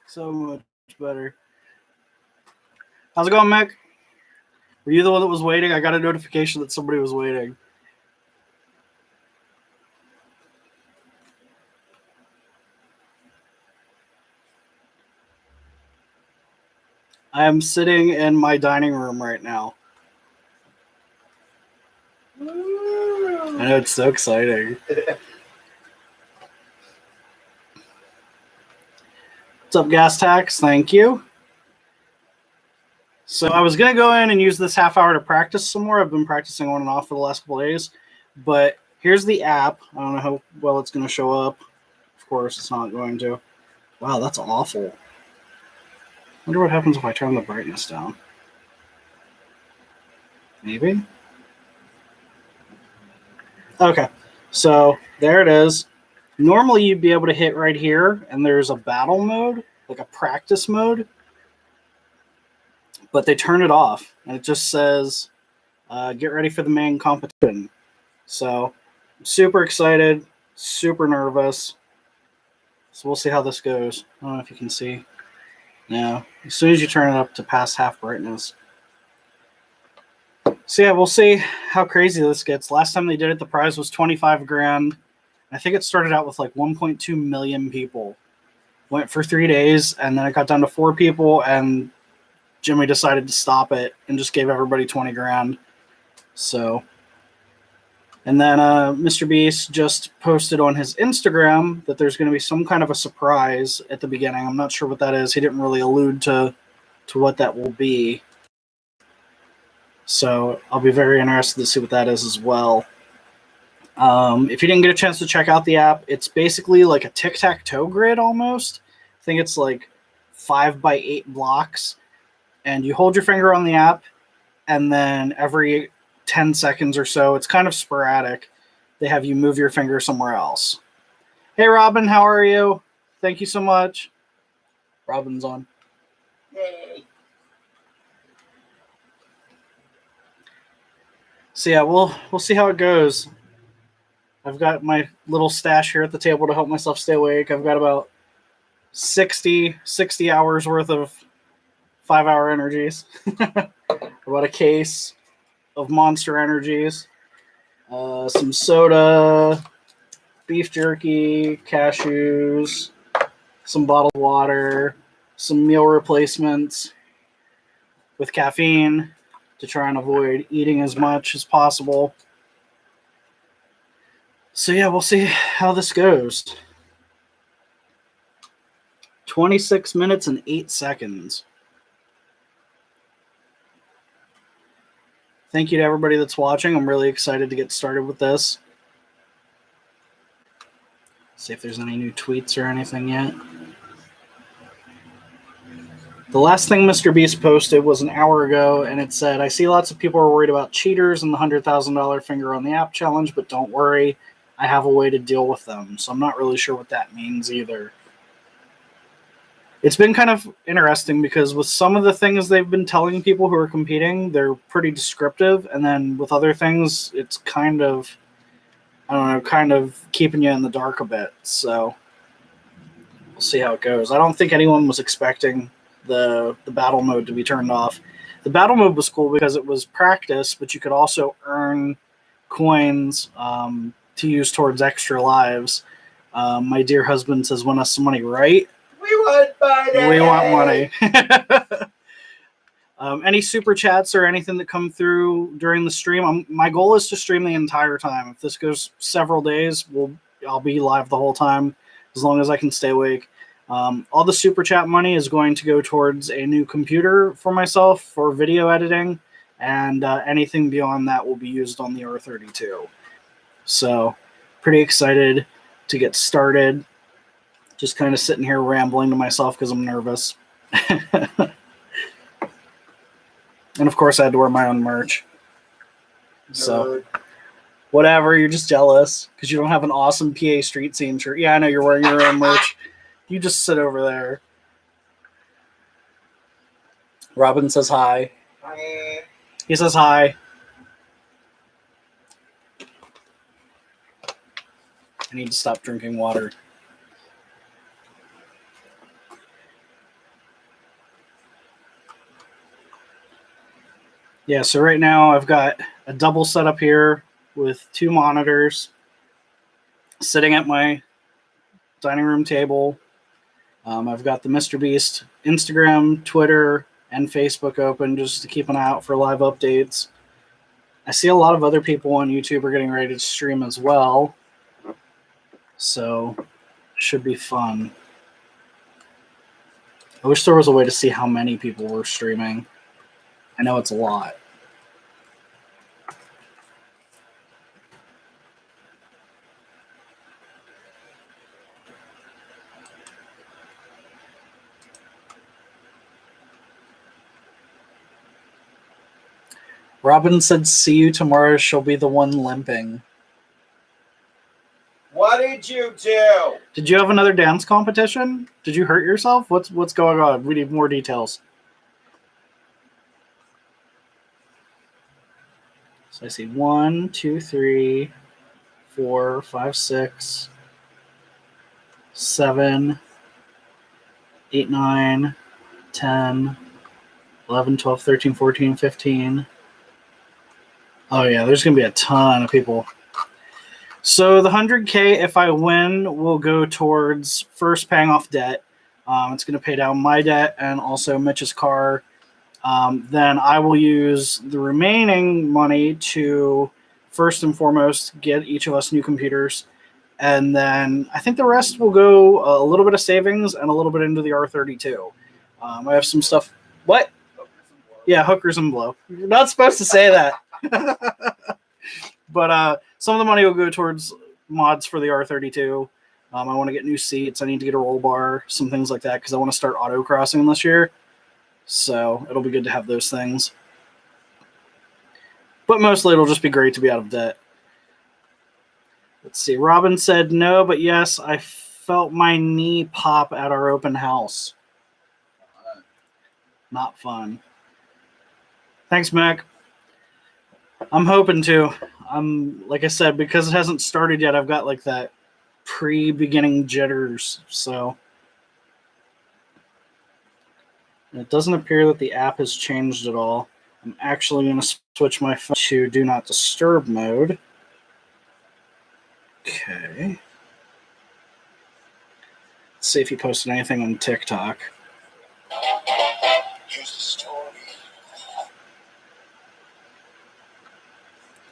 So much better. How's it going, Mick? Were you the one that was waiting? I got a notification that somebody was waiting. I am sitting in my dining room right now. I know, it's so exciting. What's up, Gas Tax? Thank you. So I was going to go in and use this half hour to practice some more. I've been practicing on and off for the last couple of days. But here's the app. I don't know how well it's going to show up. Of course, it's not going to. Wow, that's awful. I wonder what happens if I turn the brightness down. Maybe? Okay, so there it is. Normally you'd be able to hit right here, and there's a battle mode, like a practice mode. But they turn it off, and it just says, get ready for the main competition. So I'm super excited, super nervous. So we'll see how this goes. I don't know if you can see. Yeah, as soon as you turn it up to past half brightness. So yeah, we'll see how crazy this gets. Last time they did it, the prize was 25 grand. I think it started out with like 1.2 million people. Went for 3 days, and then it got down to 4 people, and Jimmy decided to stop it and just gave everybody 20 grand. So, and then MrBeast just posted on his Instagram that there's going to be some kind of a surprise at the beginning. I'm not sure what that is. He didn't really allude to what that will be. So I'll be very interested to see what that is as well. If you didn't get a chance to check out the app, it's basically like a tic-tac-toe grid almost. I think it's like 5 by 8 blocks. And you hold your finger on the app, and then every 10 seconds or so, it's kind of sporadic, they have you move your finger somewhere else. Hey, Robin, how are you? Thank you so much. Robin's on. Hey. So yeah, we'll see how it goes. I've got my little stash here at the table to help myself stay awake. I've got about 60 hours worth of 5-hour energies. About a case of Monster Energies. Some soda, beef jerky, cashews, some bottled water, some meal replacements with caffeine to try and avoid eating as much as possible. So yeah, we'll see how this goes. 26 minutes and 8 seconds. Thank you to everybody that's watching. I'm really excited to get started with this. See if there's any new tweets or anything yet. The last thing MrBeast posted was an hour ago, and it said, I see lots of people are worried about cheaters and the $100,000 finger on the app challenge, but don't worry, I have a way to deal with them. So I'm not really sure what that means either. It's been kind of interesting because with some of the things they've been telling people who are competing, they're pretty descriptive. And then with other things, it's kind of, I don't know, kind of keeping you in the dark a bit. So we'll see how it goes. I don't think anyone was expecting the battle mode to be turned off. The battle mode was cool because it was practice, but you could also earn coins to use towards extra lives. My dear husband says, win us some money, right? We want money. We want money. Any super chats or anything that come through during the stream? My goal is to stream the entire time. If this goes several days, I'll be live the whole time as long as I can stay awake. All the super chat money is going to go towards a new computer for myself for video editing, and anything beyond that will be used on the R32. So pretty excited to get started. Just kind of sitting here rambling to myself because I'm nervous. And of course I had to wear my own merch. So whatever, you're just jealous because you don't have an awesome PAStreetScene shirt. Yeah, I know you're wearing your own merch. You just sit over there. Robin says hi. Hi. He says hi. I need to stop drinking water. Yeah, so right now I've got a double setup here with 2 monitors sitting at my dining room table. I've got the MrBeast Instagram, Twitter, and Facebook open just to keep an eye out for live updates. I see a lot of other people on YouTube are getting ready to stream as well, so it should be fun. I wish there was a way to see how many people were streaming. I know it's a lot. Robin said, "See you tomorrow. She'll be the one limping." What did you do? Did you have another dance competition? Did you hurt yourself? What's going on? We need more details. So I see 1, 2, 3, 4, 5, 6, 7, 8, 9, 10, 11, 12, 13, 14, 15. Oh yeah, there's gonna be a ton of people. So the 100K, if I win, will go towards first paying off debt. It's going to pay down my debt and also Mitch's car. Then I will use the remaining money to first and foremost get each of us new computers. And then I think the rest will go a little bit of savings and a little bit into the R32. I have some stuff. What? Yeah, hookers and blow. You're not supposed to say that. But some of the money will go towards mods for the R32. I want to get new seats. I need to get a roll bar, some things like that, because I want to start autocrossing this year. So it'll be good to have those things. But mostly it'll just be great to be out of debt. Let's see. Robin said no, but yes, I felt my knee pop at our open house. Not fun. Thanks, Mac. I'm hoping to. Like I said, because it hasn't started yet, I've got like that pre-beginning jitters. So it doesn't appear that the app has changed at all. I'm actually going to switch my phone to Do Not Disturb mode. Okay. Let's see if he posted anything on TikTok. Here's the story.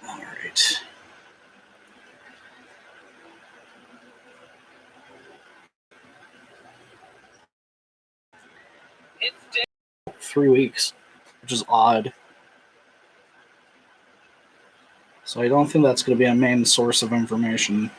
All right. It's 3 weeks, which is odd. So I don't think that's going to be a main source of information.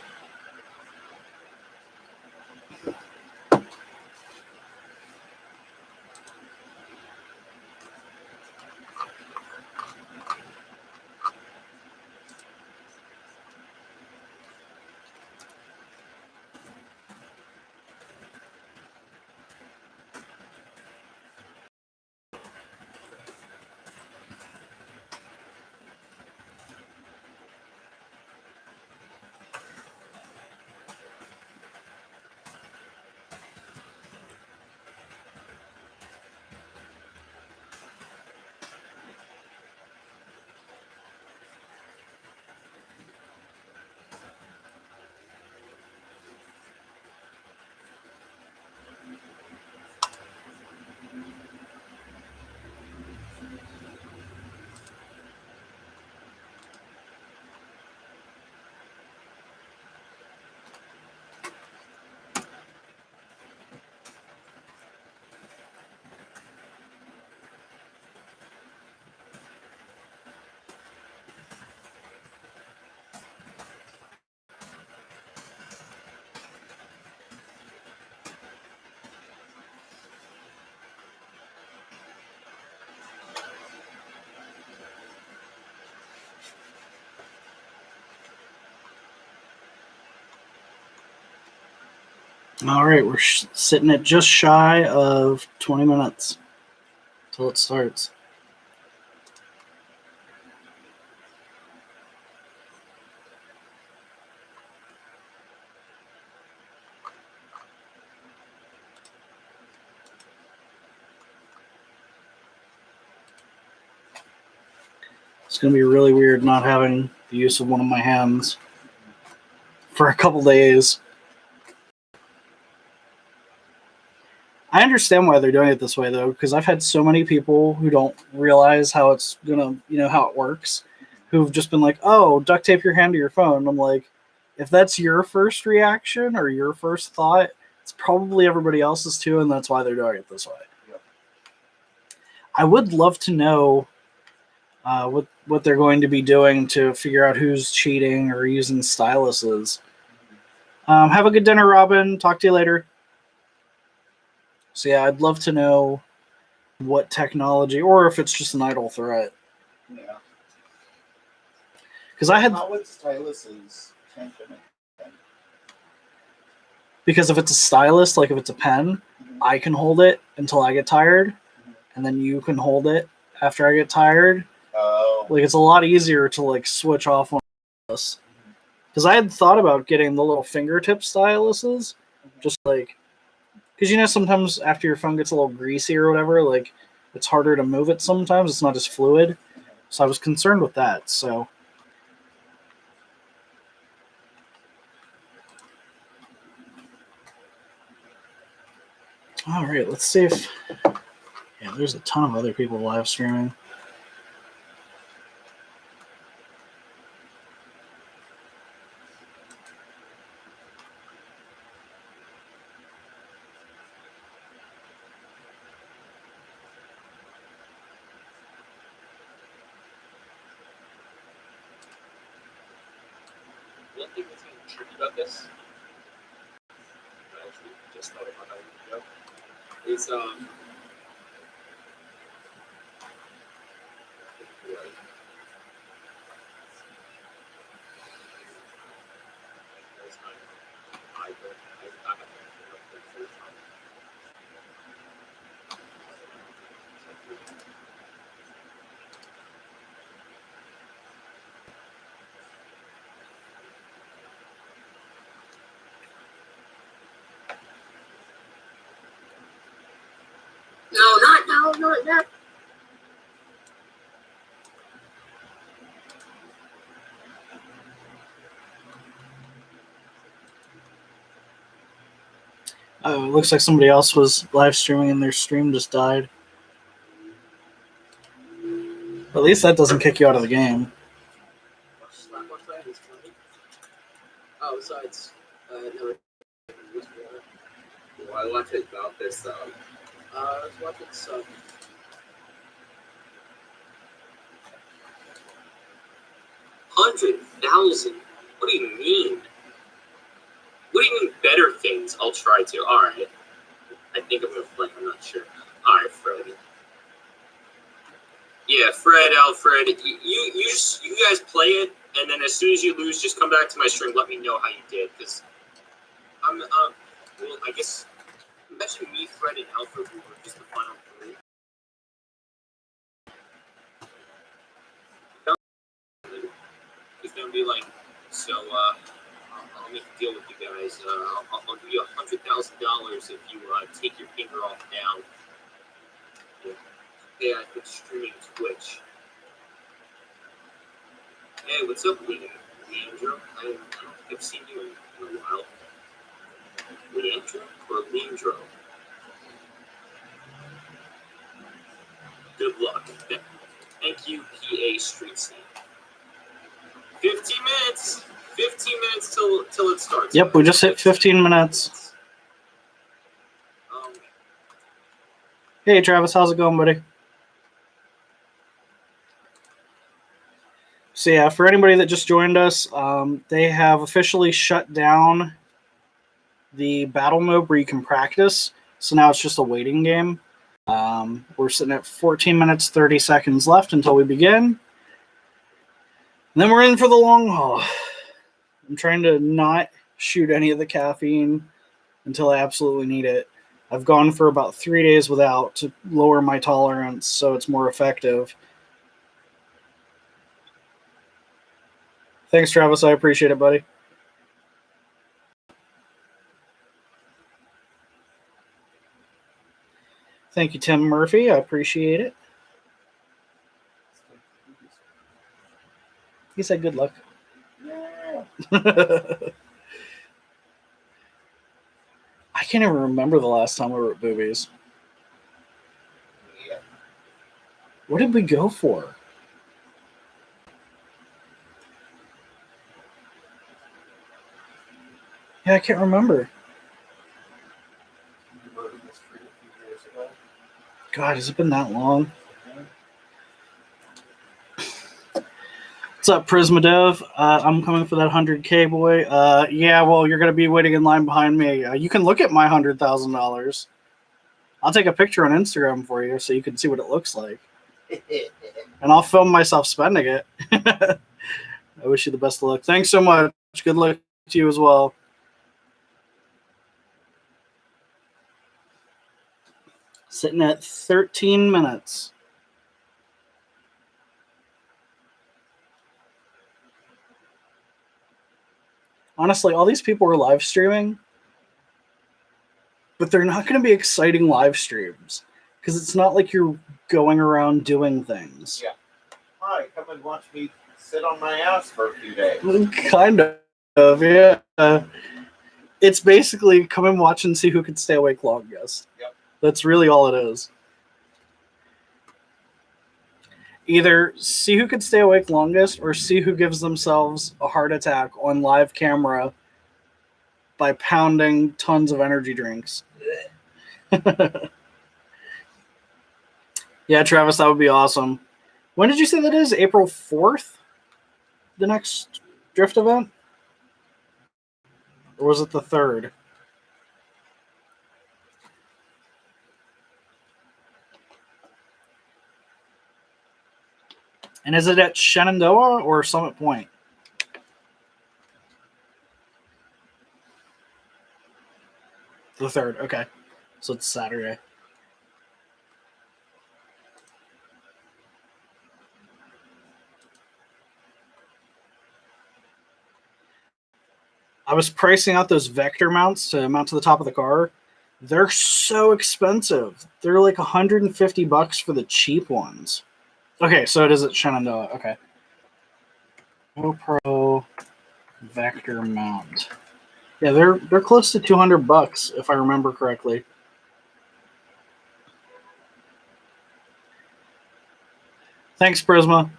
All right, we're sitting at just shy of 20 minutes till it starts. It's going to be really weird not having the use of one of my hands for a couple days. I understand why they're doing it this way, though, because I've had so many people who don't realize how it's going to, how it works, who've just been like, oh, duct tape your hand to your phone. And I'm like, if that's your first reaction or your first thought, it's probably everybody else's too, and that's why they're doing it this way. Yep. I would love to know what they're going to be doing to figure out who's cheating or using styluses. Have a good dinner, Robin. Talk to you later. So yeah, I'd love to know what technology, or if it's just an idle threat. Yeah. Because I had, How would styluses change anything? because if it's a stylus, like if it's a pen, I can hold it until I get tired, and then you can hold it after I get tired. Oh. Like it's a lot easier to like switch off one of this. Because I had thought about getting the little fingertip styluses, just like, because sometimes after your phone gets a little greasy or whatever, like it's harder to move it sometimes. It's not as fluid. So I was concerned with that. So all right, let's see if, yeah, there's a ton of other people live streaming. One thing that's kind of tricky about this, I actually just thought about that a week ago, is not that. Oh, it looks like somebody else was live streaming and their stream just died. At least that doesn't kick you out of the game. watch that. It's funny. Oh, besides, no. Well, I watched it about this. I was watching some. $100,000? What do you mean? What do you mean better things? I'll try to. Alright. I think I'm gonna play, I'm not sure. Alright, Fred. Yeah, Fred, Alfred, you guys play it, and then as soon as you lose, just come back to my stream, let me know how you did, because well, I guess, imagine me, Fred, and Alfred, who were just the final three. It's gonna be like, so, I'll make a deal with you guys. I'll give you $100,000 if you take your finger off now. Yeah, I've been streaming Twitch. Hey, what's up, Leandro? I don't think I've seen you in a while. Leandro or Leandro? Good luck. Thank you, PAStreetScene. 15 minutes. 15 minutes till it starts. Yep, we just hit 15 minutes. Hey, Travis, how's it going, buddy? So yeah, for anybody that just joined us, they have officially shut down the battle mode where you can practice. So now it's just a waiting game. We're sitting at 14 minutes, 30 seconds left until we begin. And then we're in for the long haul. I'm trying to not shoot any of the caffeine until I absolutely need it. I've gone for about 3 days without to lower my tolerance so it's more effective. Thanks, Travis. I appreciate it, buddy. Thank you, Tim Murphy. I appreciate it. He said good luck. Yeah. I can't even remember the last time we were at Boobies. Yeah. What did we go for? Yeah, I can't remember. You wrote a mystery a few years ago. God, has it been that long? Mhm. What's up, Prismadev? I'm coming for that 100K, boy. Yeah, well, you're going to be waiting in line behind me. You can look at my $100,000. I'll take a picture on Instagram for you so you can see what it looks like. And I'll film myself spending it. I wish you the best of luck. Thanks so much. Good luck to you as well. Sitting at 13 minutes. Honestly, all these people are live streaming, but they're not going to be exciting live streams because it's not like you're going around doing things. Yeah. Hi, come and watch me sit on my ass for a few days. Kind of, yeah. It's basically come and watch and see who can stay awake longest. Yep. That's really all it is. Either see who can stay awake longest or see who gives themselves a heart attack on live camera by pounding tons of energy drinks. Yeah, Travis, that would be awesome. When did you say that is? April 4th? The next drift event? Or was it the 3rd? And is it at Shenandoah or Summit Point? The 3rd, okay. So it's Saturday. I was pricing out those vector mounts to mount to the top of the car. They're so expensive. They're like $150 for the cheap ones. Okay, so it is at Shenandoah. Okay. GoPro vector mount. Yeah, they're close to $200 if I remember correctly. Thanks, Prisma.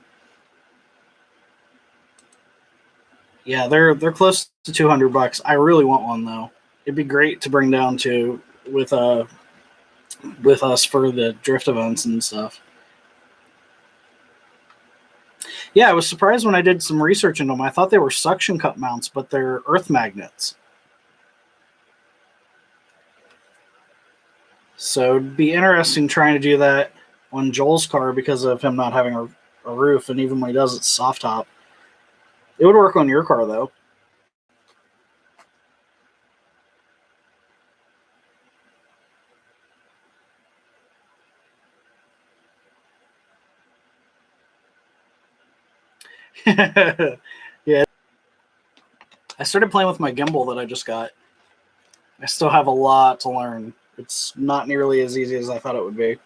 Yeah, they're close to $200. I really want one though. It'd be great to bring down to with us for the drift events and stuff. Yeah, I was surprised when I did some research into them. I thought they were suction cup mounts, but they're earth magnets. So it'd be interesting trying to do that on Joel's car because of him not having a roof, and even when he does, it's soft top. It would work on your car though. Yeah. I started playing with my gimbal that I just got. I still have a lot to learn. It's not nearly as easy as I thought it would be,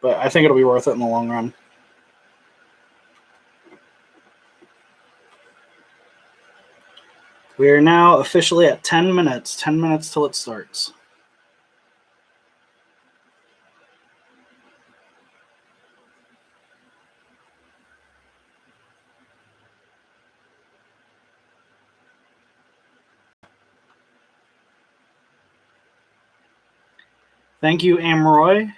but I think it'll be worth it in the long run. We are now officially at 10 minutes. 10 minutes till it starts. Thank you, Amroy.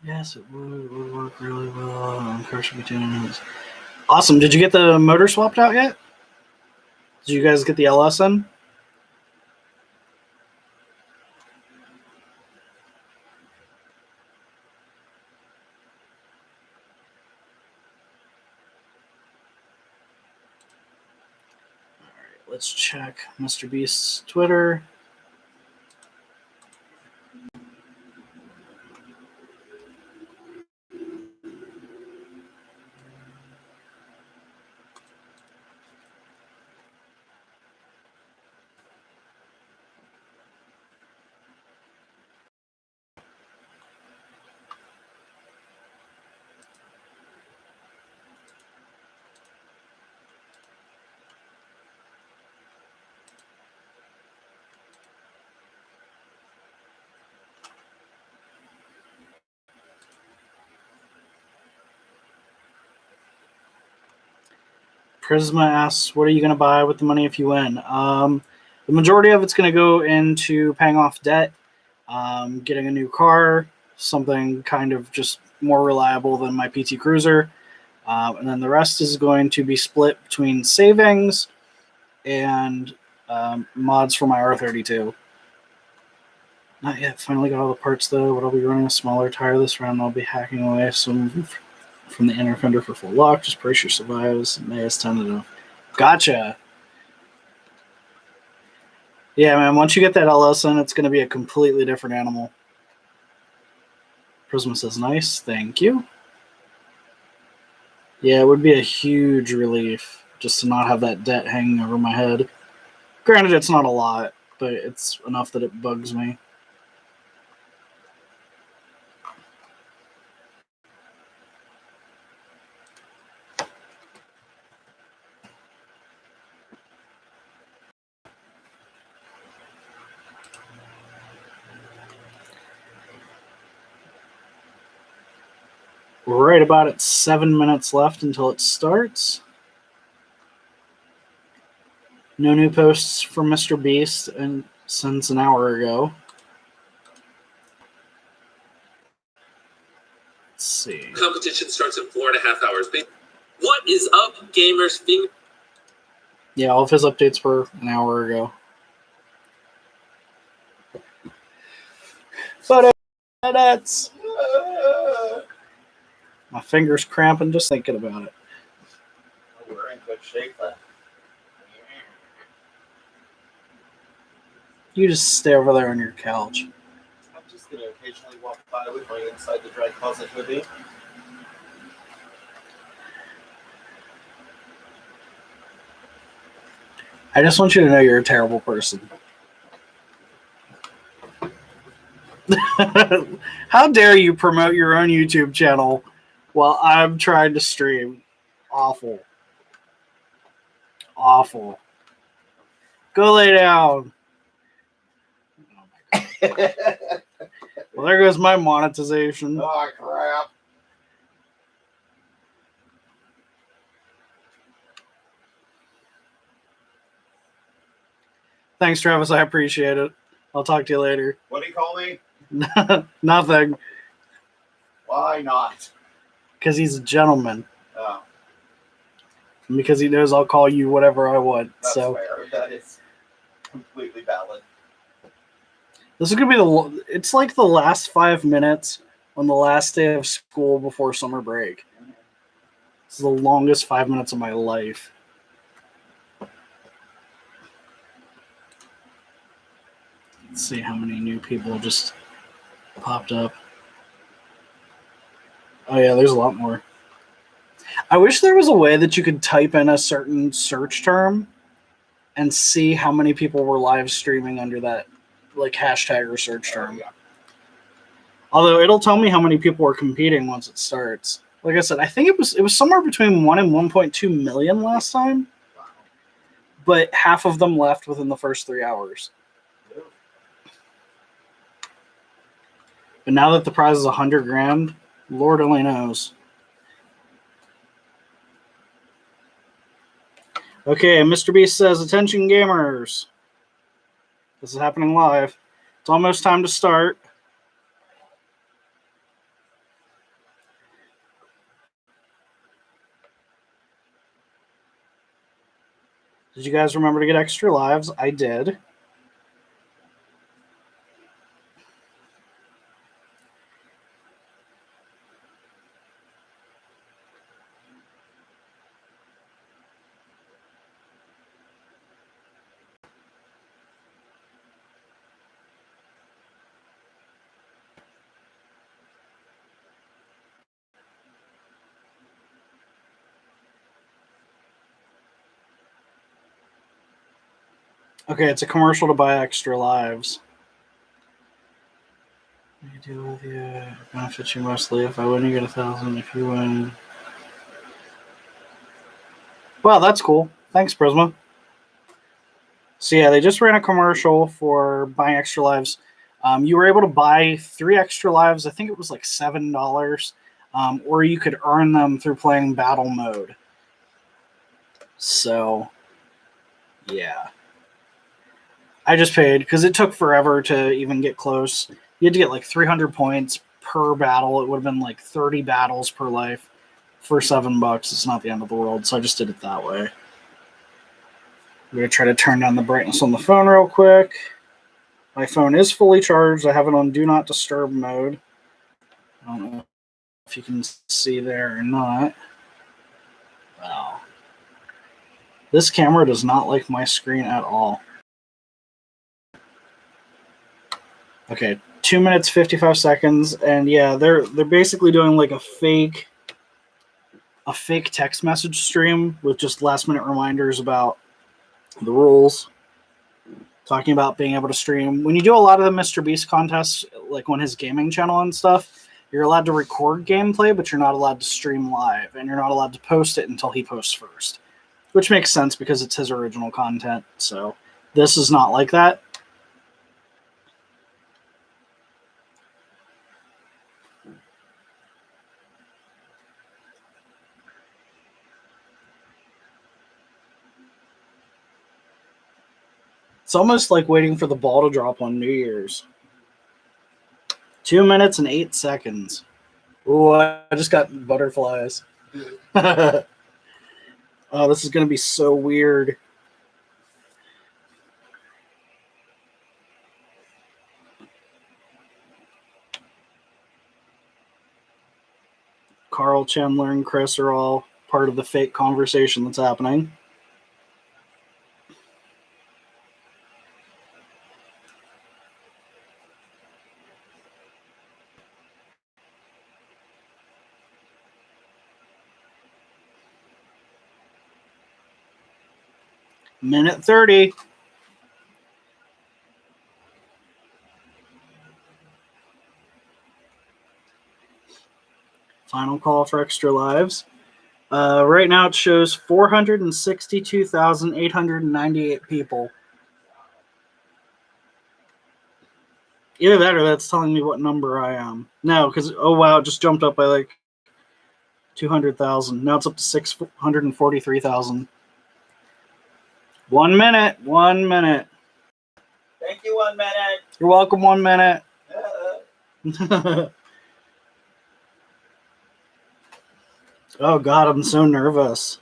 Yes, it would work really well. Car should be 10 minutes. Awesome. Did you get the motor swapped out yet? Did you guys get the LS in? Let's check Mr. Beast's Twitter. Prisma asks, what are you going to buy with the money if you win? The majority of it's going to go into paying off debt, getting a new car, something kind of just more reliable than my PT Cruiser. And then the rest is going to be split between savings and mods for my R32. Not yet. Finally got all the parts though, but I'll be running a smaller tire this round. I'll be hacking away some from the inner fender for full lock. Just brace your survives. May is tentative. Gotcha. Yeah, man. Once you get that LS in, it's going to be a completely different animal. Prisma says, nice. Thank you. Yeah, it would be a huge relief just to not have that debt hanging over my head. Granted, it's not a lot, but it's enough that it bugs me. Right about at 7 minutes left until it starts. No new posts from Mr. Beast and since an hour ago. Let's see. Competition starts in 4.5 hours. What is up, gamers? Yeah, all of his updates were an hour ago. But that's my fingers cramping just thinking about it. We're in good shape then. You just stay over there on your couch. I'm just going to occasionally walk by with my Inside the Dry Closet hoodie. I just want you to know you're a terrible person. How dare you promote your own YouTube channel while I'm trying to stream? Awful. Awful. Go lay down. Well, there goes my monetization. Oh, crap. Thanks, Travis. I appreciate it. I'll talk to you later. What do you call me? Nothing. Why not? Because he's a gentleman. Oh, And because he knows I'll call you whatever I want. that's So fair. That is completely valid. this is going to be it's like the last 5 minutes on the last day of school before summer break. This is the longest 5 minutes of my life. Let's see how many new people just popped up. Oh yeah, there's a lot more. I wish there was a way that you could type in a certain search term and see how many people were live streaming under that like hashtag or search term. Yeah. Although it'll tell me how many people are competing once it starts. Like I said, I think it was somewhere between 1 and 1.2 million last time, Wow. but half of them left within the first 3 hours. But now that the prize is $100,000, Lord only knows. Okay, Mr. Beast says, attention gamers. This is happening live. It's almost time to start. Did you guys remember to get extra lives? I did. Okay, it's a commercial to buy extra lives. What do you do with you? Benefits you mostly. If I win, you get 1,000. If you win. Wow, that's cool. Thanks, Prisma. So yeah, they just ran a commercial for buying extra lives. You were able to buy 3 extra lives. I think it was like $7. Or you could earn them through playing battle mode. So, yeah. I just paid because it took forever to even get close. You had to get like 300 points per battle. It would have been like 30 battles per life for $7. It's not the end of the world, so I just did it that way. I'm going to try to turn down the brightness on the phone real quick. My phone is fully charged. I have it on Do Not Disturb mode. I don't know if you can see there or not. Wow. This camera does not like my screen at all. Okay, 2 minutes 55 seconds, and yeah, they're basically doing like a fake text message stream with just last minute reminders about the rules, talking about being able to stream. When you do a lot of the MrBeast contests, like on his gaming channel and stuff, you're allowed to record gameplay, but you're not allowed to stream live, and you're not allowed to post it until he posts first, which makes sense because it's his original content. So this is not like that. It's almost like waiting for the ball to drop on New Year's. 2 minutes and 8 seconds. Ooh, I just got butterflies. Oh, this is going to be so weird. Carl, Chandler, and Chris are all part of the fake conversation that's happening. Minute 30. Final call for extra lives. Right now it shows 462,898 people. Either that or that's telling me what number I am. No, because, oh wow, it just jumped up by like 200,000. Now it's up to 643,000. 1 minute. 1 minute. Thank you, 1 minute. You're welcome, 1 minute. Oh God, I'm so nervous.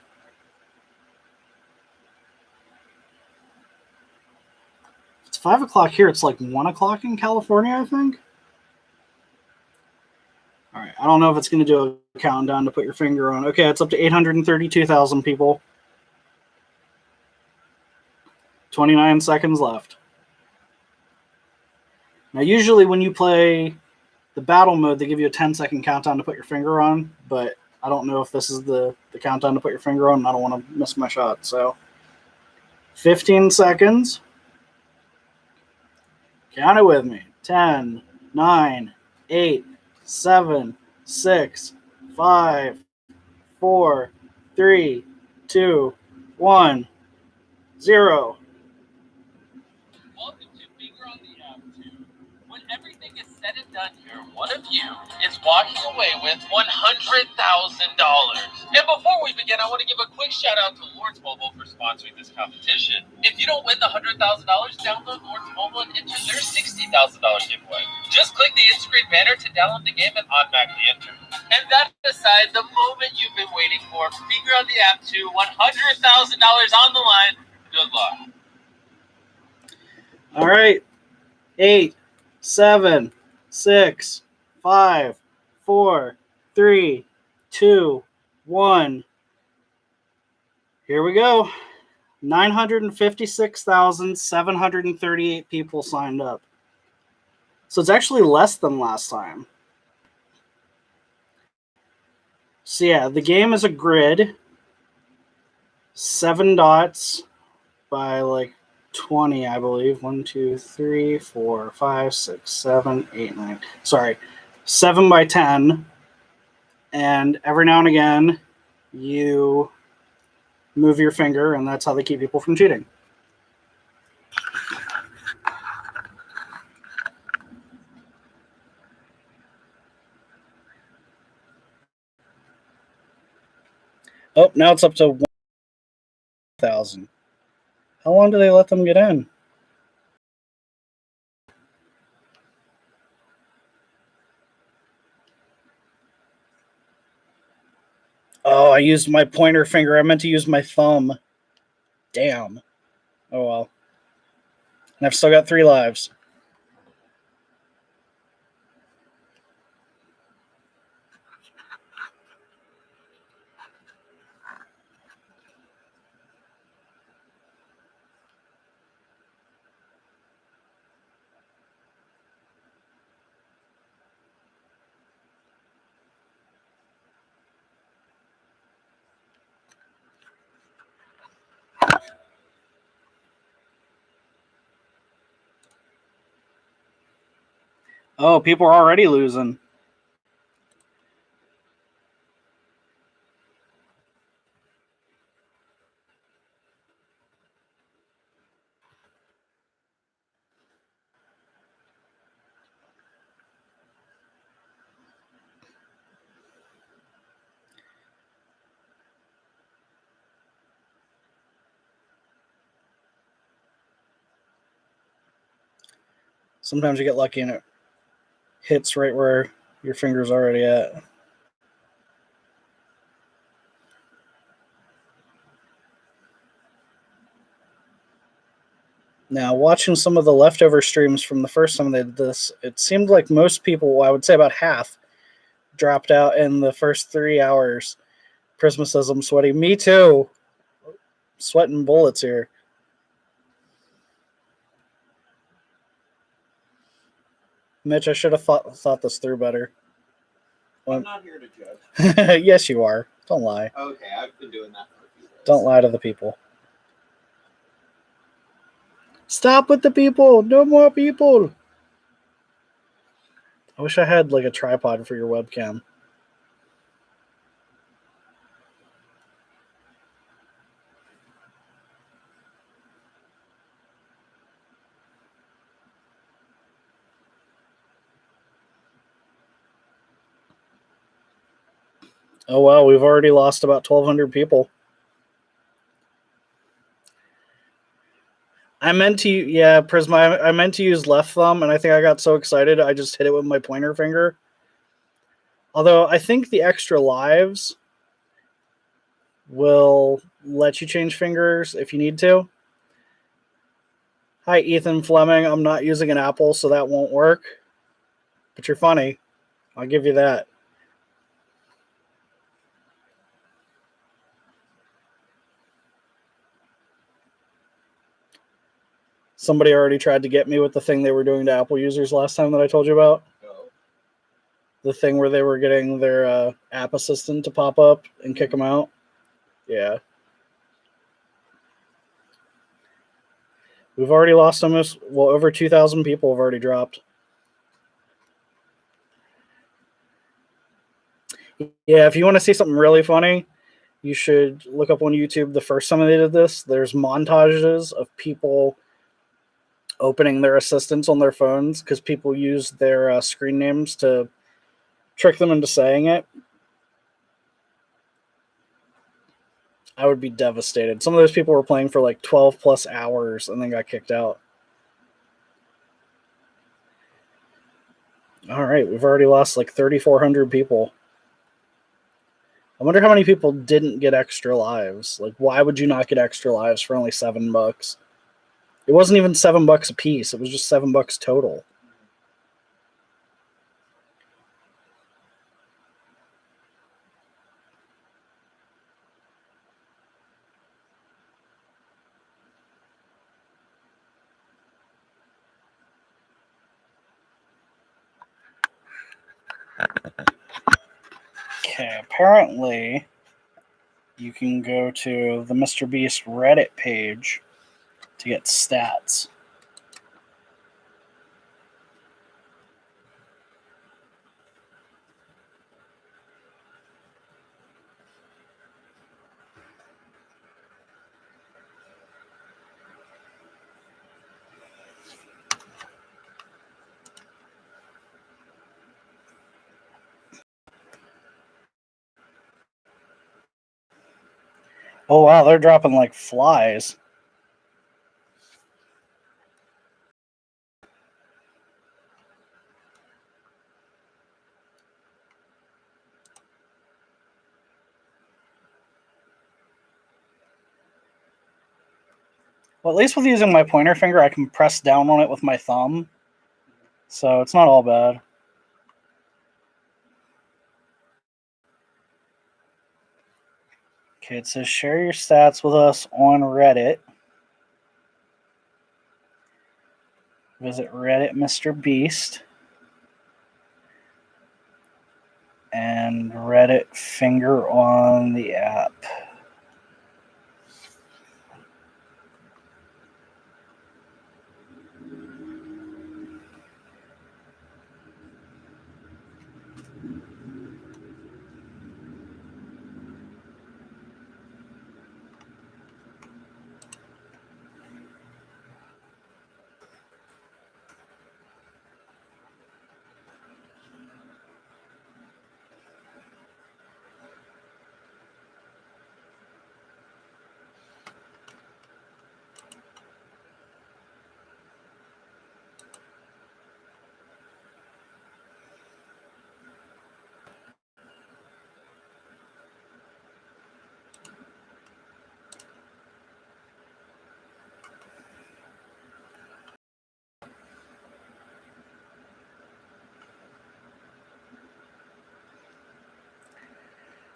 It's 5 o'clock here. It's like 1 o'clock in California, I think. All right, I don't know if it's going to do a countdown to put your finger on. Okay, it's up to 832,000 people. 29 seconds left. Now, usually when you play the battle mode, they give you a 10-second countdown to put your finger on, but I don't know if this is the countdown to put your finger on, and I don't want to miss my shot. So, 15 seconds. Count it with me. 10, 9, 8, 7, 6, 5, 4, 3, 2, 1, 0. Welcome to Finger on the App 2. When everything is said and done here, one of you is walking away with $100,000. And before we begin, I want to give a quick shout out to Lords Mobile for sponsoring this competition. If you don't win the $100,000, download Lords Mobile and enter their $60,000 giveaway. Just click the in-screen banner to download the game and automatically enter. And that aside, the moment you've been waiting for, Finger on the App 2, $100,000 on the line. Good luck. All right. 8, 7, 6, 5, 4, 3, 2, 1. Here we go. 956,738 people signed up. So it's actually less than last time. So yeah, the game is a grid. 7 dots by like 20, I believe. 1, 2, 3, 4, 5, 6, 7, 8, 9. Sorry. 7 by 10. And every now and again, you move your finger, and that's how they keep people from cheating. Oh, now it's up to 100,000. How long do they let them get in? Oh, I used my pointer finger. I meant to use my thumb. Damn. Oh well. And I've still got 3 lives. Oh, people are already losing. Sometimes you get lucky and it hits right where your finger's already at. Now, watching some of the leftover streams from the first time they did this, it seemed like most people, well, I would say about half, dropped out in the first 3 hours. Prisma says, I'm sweaty. Me too. Sweating bullets here. Mitch, I should have thought this through better. I'm not here to judge. Yes, you are. Don't lie. Okay, I've been doing that for a few days. Don't lie to the people. Stop with the people. No more people. I wish I had like a tripod for your webcam. Oh, wow. We've already lost about 1,200 people. I meant to, yeah, Prisma, I meant to use left thumb, and I think I got so excited I just hit it with my pointer finger. Although I think the extra lives will let you change fingers if you need to. Hi, Ethan Fleming. I'm not using an Apple, so that won't work. But you're funny. I'll give you that. Somebody already tried to get me with the thing they were doing to Apple users last time that I told you about. Oh. The thing where they were getting their app assistant to pop up and kick them out. Yeah. We've already lost almost, well, over 2,000 people have already dropped. Yeah, if you want to see something really funny, you should look up on YouTube the first time they did this. There's montages of people opening their assistants on their phones because people use their screen names to trick them into saying it. I would be devastated. Some of those people were playing for like 12 plus hours and then got kicked out. All right, we've already lost like 3,400 people. I wonder how many people didn't get extra lives. Like, why would you not get extra lives for only $7? It wasn't even $7 a piece. It was just $7 total. Okay, apparently you can go to the MrBeast Reddit page to get stats. Oh wow, they're dropping like flies. Well, at least with using my pointer finger, I can press down on it with my thumb. So it's not all bad. Okay, it says share your stats with us on Reddit. Visit Reddit Mr. Beast and Reddit finger on the app.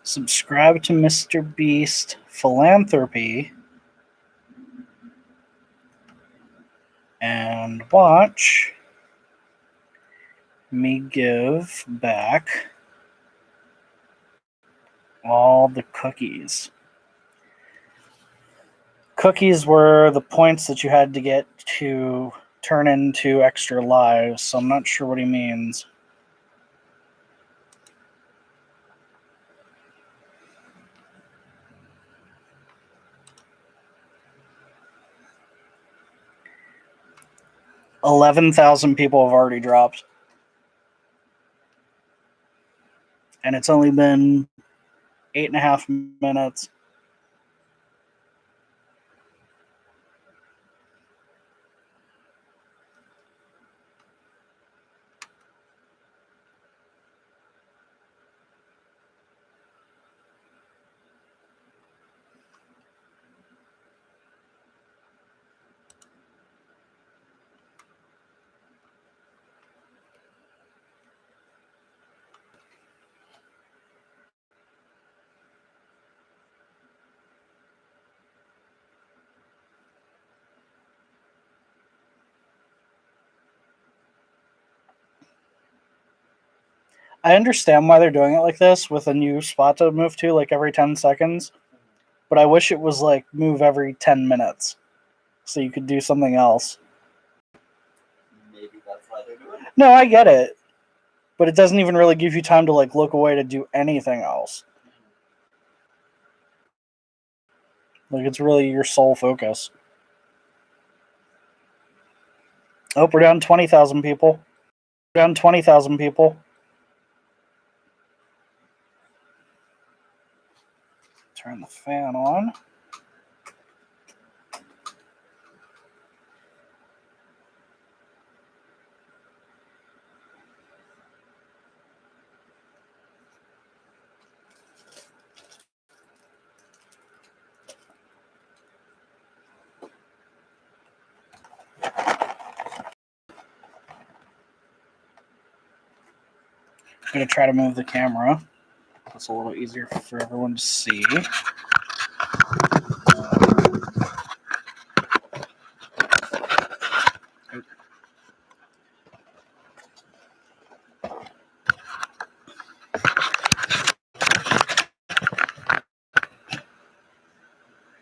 Subscribe to Mr. Beast Philanthropy and watch me give back all the cookies. Cookies were the points that you had to get to turn into extra lives, so I'm not sure what he means. $11,000 people have already dropped. And it's only been 8.5 minutes. I understand why they're doing it like this with a new spot to move to like every 10 seconds, but I wish it was like move every 10 minutes so you could do something else. Maybe that's why they're doing it. No, I get it, but it doesn't even really give you time to like look away to do anything else. Like it's really your sole focus. Oh, we're down 20,000 people. Down 20,000 people. Turn the fan on. I'm going to try to move the camera. It's a little easier for everyone to see.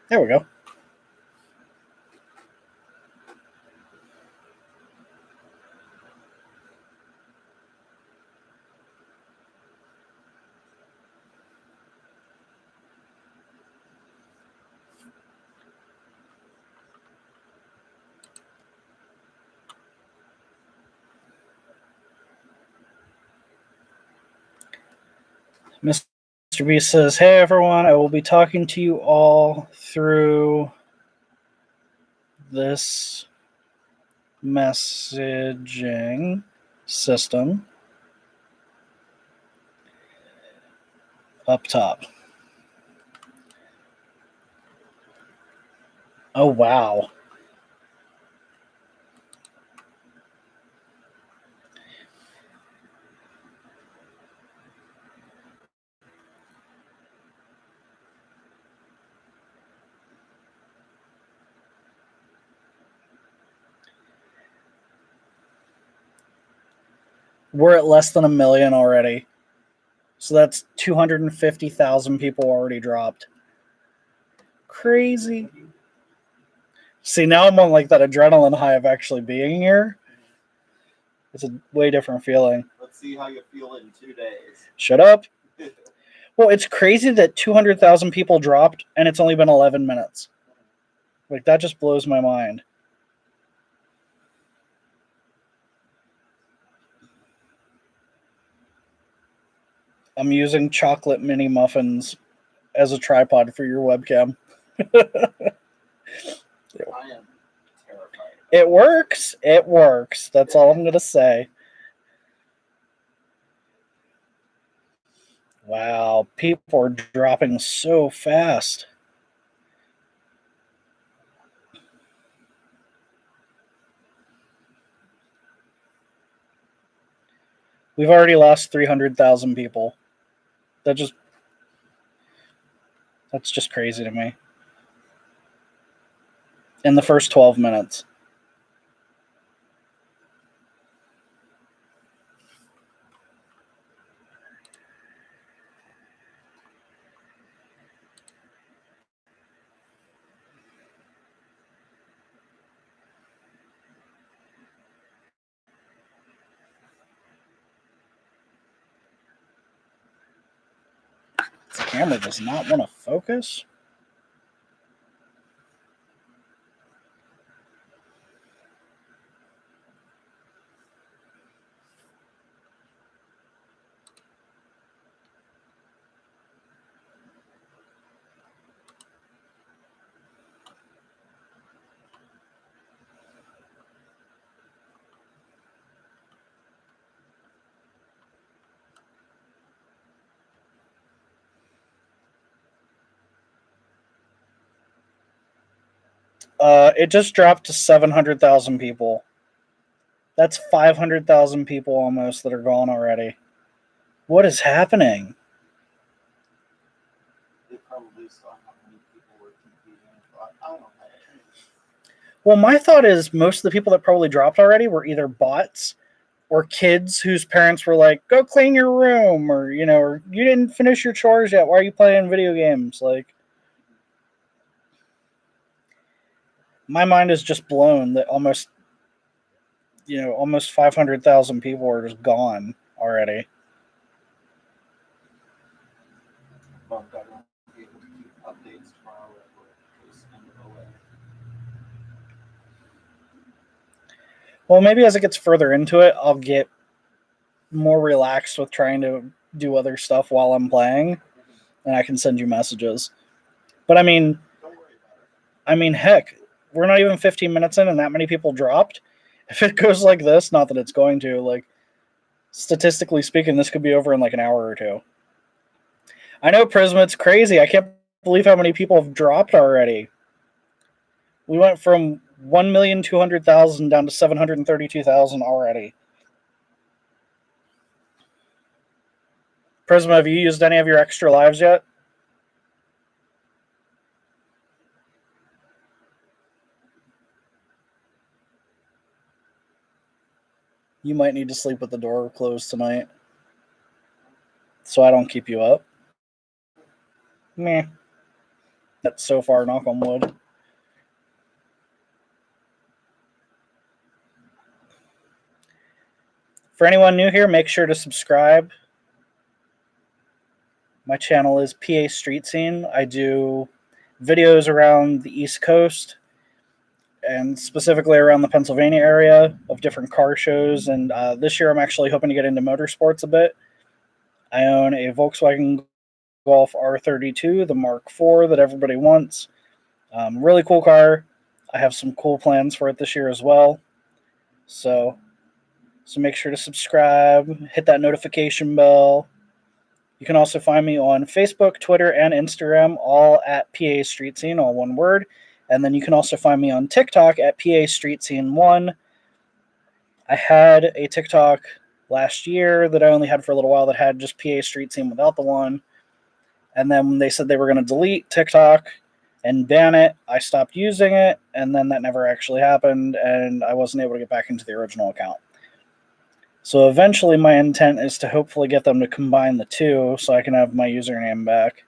There we go. Mr. Mr. B says, "Hey everyone, I will be talking to you all through this messaging system up top." Oh, wow. We're at less than 1 million already. So that's 250,000 people already dropped. Crazy. See, now I'm on like that adrenaline high of actually being here. It's a way different feeling. Let's see how you feel in 2 days. Shut up. Well, it's crazy that 200,000 people dropped and it's only been 11 minutes. Like, that just blows my mind. I'm using chocolate mini muffins as a tripod for your webcam. I am terrified. It works. It works. That's all I'm going to say. Wow, people are dropping so fast. We've already lost 300,000 people. That's just crazy to me. In the first 12 minutes. The camera does not want to focus. It just dropped to 700,000 people. That's 500,000 people almost that are gone already. What is happening? They probably saw how many people were competing and thought, I don't know. Well, my thought is most of the people that probably dropped already were either bots or kids whose parents were like, "Go clean your room," or, or "You didn't finish your chores yet. Why are you playing video games?" Like, my mind is just blown that almost 500,000 people are just gone already. Well, I won't be able to keep updates tomorrow at work because I'm away. Well, maybe as it gets further into it, I'll get more relaxed with trying to do other stuff while I'm playing, and I can send you messages. But Don't worry about it. Heck, we're not even 15 minutes in and that many people dropped. If it goes like this, not that it's going to, like, statistically speaking, this could be over in like an hour or two. I know, Prisma, it's crazy. I can't believe how many people have dropped already. We went from 1,200,000 down to 732,000 already. Prisma, have you used any of your extra lives yet? You might need to sleep with the door closed tonight, so I don't keep you up. Meh. That's so far, knock on wood. For anyone new here, make sure to subscribe. My channel is PAStreetScene. I do videos around the East Coast and specifically around the Pennsylvania area of different car shows. And this year I'm actually hoping to get into motorsports a bit. I own a Volkswagen Golf R32, the Mark IV that everybody wants. Really cool car. I have some cool plans for it this year as well. So make sure to subscribe, hit that notification bell. You can also find me on Facebook, Twitter, and Instagram, all at PAStreetScene, all one word. And then you can also find me on TikTok at PAStreetScene1. I had a TikTok last year that I only had for a little while that had just PAStreetScene without the one. And then when they said they were going to delete TikTok and ban it, I stopped using it, and then that never actually happened, and I wasn't able to get back into the original account. So eventually my intent is to hopefully get them to combine the two so I can have my username back.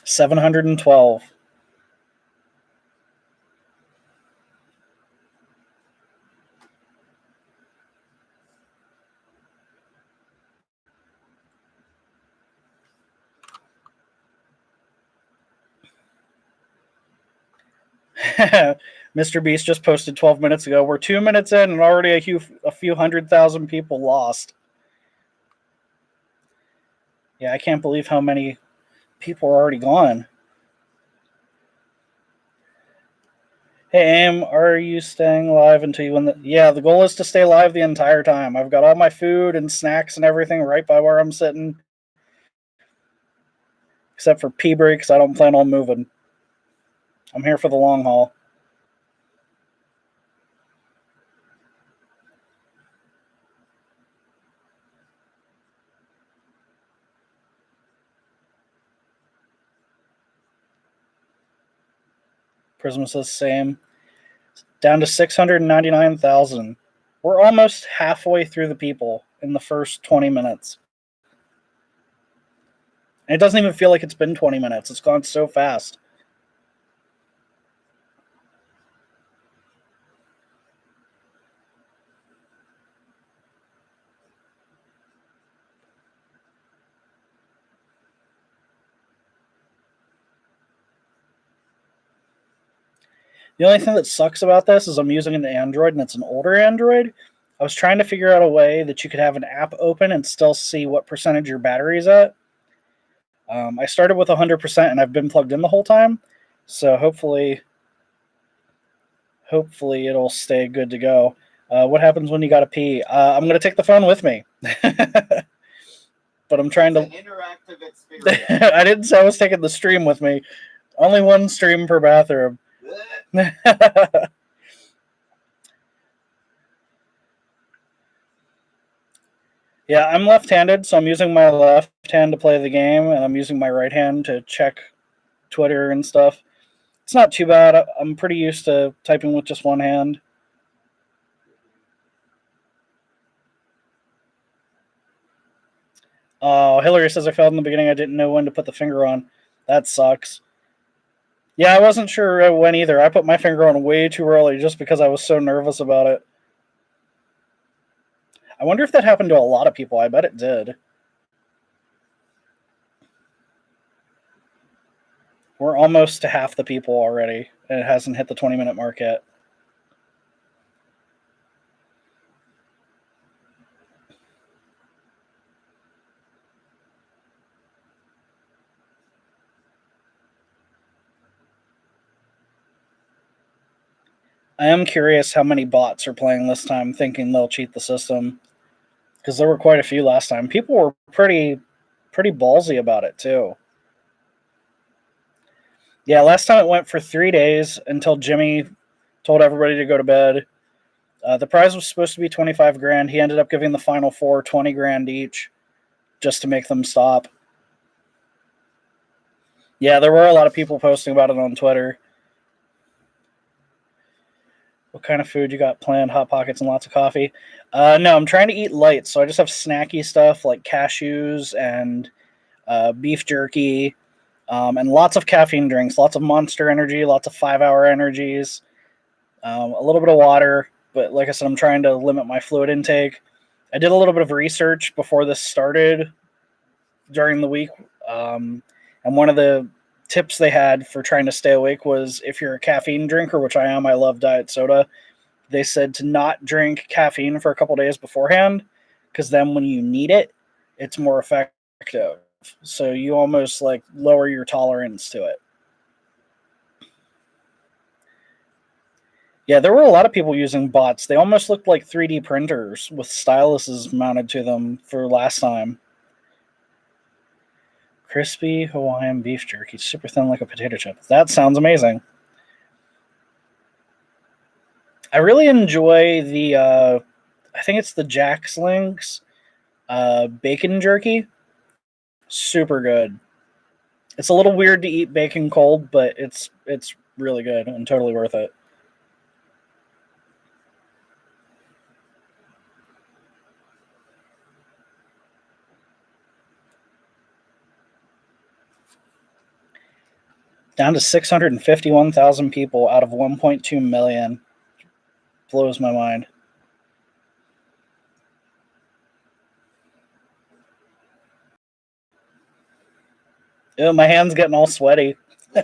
712. Mr. Beast just posted 12 minutes ago. We're 2 minutes in and already a few 100,000 people lost. Yeah, I can't believe how many people are already gone. Hey, Aim, are you staying live until you win the... Yeah, the goal is to stay live the entire time. I've got all my food and snacks and everything right by where I'm sitting. Except for pee breaks, I don't plan on moving. I'm here for the long haul. Prism says same. Down to 699,000. We're almost halfway through the people in the first 20 minutes. And it doesn't even feel like it's been 20 minutes. It's gone so fast. The only thing that sucks about this is I'm using an Android, and it's an older Android. I was trying to figure out a way that you could have an app open and still see what percentage your battery's at. I started with 100%, and I've been plugged in the whole time. So hopefully it'll stay good to go. What happens when you gotta pee? I'm going to take the phone with me. But I'm trying to... interactive experience. I didn't say I was taking the stream with me. Only one stream per bathroom. Yeah, I'm left-handed, so I'm using my left hand to play the game, and I'm using my right hand to check Twitter and stuff. It's not too bad. I'm pretty used to typing with just one hand. Oh, Hillary says I failed in the beginning. I didn't know when to put the finger on. That sucks. Yeah, I wasn't sure when either. I put my finger on way too early just because I was so nervous about it. I wonder if that happened to a lot of people. I bet it did. We're almost to half the people already, and it hasn't hit the 20-minute mark yet. I am curious how many bots are playing this time, thinking they'll cheat the system. Because there were quite a few last time. People were pretty ballsy about it, too. Yeah, last time it went for 3 days until Jimmy told everybody to go to bed. The prize was supposed to be 25 grand. He ended up giving the final four 20 grand each just to make them stop. Yeah, there were a lot of people posting about it on Twitter. What kind of food you got planned? Hot Pockets and lots of coffee? No, I'm trying to eat light, so I just have snacky stuff like cashews and beef jerky and lots of caffeine drinks, lots of Monster Energy, lots of 5-hour energies, a little bit of water. But like I said, I'm trying to limit my fluid intake. I did a little bit of research before this started during the week, and one of the tips they had for trying to stay awake was if you're a caffeine drinker, which I am, I love diet soda, they said to not drink caffeine for a couple days beforehand, because then when you need it, it's more effective. So you almost like lower your tolerance to it. Yeah, there were a lot of people using bots. They almost looked like 3D printers with styluses mounted to them for last time. Crispy Hawaiian beef jerky, super thin like a potato chip. That sounds amazing. I really enjoy the, I think it's the Jack's Links bacon jerky. Super good. It's a little weird to eat bacon cold, but it's really good and totally worth it. Down to 651,000 people out of 1.2 million. Blows my mind. Ew, my hand's getting all sweaty. All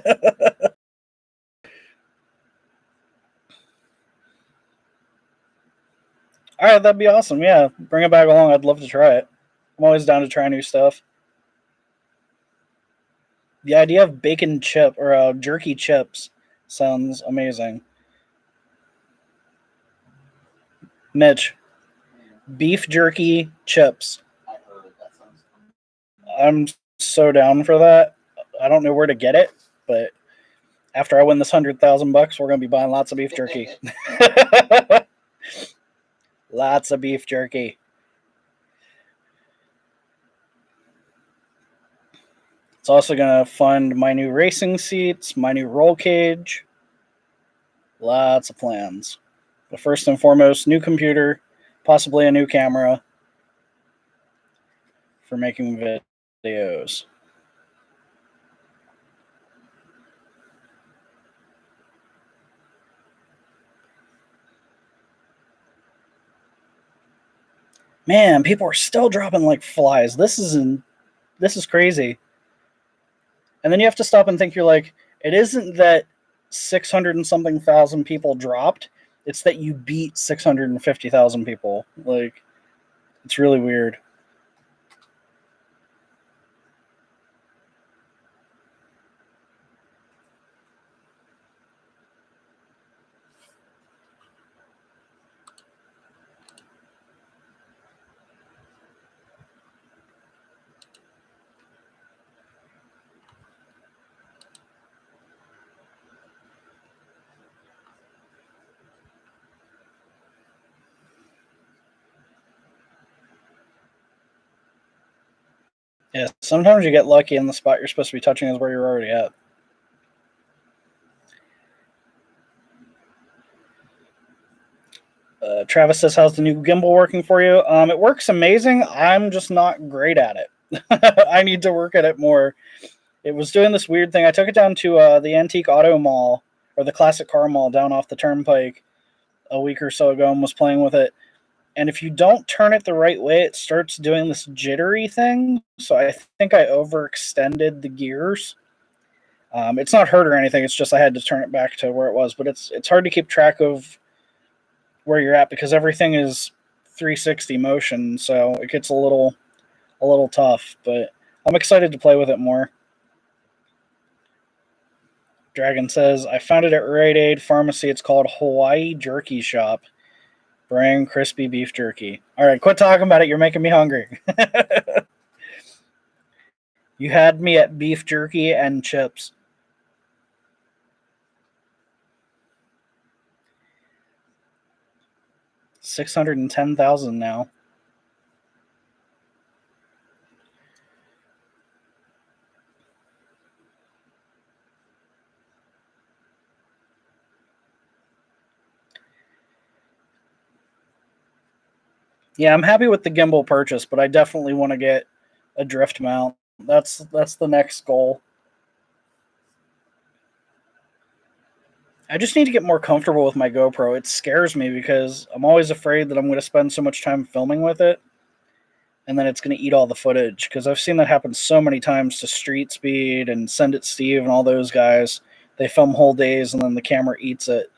right, that'd be awesome. Yeah, bring it back along. I'd love to try it. I'm always down to try new stuff. The idea of bacon chip or jerky chips sounds amazing. Mitch, beef jerky chips. I heard that sounds I'm so down for that. I don't know where to get it, but after I win this $100,000, we're gonna be buying lots of beef jerky. Lots of beef jerky. It's also gonna fund my new racing seats, my new roll cage. Lots of plans. But first and foremost, new computer, possibly a new camera for making videos. Man, people are still dropping like flies. This is crazy. And then you have to stop and think, you're like, it isn't that 600 and something thousand people dropped. It's that you beat 650,000 people. Like, it's really weird. Yeah, sometimes you get lucky and the spot you're supposed to be touching is where you're already at. Travis says, how's the new gimbal working for you? It works amazing. I'm just not great at it. I need to work at it more. It was doing this weird thing. I took it down to the Antique Auto Mall, or the Classic Car Mall down off the Turnpike a week or so ago, and was playing with it. And if you don't turn it the right way, it starts doing this jittery thing. So I think I overextended the gears. It's not hurt or anything. It's just I had to turn it back to where it was. But it's hard to keep track of where you're at because everything is 360 motion. So it gets a little tough. But I'm excited to play with it more. Dragon says, I found it at Rite Aid Pharmacy. It's called Hawaii Jerky Shop. Bring crispy beef jerky. All right, quit talking about it. You're making me hungry. You had me at beef jerky and chips. $610,000 now. Yeah, I'm happy with the gimbal purchase, but I definitely want to get a drift mount. That's the next goal. I just need to get more comfortable with my GoPro. It scares me because I'm always afraid that I'm going to spend so much time filming with it and then it's going to eat all the footage, because I've seen that happen so many times to Street Speed and Send It Steve and all those guys. They film whole days and then the camera eats it.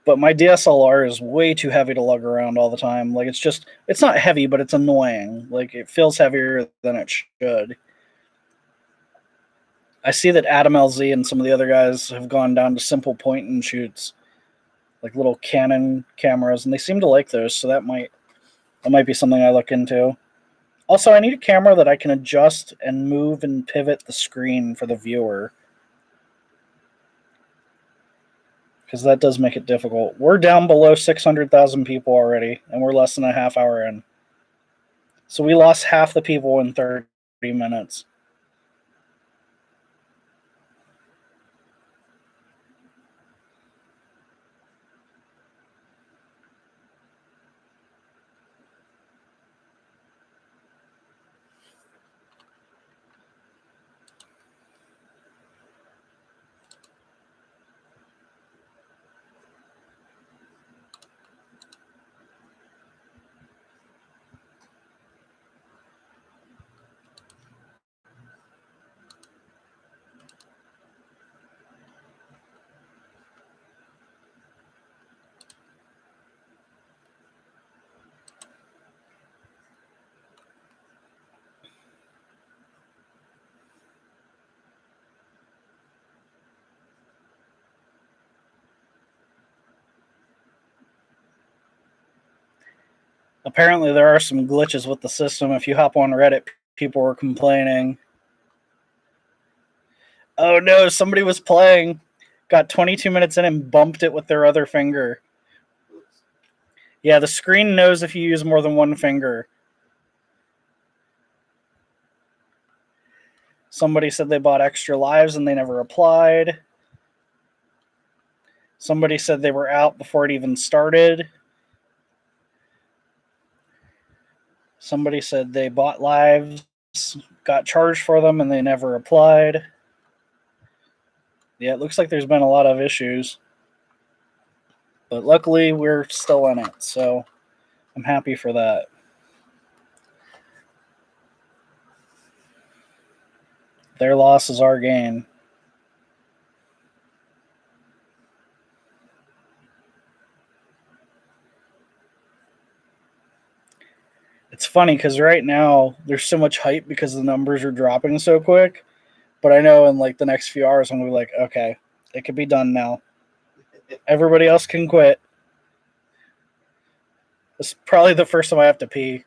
But my DSLR is way too heavy to lug around all the time. Like, it's not heavy, but it's annoying. Like, it feels heavier than it should. I see that Adam LZ and some of the other guys have gone down to simple point and shoots, like little Canon cameras, and they seem to like those. So that might be something I look into. Also, I need a camera that I can adjust and move and pivot the screen for the viewer, because that does make it difficult. We're down below 600,000 people already, and we're less than a half hour in. So we lost half the people in 30 minutes. Apparently, there are some glitches with the system. If you hop on Reddit, people were complaining. Oh no, somebody was playing, got 22 minutes in and bumped it with their other finger. Yeah, the screen knows if you use more than one finger. Somebody said they bought extra lives and they never applied. Somebody said they were out before it even started. Somebody said they bought lives, got charged for them, and they never applied. Yeah, it looks like there's been a lot of issues. But luckily, we're still in it, so I'm happy for that. Their loss is our gain. It's funny because right now there's so much hype because the numbers are dropping so quick. But I know in like the next few hours I'm gonna be like, okay, it could be done now. Everybody else can quit. It's probably the first time I have to pee.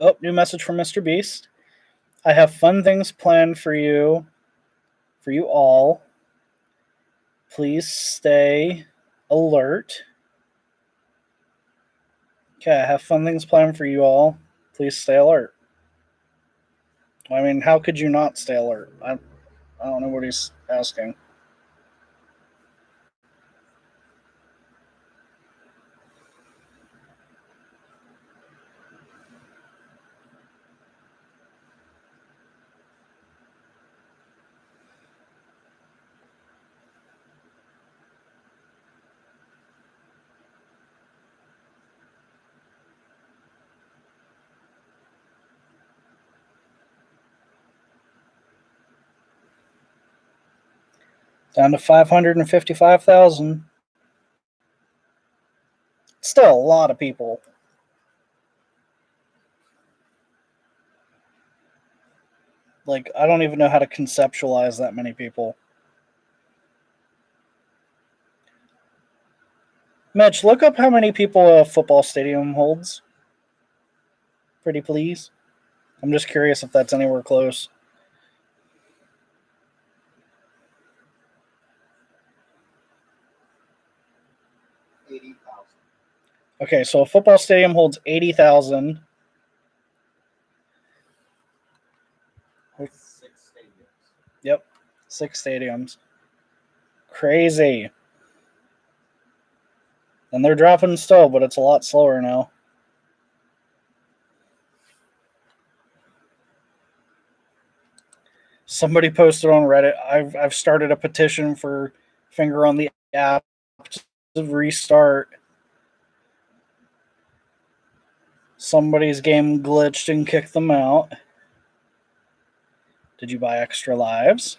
Oh, new message from Mr. Beast. I have fun things planned for you all. Please stay alert. Okay, I have fun things planned for you all. Please stay alert. I mean, how could you not stay alert? I don't know what he's asking. Down to 555,000. Still a lot of people. Like, I don't even know how to conceptualize that many people. Mitch, look up how many people a football stadium holds. Pretty please. I'm just curious if that's anywhere close. Okay, so a football stadium holds 80,000. 6 stadiums. Yep, 6 stadiums. Crazy. And they're dropping still, but it's a lot slower now. Somebody posted on Reddit, I've started a petition for Finger on the App to restart. Somebody's game glitched and kicked them out. Did you buy extra lives?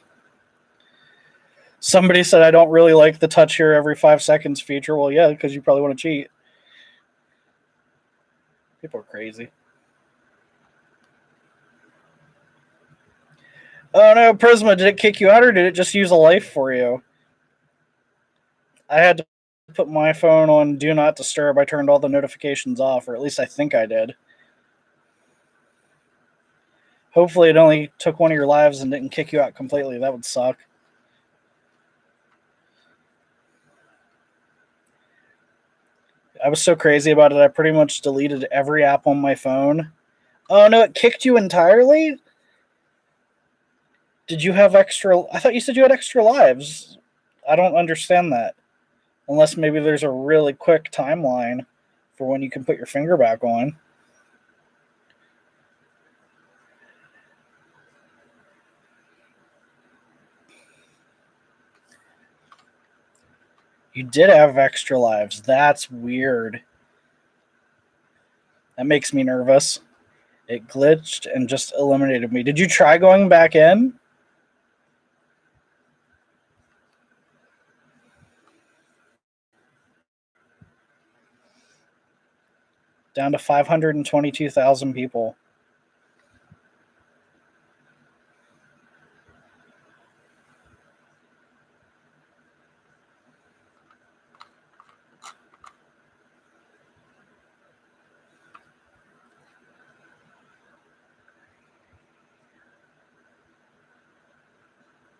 Somebody said, I don't really like the touch here every 5 seconds feature. Well, yeah, because you probably want to cheat. People are crazy. Oh no, Prisma, did it kick you out or did it just use a life for you? I had to put my phone on Do Not Disturb. I turned all the notifications off, or at least I think I did. Hopefully it only took one of your lives and didn't kick you out completely. That would suck. I was so crazy about it, I pretty much deleted every app on my phone. Oh no, it kicked you entirely? Did you have extra? I thought you said you had extra lives. I don't understand that. Unless maybe there's a really quick timeline for when you can put your finger back on. You did have extra lives. That's weird. That makes me nervous. It glitched and just eliminated me. Did you try going back in? Down to 522,000 people.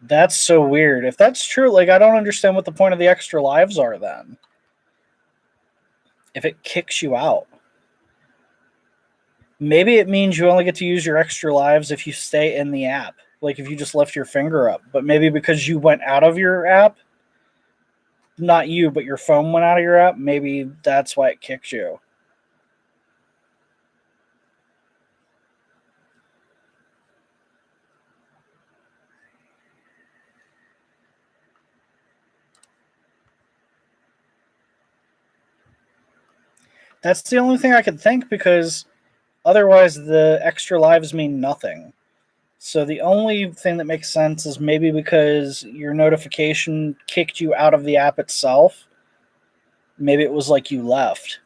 That's so weird. If that's true, like, I don't understand what the point of the extra lives are then. If it kicks you out. Maybe it means you only get to use your extra lives if you stay in the app. Like if you just left your finger up. But maybe because you went out of your app, not you, but your phone went out of your app, maybe that's why it kicks you. That's the only thing I could think, because otherwise the extra lives mean nothing. So the only thing that makes sense is maybe because your notification kicked you out of the app itself. Maybe it was like you left.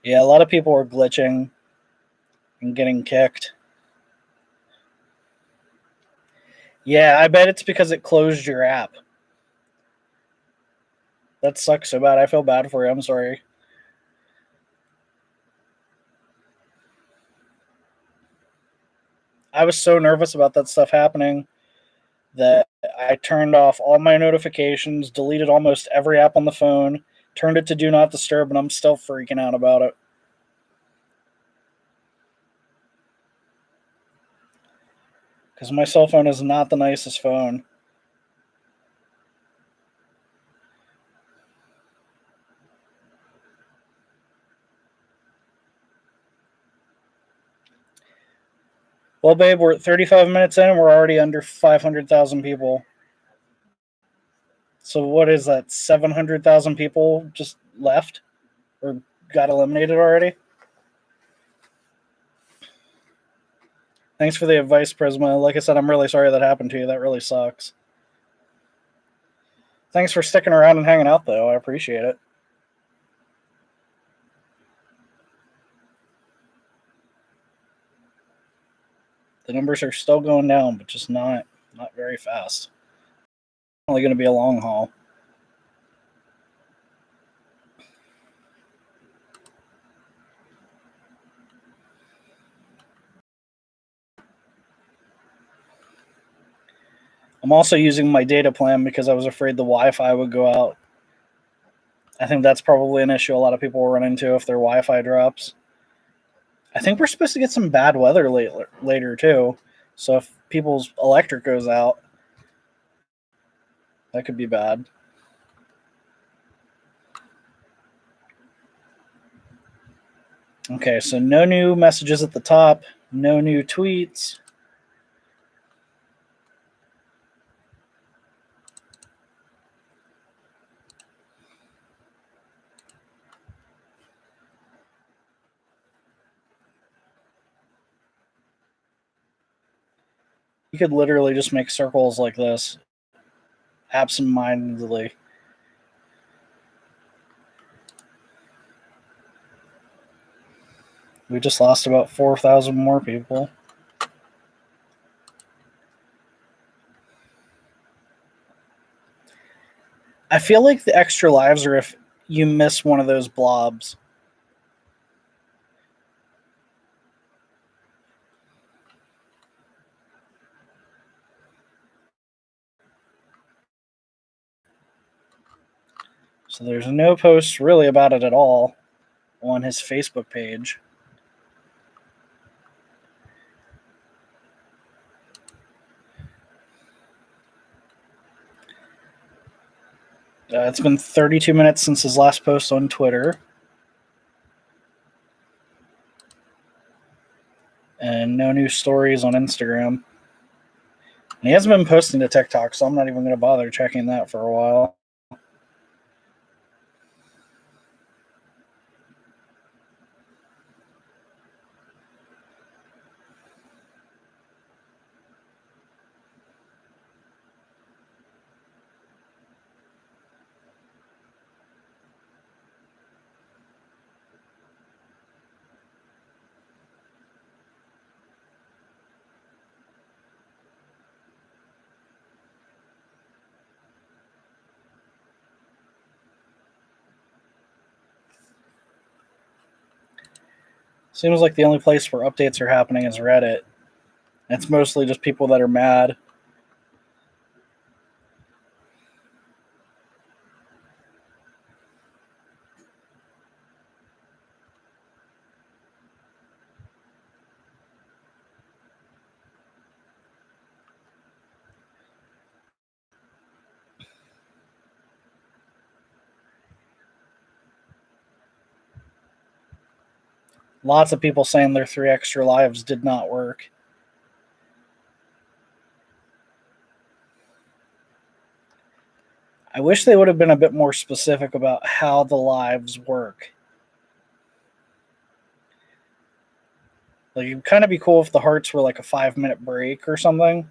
Yeah, a lot of people were glitching and getting kicked. Yeah, I bet it's because it closed your app. That sucks so bad. I feel bad for you. I'm sorry. I was so nervous about that stuff happening that I turned off all my notifications, deleted almost every app on the phone, turned it to Do Not Disturb, and I'm still freaking out about it. Because my cell phone is not the nicest phone. Well, babe, we're at 35 minutes in and we're already under 500,000 people. So what is that? 700,000 people just left or got eliminated already? Thanks for the advice, Prisma. Like I said, I'm really sorry that happened to you. That really sucks. Thanks for sticking around and hanging out, though. I appreciate it. The numbers are still going down, but just not very fast. Only going to be a long haul. I'm also using my data plan because I was afraid the Wi-Fi would go out. I think that's probably an issue a lot of people will run into if their Wi-Fi drops. I think we're supposed to get some bad weather later too. So if people's electric goes out, that could be bad. Okay, so no new messages at the top, no new tweets. You could literally just make circles like this, absentmindedly. We just lost about 4,000 more people. I feel like the extra lives are if you miss one of those blobs. So there's no post really about it at all on his Facebook page. It's been 32 minutes since his last post on Twitter. And no new stories on Instagram. And he hasn't been posting to TikTok, so I'm not even going to bother checking that for a while. Seems like the only place where updates are happening is Reddit. It's mostly just people that are mad. Lots of people saying their 3 extra lives did not work. I wish they would have been a bit more specific about how the lives work. Like, it'd kind of be cool if the hearts were like a 5-minute break or something.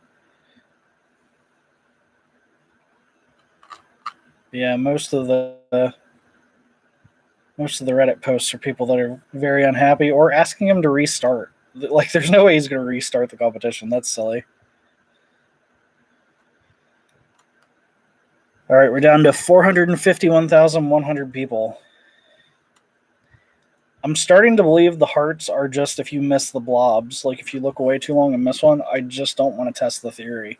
Yeah, most of the Reddit posts are people that are very unhappy or asking him to restart. Like, there's no way he's going to restart the competition. That's silly. All right, we're down to 451,100 people. I'm starting to believe the hearts are just if you miss the blobs. Like, if you look away too long and miss one, I just don't want to test the theory.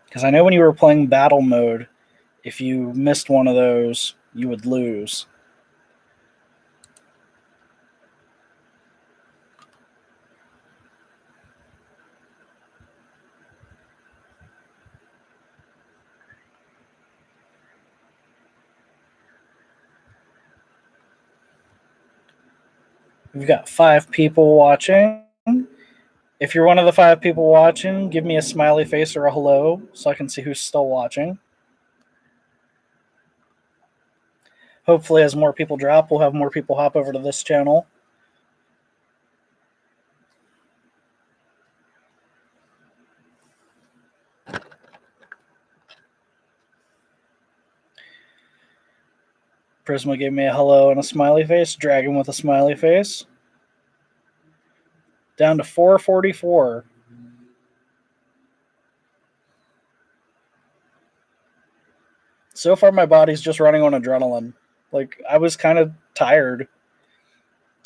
Because I know when you were playing battle mode, if you missed one of those, you would lose. We've got 5 people watching. If you're one of the 5 people watching, give me a smiley face or a hello so I can see who's still watching. Hopefully, as more people drop, we'll have more people hop over to this channel. Prisma gave me a hello and a smiley face. Dragon with a smiley face. Down to 444. So far, my body's just running on adrenaline. Like, I was kind of tired.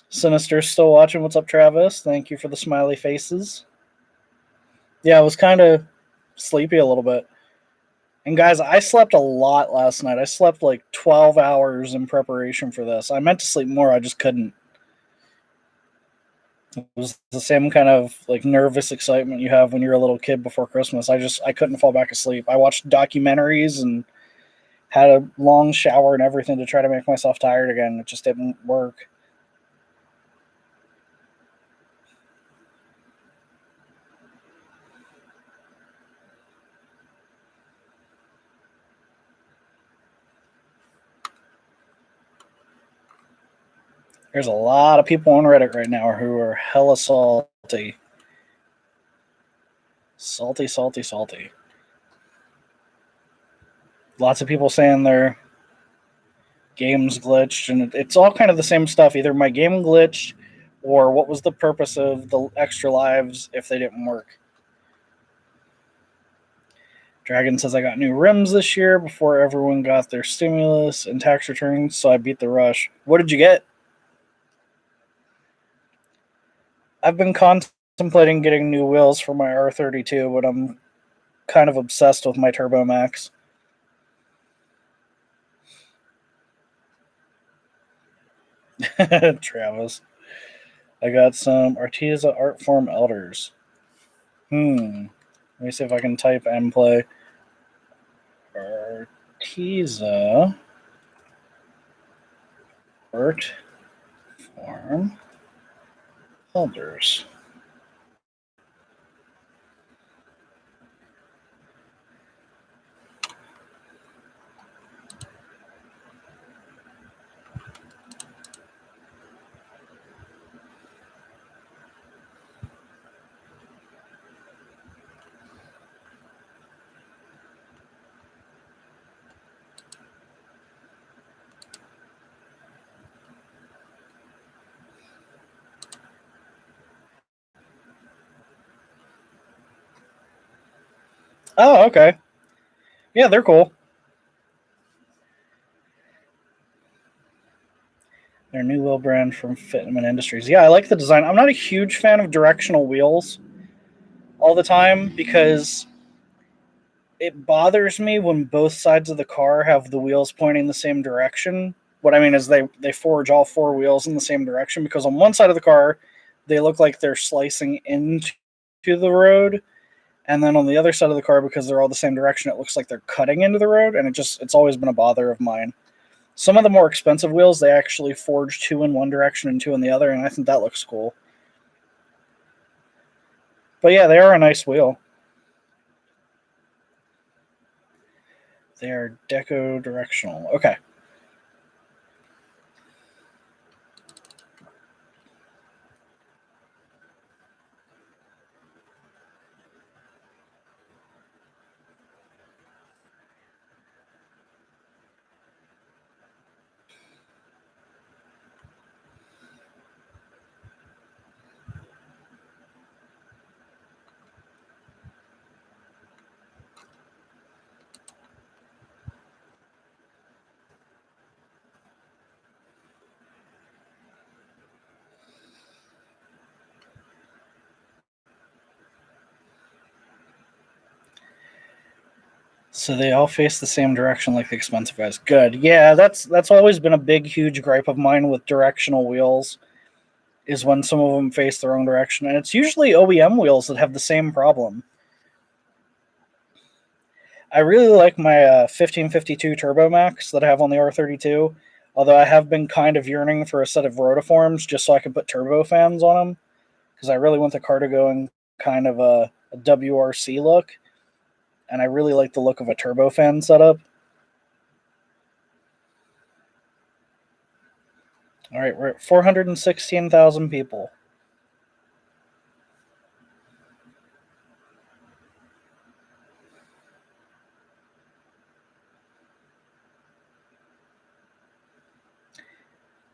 Sinister's still watching. What's up, Travis? Thank you for the smiley faces. Yeah, I was kind of sleepy a little bit. And guys, I slept a lot last night. I slept like 12 hours in preparation for this. I meant to sleep more, I just couldn't. It was the same kind of like nervous excitement you have when you're a little kid before Christmas. I couldn't fall back asleep. I watched documentaries and had a long shower and everything to try to make myself tired again. It just didn't work. There's a lot of people on Reddit right now who are hella salty. Salty, salty, salty. Lots of people saying their game's glitched, and it's all kind of the same stuff. Either my game glitched, or what was the purpose of the extra lives if they didn't work. Dragon says, I got new rims this year before everyone got their stimulus and tax returns, so I beat the rush. What did you get? I've been contemplating getting new wheels for my R32, but I'm kind of obsessed with my Turbo Max. Travis. I got some Arteza Artform Elders. Let me see if I can type and play. Arteza Artform Elders. Oh, okay. Yeah, they're cool. Their new wheel brand from Fitman Industries. Yeah, I like the design. I'm not a huge fan of directional wheels all the time because it bothers me when both sides of the car have the wheels pointing the same direction. What I mean is they forge all four wheels in the same direction, because on one side of the car, they look like they're slicing into the road. And then on the other side of the car, because they're all the same direction, it looks like they're cutting into the road. And it's always been a bother of mine. Some of the more expensive wheels, they actually forge two in one direction and two in the other. And I think that looks cool. But yeah, they are a nice wheel. They are deco directional. Okay. So they all face the same direction like the expensive guys. Good. Yeah, that's always been a big, huge gripe of mine with directional wheels, is when some of them face the wrong direction. And it's usually OEM wheels that have the same problem. I really like my 1552 Turbo Max that I have on the R32, although I have been kind of yearning for a set of rotiforms just so I can put turbo fans on them, because I really want the car to go in kind of a WRC look. And I really like the look of a turbofan setup. All right, we're at 416,000 people.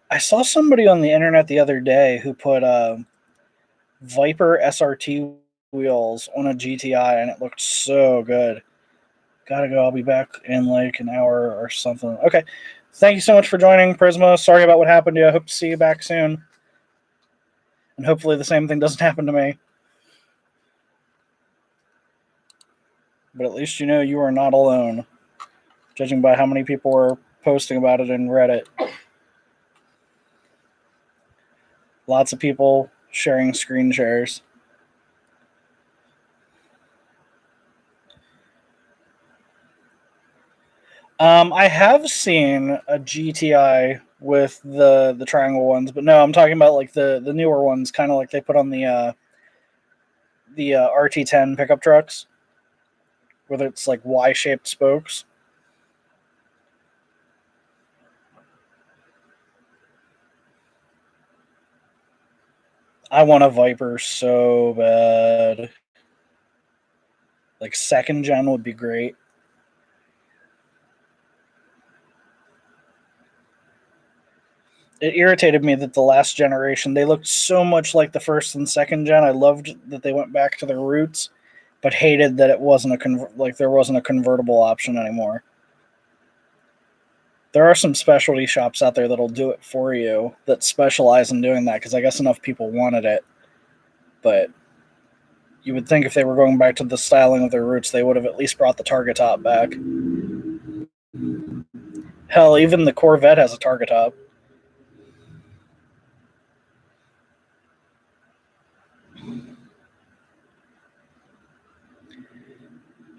I saw somebody on the internet the other day who put Viper SRT wheels on a GTI, and it looked so good. Gotta go. I'll be back in like an hour or something. Okay. Thank you so much for joining, Prisma. Sorry about what happened to you. I hope to see you back soon. And hopefully the same thing doesn't happen to me. but at least you know you are not alone, judging by how many people are posting about it in Reddit. Lots of people sharing screen shares. I have seen a GTI with the triangle ones, but no, I'm talking about like the newer ones, kind of like they put on the RT10 pickup trucks, where it's like Y-shaped spokes. I want a Viper so bad. Like second gen would be great. It irritated me that the last generation, they looked so much like the first and second gen. I loved that they went back to their roots, but hated that it wasn't there wasn't a convertible option anymore. There are some specialty shops out there that'll do it for you that specialize in doing that, because I guess enough people wanted it. But you would think if they were going back to the styling of their roots, they would have at least brought the target top back. Hell, even the Corvette has a target top.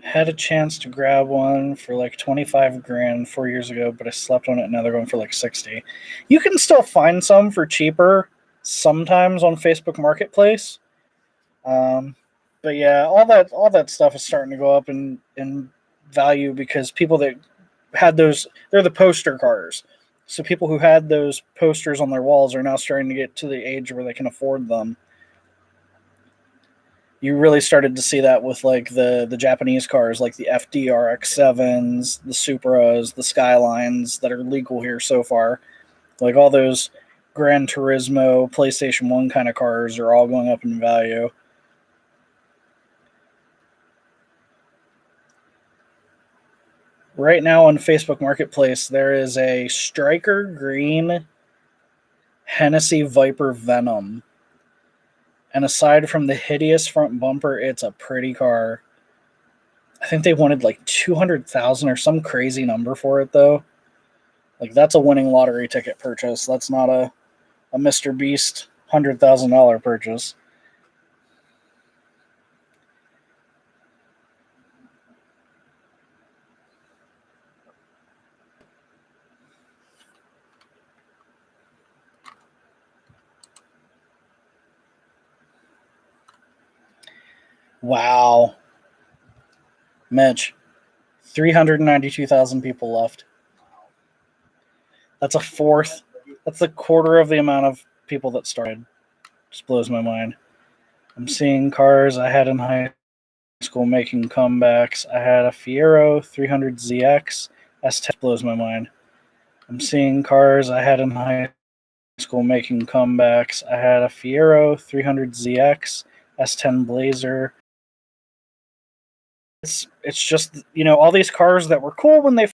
Had a chance to grab one for like 25 grand 4 years ago, but I slept on it, and now they're going for like 60. You can still find some for cheaper sometimes on Facebook Marketplace. But yeah, all that stuff is starting to go up in value, because people that had those, they're the poster cars. So people who had those posters on their walls are now starting to get to the age where they can afford them. You really started to see that with like the Japanese cars, like the FDRX7s, the Supras, the Skylines that are legal here so far. Like all those Gran Turismo, PlayStation 1 kind of cars are all going up in value. Right now on Facebook Marketplace, there is a Striker Green Hennessy Viper Venom. And aside from the hideous front bumper, it's a pretty car. I think they wanted like 200,000 or some crazy number for it, though. Like, that's a winning lottery ticket purchase. That's not a Mr. Beast $100,000 purchase. Wow. Mitch, 392,000 people left. That's a fourth. That's a quarter of the amount of people that started. Just blows my mind. I'm seeing cars I had in high school making comebacks. I had a Fiero 300ZX S10. Blows my mind. I'm seeing cars I had in high school making comebacks. I had a Fiero 300ZX S10 Blazer. It's just, all these cars that were cool when they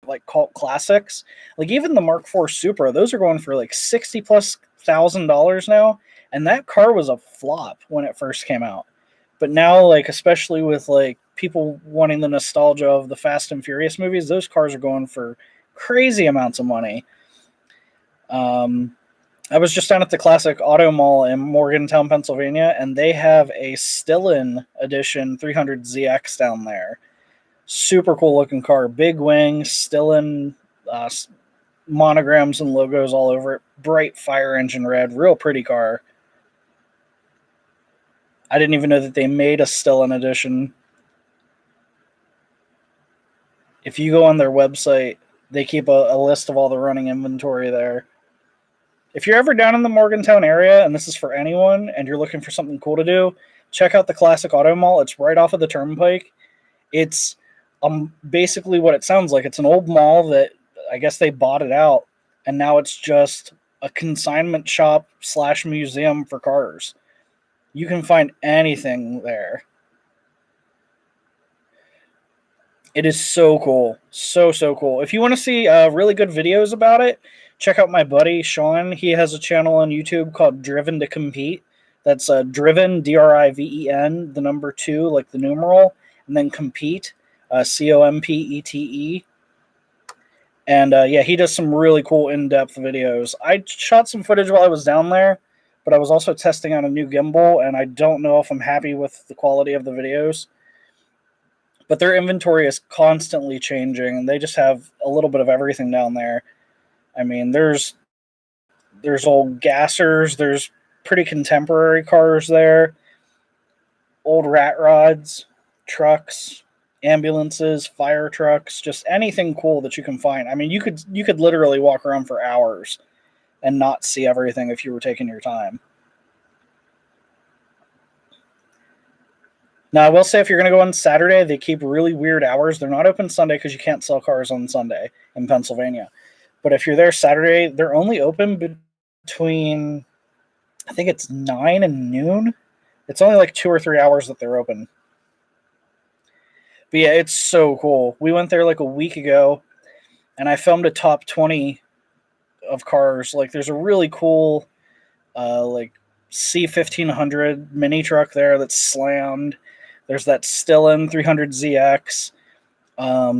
like cult classics, like even the Mark IV Supra, those are going for like $60,000+ now, and that car was a flop when it first came out. But now, like, especially with like people wanting the nostalgia of the Fast and Furious movies, those cars are going for crazy amounts of money. I was just down at the Classic Auto Mall in Morgantown, Pennsylvania, and they have a Stillin Edition 300ZX down there. Super cool looking car. Big wing, Stillin, monograms and logos all over it. Bright fire engine red. Real pretty car. I didn't even know that they made a Stillin Edition. If you go on their website, they keep a list of all the running inventory there. If you're ever down in the Morgantown area, and this is for anyone, and you're looking for something cool to do, check out the Classic Auto Mall. It's right off of the Turnpike. It's basically what it sounds like. It's an old mall that I guess they bought it out, and now it's just a consignment shop / museum for cars. You can find anything there. It is so cool. So cool. If you want to see really good videos about it, check out my buddy Sean. He has a channel on YouTube called Driven to Compete. That's Driven, Driven, the number 2, like the numeral, and then Compete, Compete. And yeah, he does some really cool in-depth videos. I shot some footage while I was down there, but I was also testing out a new gimbal, and I don't know if I'm happy with the quality of the videos. But their inventory is constantly changing, and they just have a little bit of everything down there. I mean, there's old gassers, there's pretty contemporary cars there, old rat rods, trucks, ambulances, fire trucks, just anything cool that you can find. I mean, you could literally walk around for hours and not see everything if you were taking your time. Now, I will say if you're going to go on Saturday, they keep really weird hours. They're not open Sunday because you can't sell cars on Sunday in Pennsylvania. But if you're there Saturday, they're only open between, I think it's 9 and noon. It's only like 2 or 3 hours that they're open. But yeah, it's so cool. We went there like a week ago, and I filmed a top 20 of cars. Like, there's a really cool like C1500 mini truck there that's slammed. There's that Stillen 300ZX.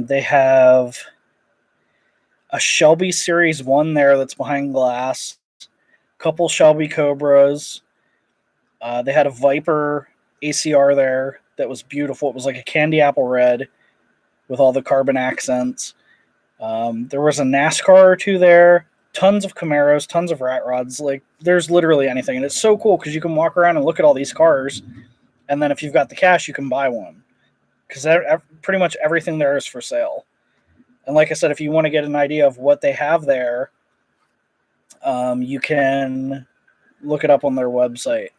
They have a Shelby Series 1 there that's behind glass. Couple Shelby Cobras. They had a Viper ACR there that was beautiful. It was like a candy apple red with all the carbon accents. There was a NASCAR or two there. Tons of Camaros, tons of rat rods. Like, there's literally anything. And it's so cool because you can walk around and look at all these cars. And then if you've got the cash, you can buy one. Because pretty much everything there is for sale. And like I said, if you want to get an idea of what they have there, you can look it up on their website.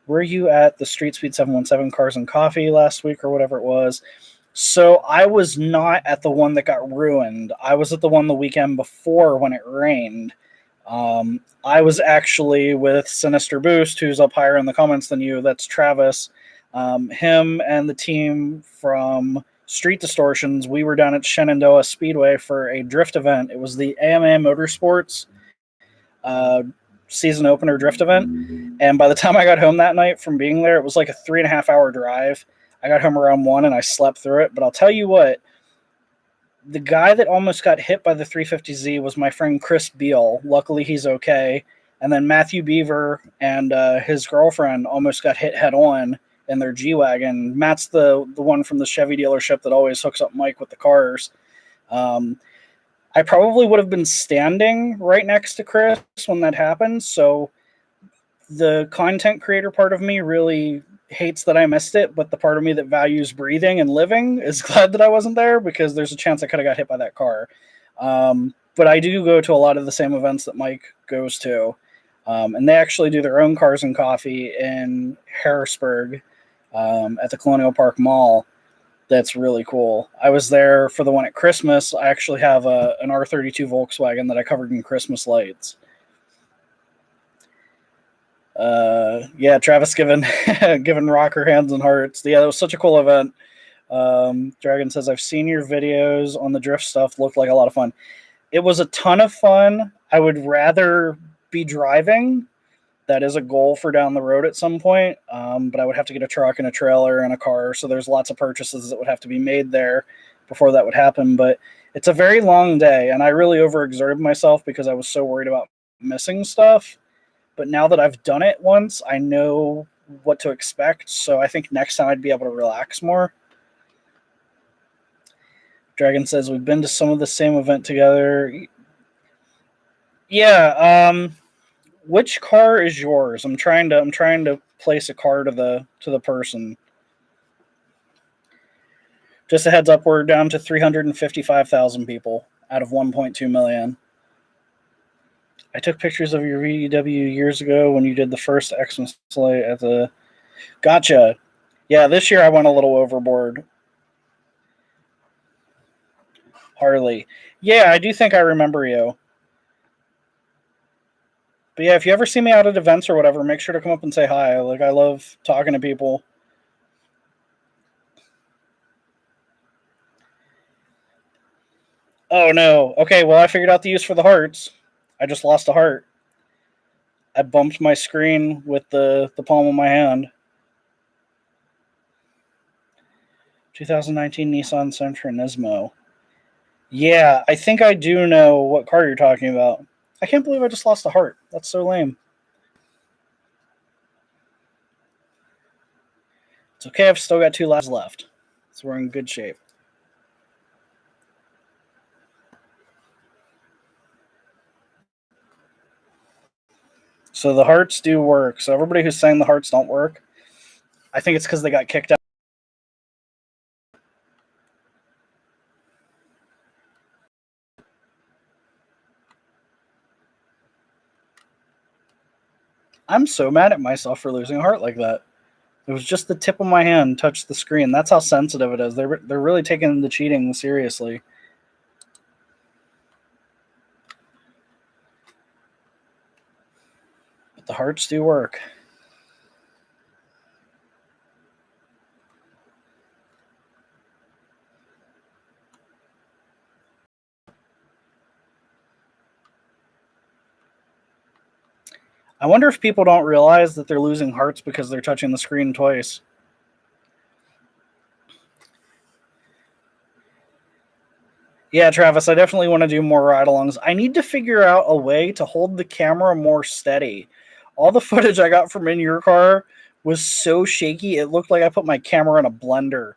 Were you at the Street Speed 717 Cars and Coffee last week or whatever it was? So I was not at the one that got ruined. I was at the one the weekend before when it rained. I was actually with Sinister Boost, who's up higher in the comments than you. That's Travis. Him and the team from Street Distortions, we were down at Shenandoah Speedway for a drift event. It was the AMA Motorsports season opener drift event. And by the time I got home that night from being there, it was like a 3.5 hour drive. I got home around 1 and I slept through it. But I'll tell you what, the guy that almost got hit by the 350Z was my friend Chris Beal. Luckily, he's okay. And then Matthew Beaver and his girlfriend almost got hit head on in their G-Wagon. Matt's the one from the Chevy dealership that always hooks up Mike with the cars. I probably would have been standing right next to Chris when that happened. So the content creator part of me really hates that I missed it, but the part of me that values breathing and living is glad that I wasn't there because there's a chance I could have got hit by that car. But I do go to a lot of the same events that Mike goes to. And they actually do their own Cars and Coffee in Harrisburg at the Colonial Park Mall. That's really cool. I was there for the one at Christmas. I actually have an R32 Volkswagen that I covered in Christmas lights. Yeah, Travis giving rocker hands and hearts. Yeah, that was such a cool event. Dragon says, I've seen your videos on the drift stuff. Looked like a lot of fun. It was a ton of fun. I would rather be driving. That is a goal for down the road at some point. But I would have to get a truck and a trailer and a car. So there's lots of purchases that would have to be made there before that would happen. But it's a very long day. And I really overexerted myself because I was so worried about missing stuff. But now that I've done it once, I know what to expect. So I think next time I'd be able to relax more. Dragon says, we've been to some of the same event together. Yeah, which car is yours? I'm trying to place a car to the person. Just a heads up, we're down to 355,000 people out of 1.2 million. I took pictures of your VW years ago when you did the first Xmas sleigh at the... Gotcha. Yeah, this year I went a little overboard. Harley. Yeah, I do think I remember you. But yeah, if you ever see me out at events or whatever, make sure to come up and say hi. Like, I love talking to people. Oh, no. Okay, well, I figured out the use for the hearts. I just lost a heart. I bumped my screen with the palm of my hand. 2019 Nissan Sentra Nismo. Yeah, I think I do know what car you're talking about. I can't believe I just lost a heart. That's so lame. It's okay, I've still got 2 lives left. So we're in good shape. So the hearts do work. So everybody who's saying the hearts don't work, I think it's because they got kicked out. I'm so mad at myself for losing a heart like that. It was just the tip of my hand touched the screen. That's how sensitive it is. They're really taking the cheating seriously. But the hearts do work. I wonder if people don't realize that they're losing hearts because they're touching the screen twice. Yeah, Travis, I definitely want to do more ride-alongs. I need to figure out a way to hold the camera more steady. All the footage I got from in your car was so shaky, it looked like I put my camera in a blender.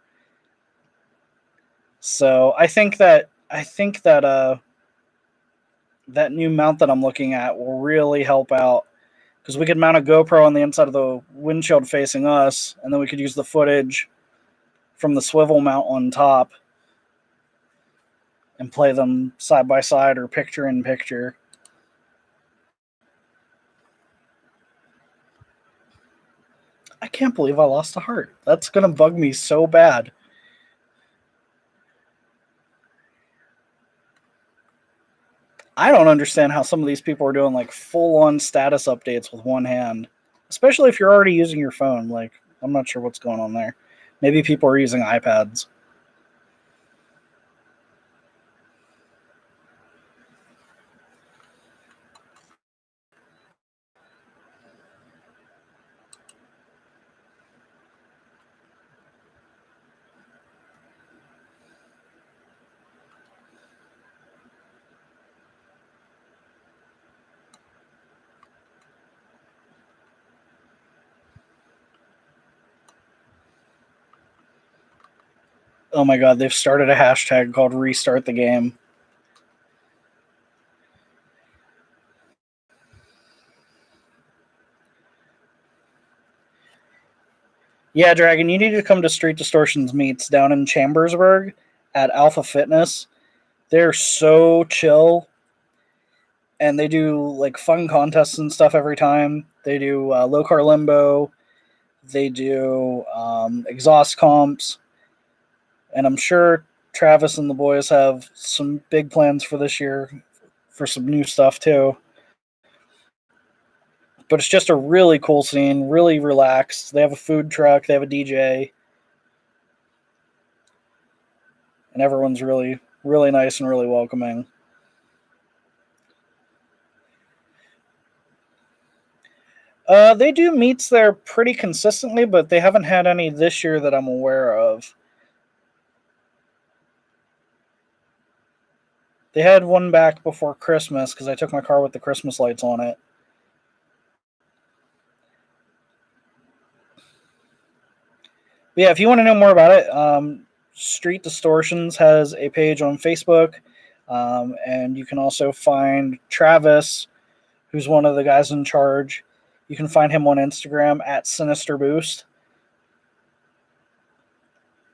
So I think that that new mount that I'm looking at will really help out, because we could mount a GoPro on the inside of the windshield facing us, and then we could use the footage from the swivel mount on top and play them side by side or picture in picture. I can't believe I lost a heart. That's going to bug me so bad. I don't understand how some of these people are doing like full-on status updates with one hand, especially if you're already using your phone. Like, I'm not sure what's going on there. Maybe people are using iPads. Oh my god, they've started a hashtag called Restart the Game. Yeah, Dragon, you need to come to Street Distortions Meets down in Chambersburg at Alpha Fitness. They're so chill, and they do like fun contests and stuff every time. They do low car limbo. They do exhaust comps, and I'm sure Travis and the boys have some big plans for this year for some new stuff too. But it's just a really cool scene, really relaxed. They have a food truck, they have a DJ, and everyone's really, really nice and really welcoming. They do meets there pretty consistently, but they haven't had any this year that I'm aware of. They had one back before Christmas because I took my car with the Christmas lights on it. But yeah, if you want to know more about it, Street Distortions has a page on Facebook, and you can also find Travis, who's one of the guys in charge. You can find him on Instagram at Sinister Boost.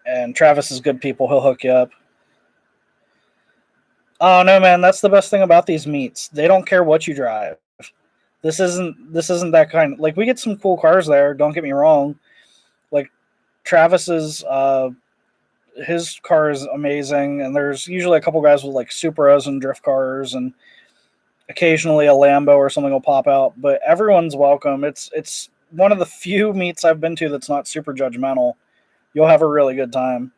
And Travis is good people. He'll hook you up. Oh no, man, that's the best thing about these meets. They don't care what you drive. This isn't that kind. Like, we get some cool cars there, don't get me wrong. Like Travis's his car is amazing, and there's usually a couple guys with like Supras and drift cars, and occasionally a Lambo or something will pop out, but everyone's welcome. It's one of the few meets I've been to that's not super judgmental. You'll have a really good time.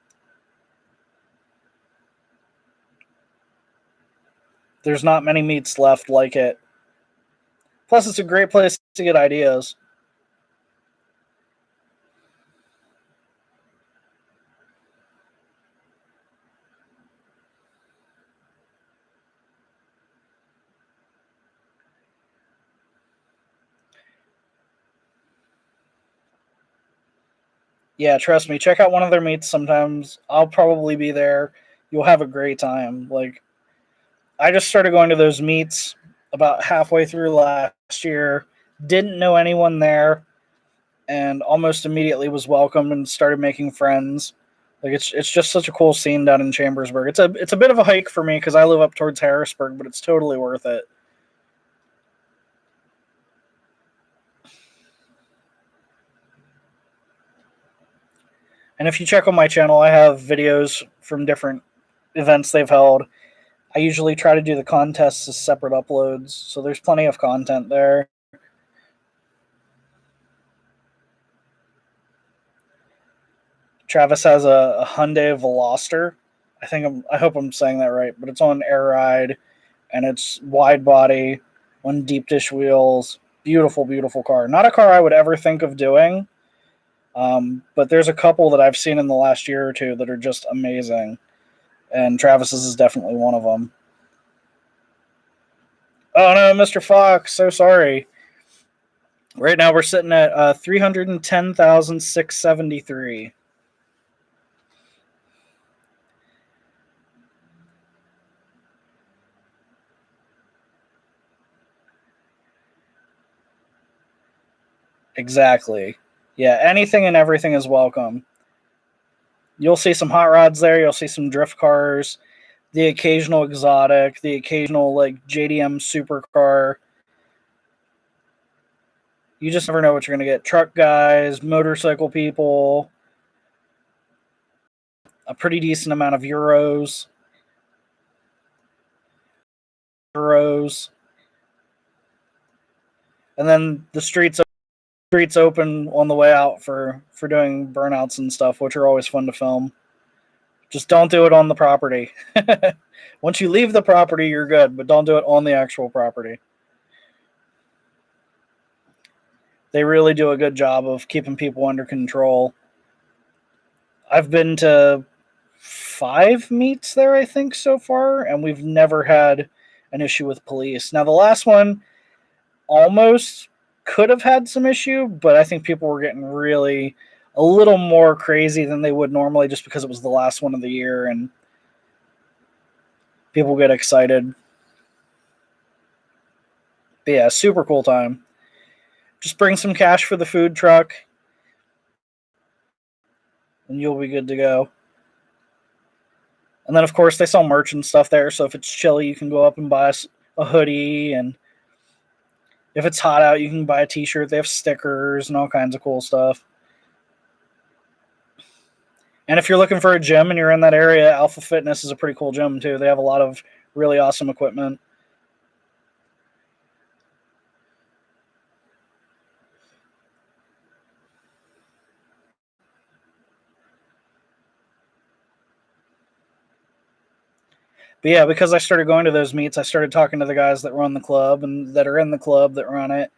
There's not many meets left like it. Plus, it's a great place to get ideas. Yeah, trust me. Check out one of their meets sometimes. I'll probably be there. You'll have a great time. Like, I just started going to those meets about halfway through last year. Didn't know anyone there, and almost immediately was welcomed and started making friends. Like, it's just such a cool scene down in Chambersburg. It's a bit of a hike for me because I live up towards Harrisburg, but it's totally worth it. And if you check on my channel, I have videos from different events they've held. I usually try to do the contests as separate uploads, so there's plenty of content there. Travis has a Hyundai Veloster. I hope I'm saying that right, but it's on air ride, and it's wide body on deep dish wheels. Beautiful, beautiful car. Not a car I would ever think of doing, but there's a couple that I've seen in the last year or two that are just amazing, and Travis's is definitely one of them. Oh no, Mr. Fox, so sorry. Right now we're sitting at 310,673. Exactly. Yeah, anything and everything is welcome. You'll see some hot rods there. You'll see some drift cars, the occasional exotic, the occasional like JDM supercar. You just never know what you're going to get. Truck guys, motorcycle people, a pretty decent amount of Euros. And then the streets open on the way out for doing burnouts and stuff, which are always fun to film. Just don't do it on the property. Once you leave the property, you're good, but don't do it on the actual property. They really do a good job of keeping people under control. I've been to 5 meets there, I think, so far, and we've never had an issue with police. Now, the last one almost could have had some issue, but I think people were getting really a little more crazy than they would normally just because it was the last one of the year, and people get excited. But yeah, super cool time. Just bring some cash for the food truck, and you'll be good to go. And then, of course, they sell merch and stuff there, so if it's chilly, you can go up and buy a hoodie, and if it's hot out, you can buy a t-shirt. They have stickers and all kinds of cool stuff. And if you're looking for a gym and you're in that area, Alpha Fitness is a pretty cool gym, too. They have a lot of really awesome equipment. But yeah, because I started going to those meets, I started talking to the guys that run the club and that are in the club that run it.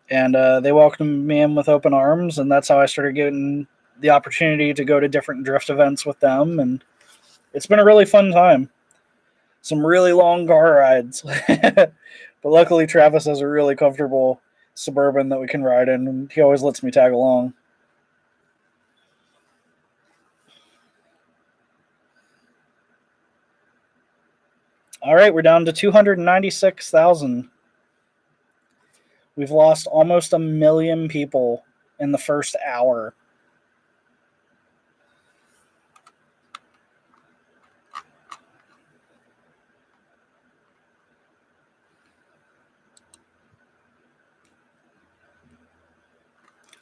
And they welcomed me in with open arms, and that's how I started getting the opportunity to go to different drift events with them. And it's been a really fun time. Some really long car rides. But luckily, Travis has a really comfortable Suburban that we can ride in, and he always lets me tag along. All right, we're down to 296,000. We've lost almost 1 million people in the first hour.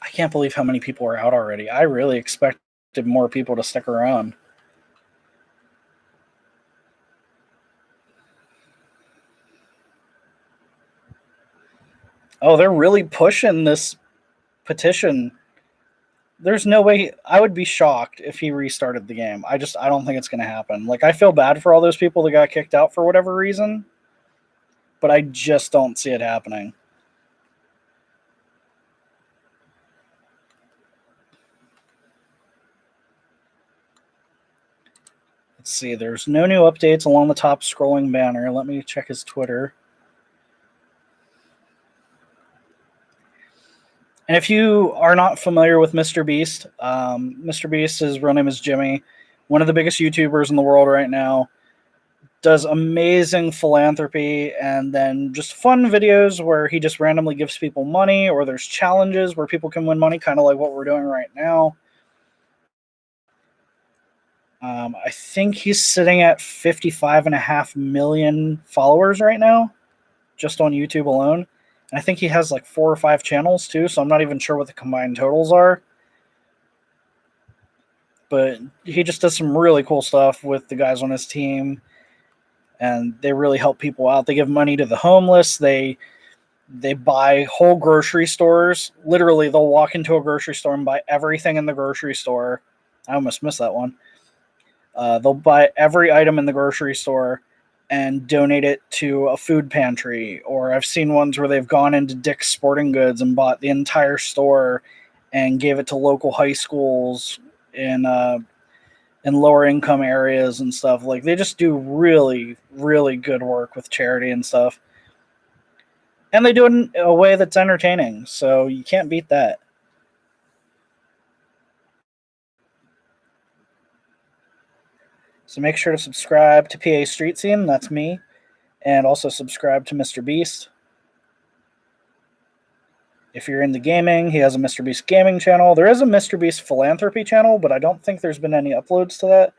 I can't believe how many people are out already. I really expected more people to stick around. Oh, they're really pushing this petition. There's no way. I would be shocked if he restarted the game. I don't think it's going to happen. Like, I feel bad for all those people that got kicked out for whatever reason, but I just don't see it happening. Let's see. There's no new updates along the top scrolling banner. Let me check his Twitter. And if you are not familiar with MrBeast, MrBeast, his real name is Jimmy, one of the biggest YouTubers in the world right now, does amazing philanthropy and then just fun videos where he just randomly gives people money, or there's challenges where people can win money, kind of like what we're doing right now. I think he's sitting at 55.5 million followers right now, just on YouTube alone. And I think he has like 4 or 5 channels too, so I'm not even sure what the combined totals are. But he just does some really cool stuff with the guys on his team, and they really help people out. They give money to the homeless. They buy whole grocery stores. Literally, they'll walk into a grocery store and buy everything in the grocery store. I almost missed that one. They'll buy every item in the grocery store and donate it to a food pantry. Or I've seen ones where they've gone into Dick's Sporting Goods and bought the entire store and gave it to local high schools in lower income areas and stuff. Like, they just do really, really good work with charity and stuff. And they do it in a way that's entertaining, so you can't beat that. So make sure to subscribe to PAStreetScene, that's me, and also subscribe to MrBeast. If you're into gaming, he has a MrBeast gaming channel. There is a MrBeast philanthropy channel, but I don't think there's been any uploads to that.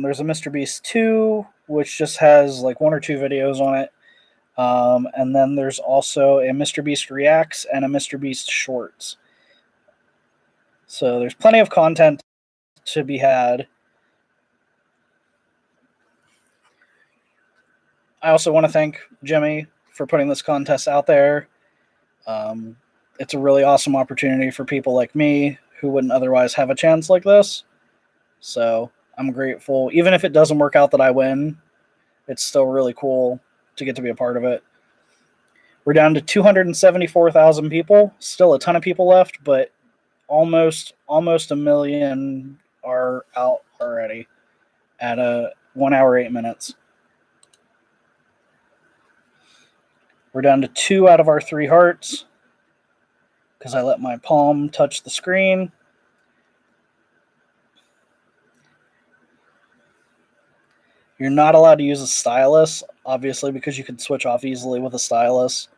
There's a MrBeast 2, which just has like 1 or 2 videos on it. And then there's also a MrBeast Reacts and a MrBeast Shorts. So there's plenty of content to be had. I also want to thank Jimmy for putting this contest out there. It's a really awesome opportunity for people like me who wouldn't otherwise have a chance like this. So I'm grateful. Even if it doesn't work out that I win, it's still really cool to get to be a part of it. We're down to 274,000 people. Still a ton of people left, but almost a million are out already at 1 hour 8 minutes. We're down to 2 out of our 3 hearts because I let my palm touch the screen. You're not allowed to use a stylus, obviously, because you can switch off easily with a stylus.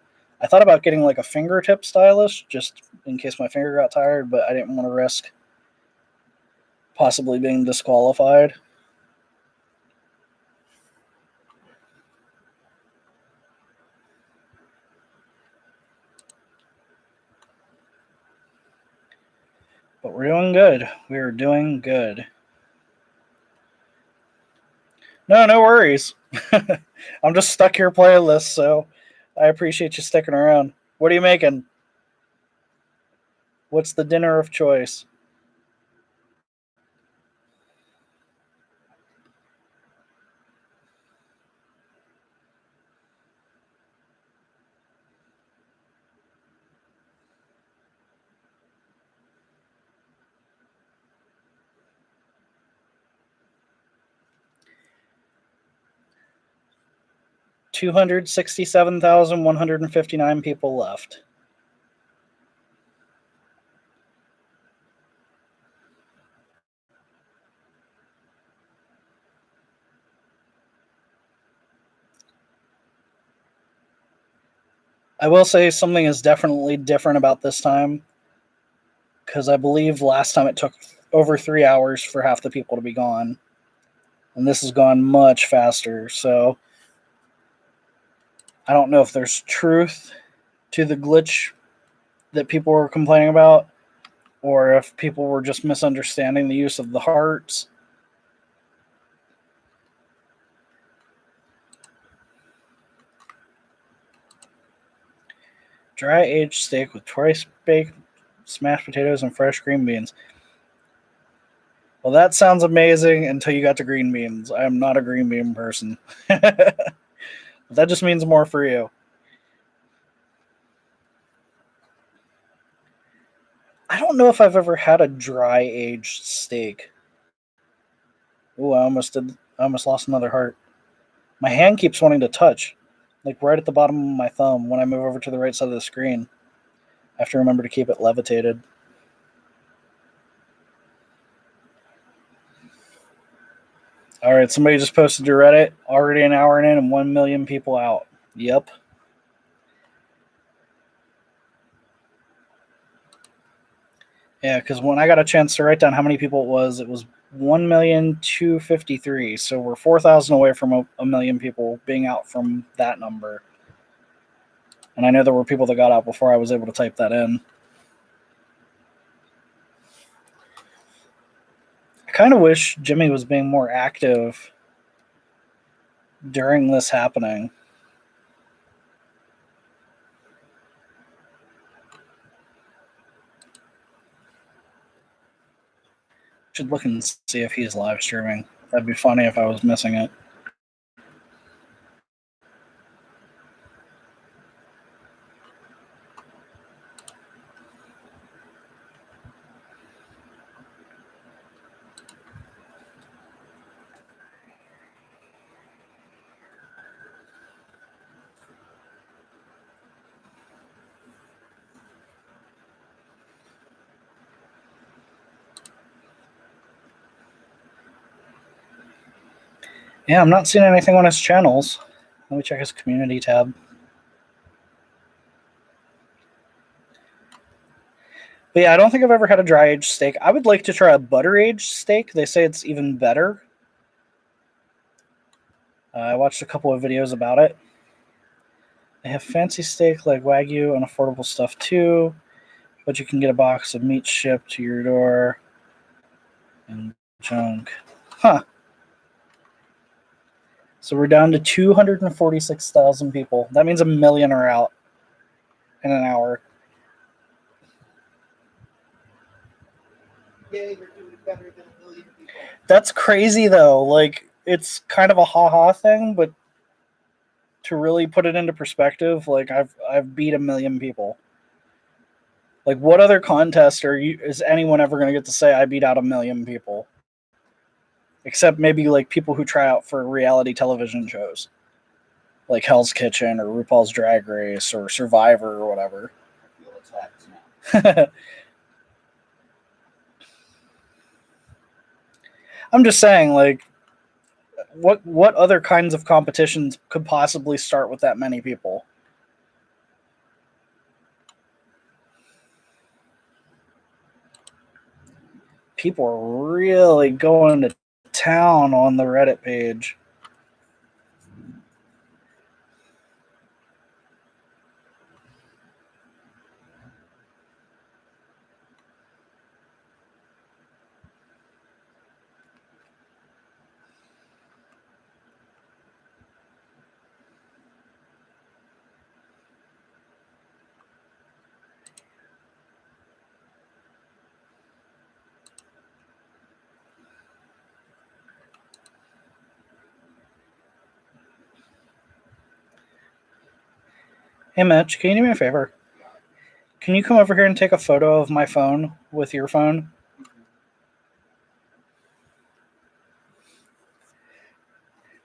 I thought about getting like a fingertip stylus just in case my finger got tired, but I didn't want to risk possibly being disqualified. But we're doing good. We're doing good. No worries. I'm just stuck here playing this, so I appreciate you sticking around. What are you making? What's the dinner of choice? $267,159 people left. I will say something is definitely different about this time, because I believe last time it took over 3 hours for half the people to be gone, and this has gone much faster. So I don't know if there's truth to the glitch that people were complaining about, or if people were just misunderstanding the use of the hearts. Dry aged steak with twice baked smashed potatoes and fresh green beans. Well, that sounds amazing until you got to green beans. I am not a green bean person. That just means more for you. I don't know if I've ever had a dry aged steak. Ooh, I almost lost another heart. My hand keeps wanting to touch, like right at the bottom of my thumb when I move over to the right side of the screen. I have to remember to keep it levitated. All right, somebody just posted to Reddit, already an hour in and 1 million people out. Yep. Yeah, because when I got a chance to write down how many people it was 1,253,000. So we're 4,000 away from a million people being out from that number. And I know there were people that got out before I was able to type that in. I kind of wish Jimmy was being more active during this happening. Should look and see if he's live streaming. That'd be funny if I was missing it. Yeah, I'm not seeing anything on his channels. Let me check his community tab. But yeah, I don't think I've ever had a dry aged steak. I would like to try a butter aged steak. They say it's even better. I watched a couple of videos about it. They have fancy steak like Wagyu and affordable stuff too, but you can get a box of meat shipped to your door and junk. Huh. So we're down to 246,000 people. That means 1 million are out in an hour. Yeah, you're doing better than 1 million people. That's crazy though. Like, it's kind of a ha-ha thing, but to really put it into perspective, like I've beat 1 million people. Like, what other contest is anyone ever going to get to say I beat out 1 million people? Except maybe like people who try out for reality television shows, like Hell's Kitchen or RuPaul's Drag Race or Survivor or whatever. I feel attacked now. I'm just saying, like, what other kinds of competitions could possibly start with that many people? People are really going to town on the Reddit page. Hey, Mitch, can you do me a favor? Can you come over here and take a photo of my phone with your phone?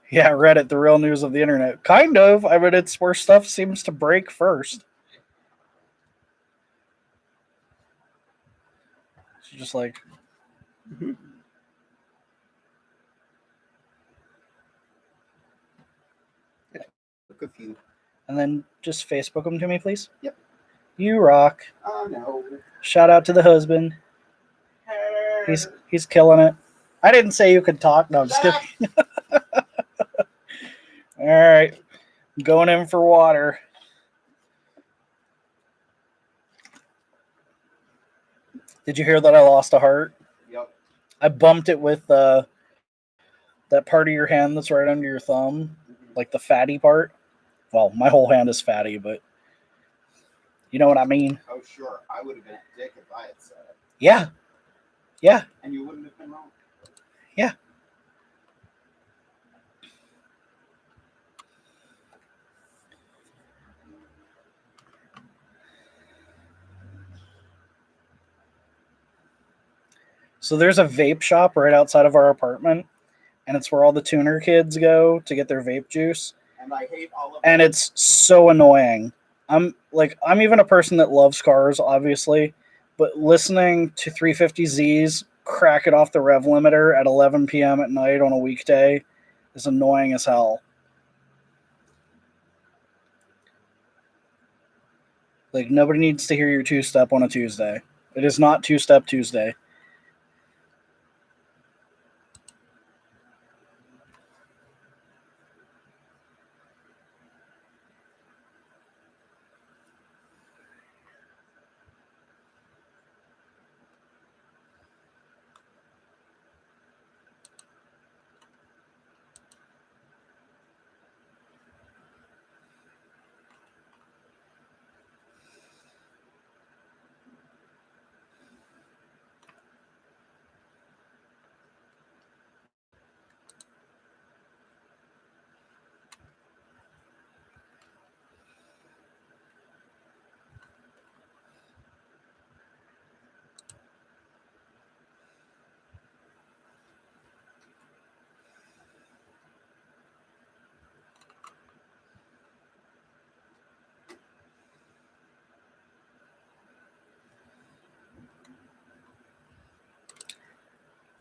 Yeah, Reddit, the real news of the internet. Kind of. I mean, it's where stuff seems to break first. It's just like... Look a few. And then just Facebook them to me, please. Yep. You rock. Oh no. Shout out to the husband. He's killing it. I didn't say you could talk. No, I'm just kidding. All right. I'm going in for water. Did you hear that I lost a heart? Yep. I bumped it with that part of your hand that's right under your thumb, like the fatty part. Well, my whole hand is fatty, but you know what I mean? Oh, sure. I would have been a dick if I had said it. Yeah. Yeah. And you wouldn't have been wrong. Yeah. So there's a vape shop right outside of our apartment, and it's where all the tuner kids go to get their vape juice. And I hate all of And them. it's so annoying. I'm even a person that loves cars, obviously, but listening to 350Zs crack it off the rev limiter at 11 p.m. at night on a weekday is annoying as hell. Like, nobody needs to hear your two-step on a Tuesday. It is not two-step Tuesday.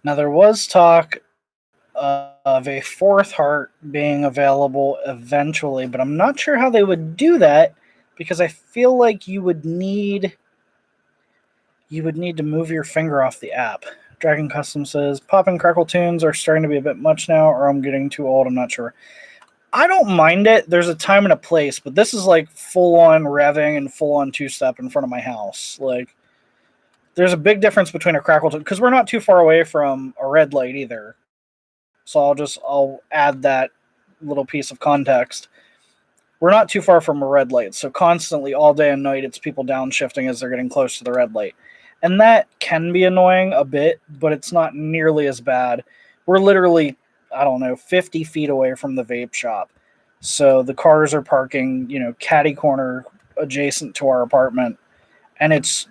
Now, there was talk of a fourth heart being available eventually, but I'm not sure how they would do that because I feel like you would need to move your finger off the app. Dragon Custom says, Pop and Crackle tunes are starting to be a bit much now, or I'm getting too old, I'm not sure. I don't mind it. There's a time and a place, but this is like full-on revving and full-on two-step in front of my house. Like, there's a big difference between a Crackle tune, because we're not too far away from a red light either. So I'll add that little piece of context. We're not too far from a red light, so constantly, all day and night, it's people downshifting as they're getting close to the red light. And that can be annoying a bit, but it's not nearly as bad. We're literally, 50 feet away from the vape shop. So the cars are parking, catty corner adjacent to our apartment. And it's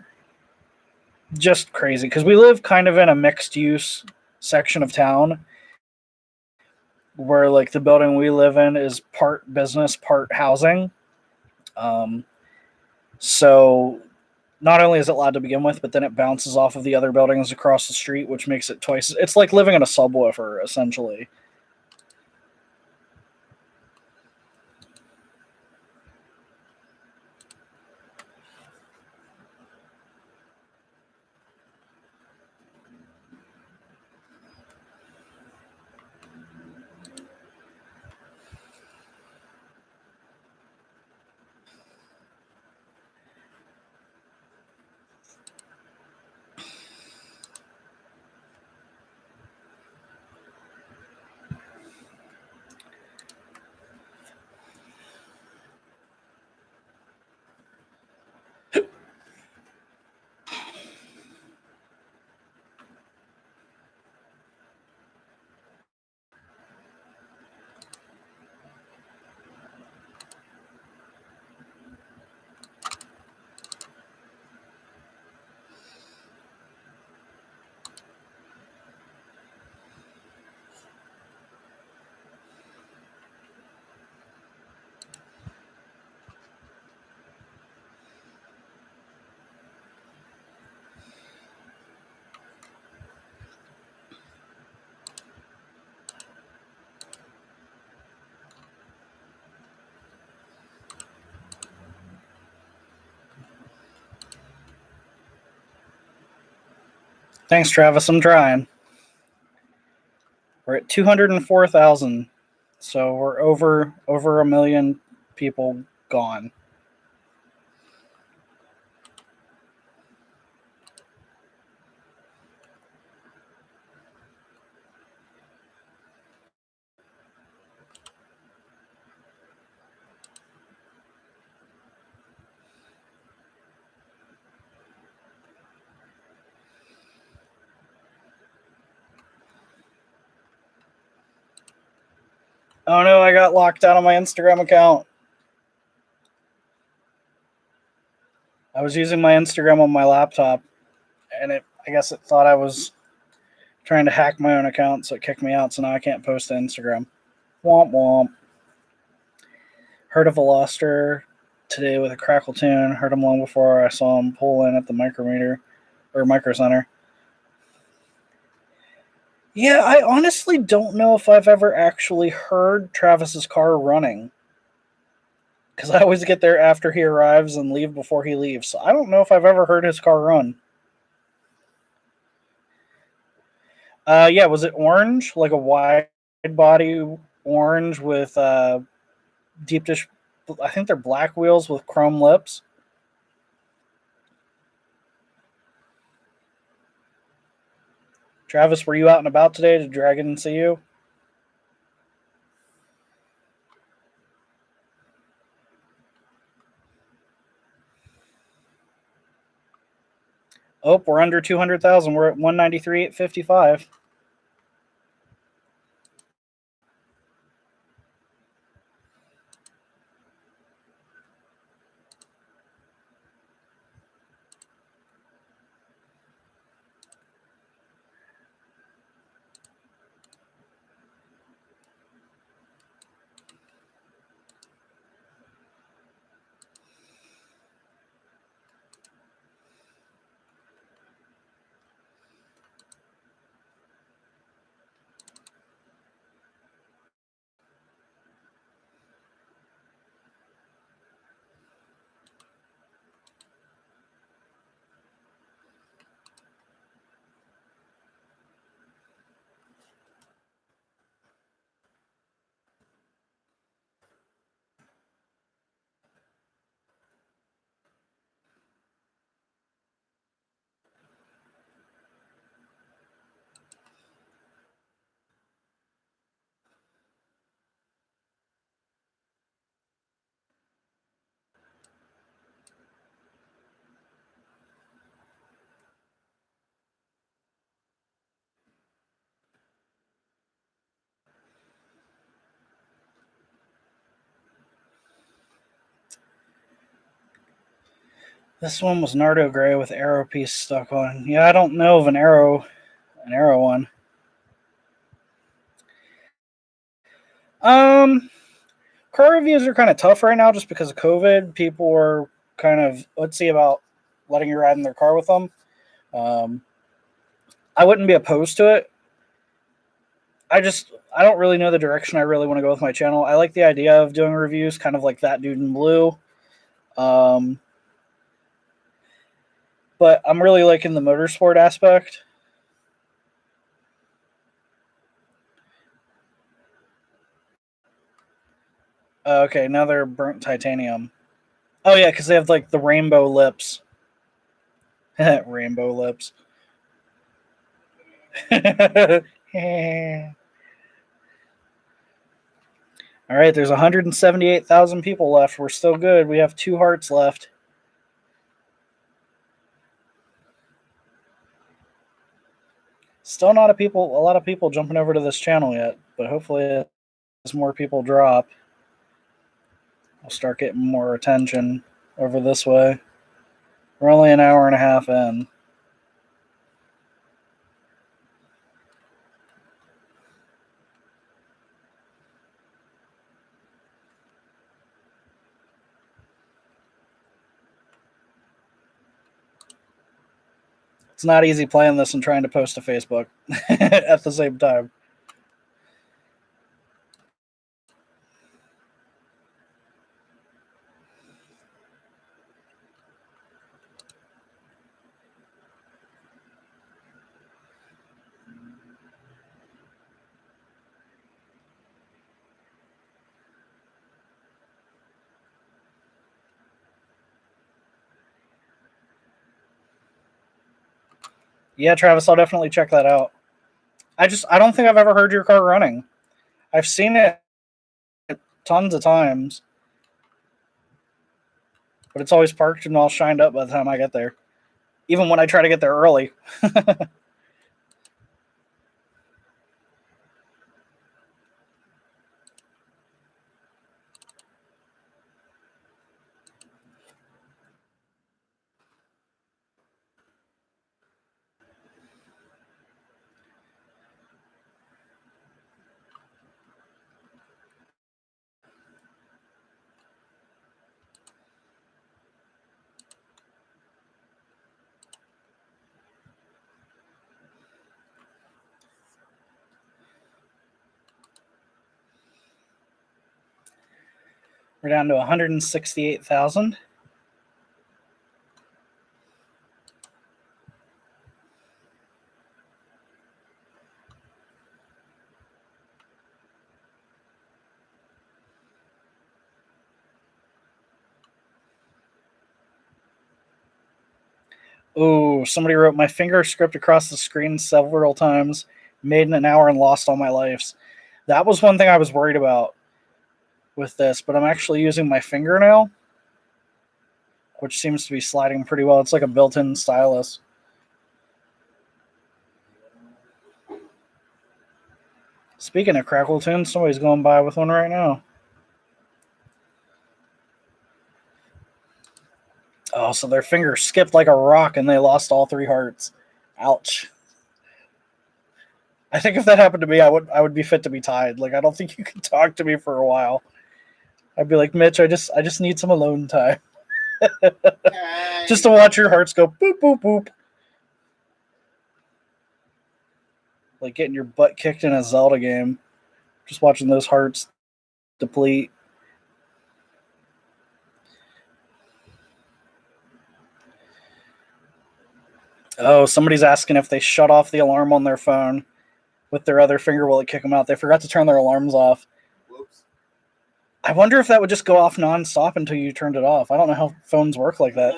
just crazy because we live kind of in a mixed use section of town where like the building we live in is part business, part housing. So not only is it loud to begin with, but then it bounces off of the other buildings across the street, which makes it twice. It's like living in a subwoofer, essentially. Thanks, Travis. I'm trying. We're at 204,000, so we're over 1 million people gone. Oh no, I got locked out of my Instagram account. I was using my Instagram on my laptop, and I guess it thought I was trying to hack my own account, so it kicked me out, so now I can't post to Instagram. Womp womp. Heard of Veloster. today with a crackle tune. Heard him long before I saw him pull in at the micrometer or micro center. Yeah, I honestly don't know if I've ever actually heard Travis's car running. Because I always get there after he arrives and leave before he leaves. So I don't know if I've ever heard his car run. Yeah, was it orange? Like a wide body orange with deep dish. I think they're black wheels with chrome lips. Travis, were you out and about today? Did Dragon see you? Oh, we're under 200,000. We're at 193,855. This one was Nardo Gray with arrow piece stuck on. Yeah, I don't know of an arrow one. Car reviews are kind of tough right now just because of COVID. People are kind of see about letting you ride in their car with them. I wouldn't be opposed to it. I don't really know the direction I really want to go with my channel. I like the idea of doing reviews, kind of like that dude in blue. But I'm really liking the motorsport aspect. Okay, now they're burnt titanium. Oh yeah, because they have like the rainbow lips. Rainbow lips. All right, there's 178,000 people left. We're still good. We have 2 hearts left. Still not a lot of people jumping over to this channel yet, but hopefully as more people drop, we'll start getting more attention over this way. We're only an hour and a half in. It's not easy playing this and trying to post to Facebook at the same time. Yeah, Travis, I'll definitely check that out. I don't think I've ever heard your car running. I've seen it tons of times, but it's always parked and all shined up by the time I get there. Even when I try to get there early. We're down to 168,000. Oh, somebody wrote my finger script across the screen several times, made in an hour and lost all my lives. That was one thing I was worried about with this, but I'm actually using my fingernail, which seems to be sliding pretty well. It's like a built-in stylus. Speaking of crackle tunes, somebody's going by with one right now. Oh, so their finger skipped like a rock and they lost all 3 hearts. Ouch. I think if that happened to me, I would be fit to be tied. Like, I don't think you can talk to me for a while. I'd be like, Mitch, I just need some alone time. Just to watch your hearts go boop boop boop. Like getting your butt kicked in a Zelda game. Just watching those hearts deplete. Oh, somebody's asking if they shut off the alarm on their phone with their other finger, will it kick them out? They forgot to turn their alarms off. Whoops. I wonder if that would just go off nonstop until you turned it off. I don't know how phones work like that.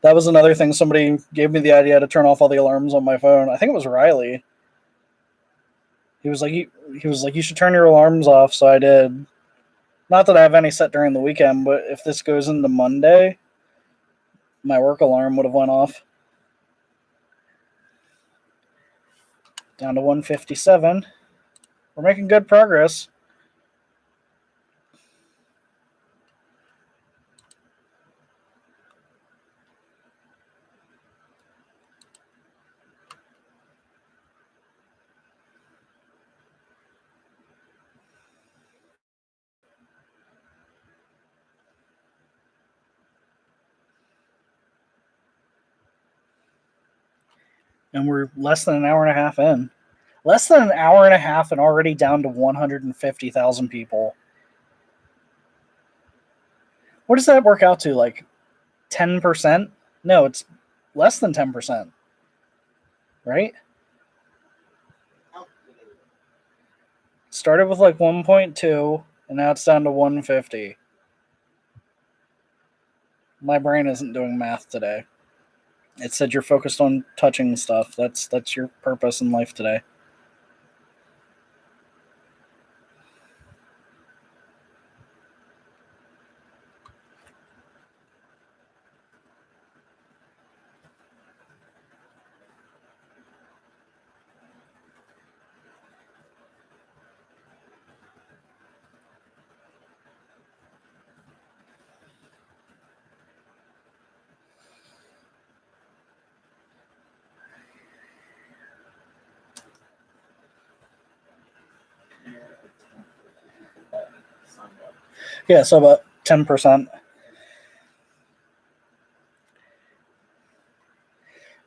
That was another thing. Somebody gave me the idea to turn off all the alarms on my phone. I think it was Riley. He was like, you should turn your alarms off. So I did. Not that I have any set during the weekend, but if this goes into Monday, my work alarm would have went off. Down to 157. We're making good progress. And we're less than an hour and a half in. Less than an hour and a half and already down to 150,000 people. What does that work out to? Like 10%? No, it's less than 10%. Right? Started with like 1.2 and now it's down to 150. My brain isn't doing math today. It said you're focused on touching stuff. That's your purpose in life today. Yeah, so about 10%.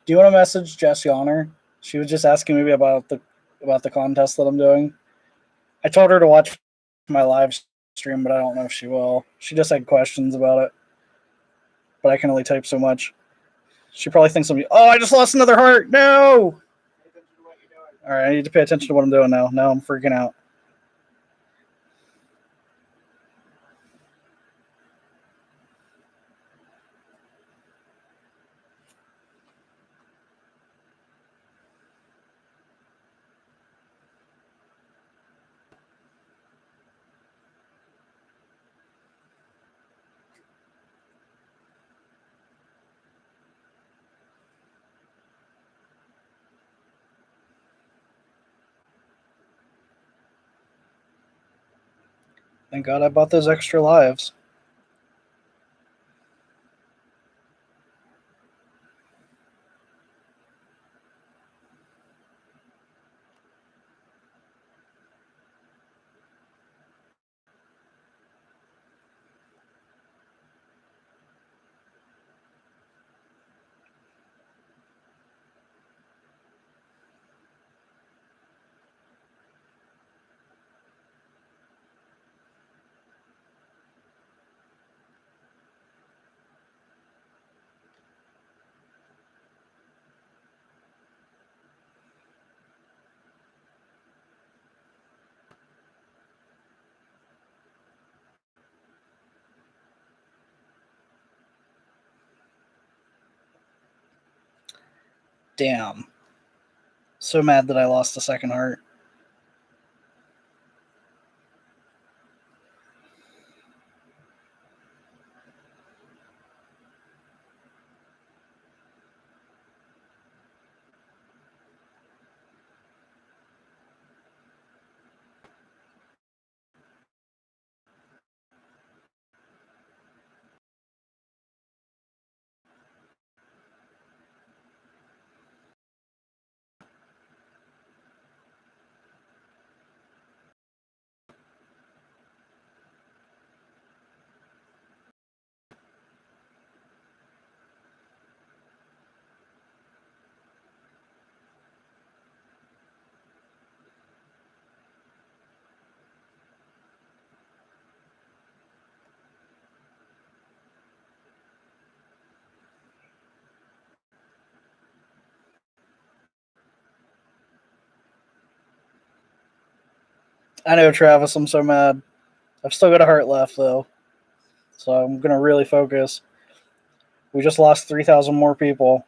Do you want to message Jess Yonner? She was just asking me about the contest that I'm doing. I told her to watch my live stream, but I don't know if she will. She just had questions about it. But I can only type so much. She probably thinks I'm. Oh, I just lost another heart. No. All right, I need to pay attention to what I'm doing now. Now I'm freaking out. Thank God I bought those extra lives. Damn. So mad that I lost a second heart. I know, Travis, I'm so mad. I've still got a heart left, though. So I'm going to really focus. We just lost 3,000 more people.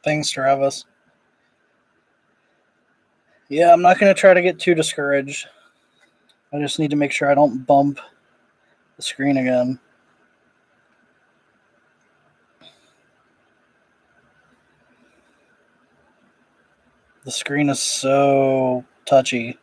Thanks, Travis. Yeah, I'm not going to try to get too discouraged. I just need to make sure I don't bump the screen again. The screen is so touchy.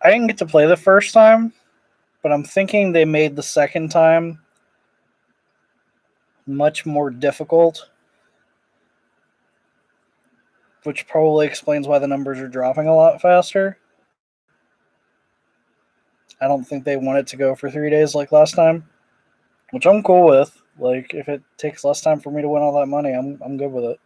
I didn't get to play the first time, but I'm thinking they made the second time much more difficult, which probably explains why the numbers are dropping a lot faster. I don't think they want it to go for 3 days like last time, which I'm cool with. Like, if it takes less time for me to win all that money, I'm good with it.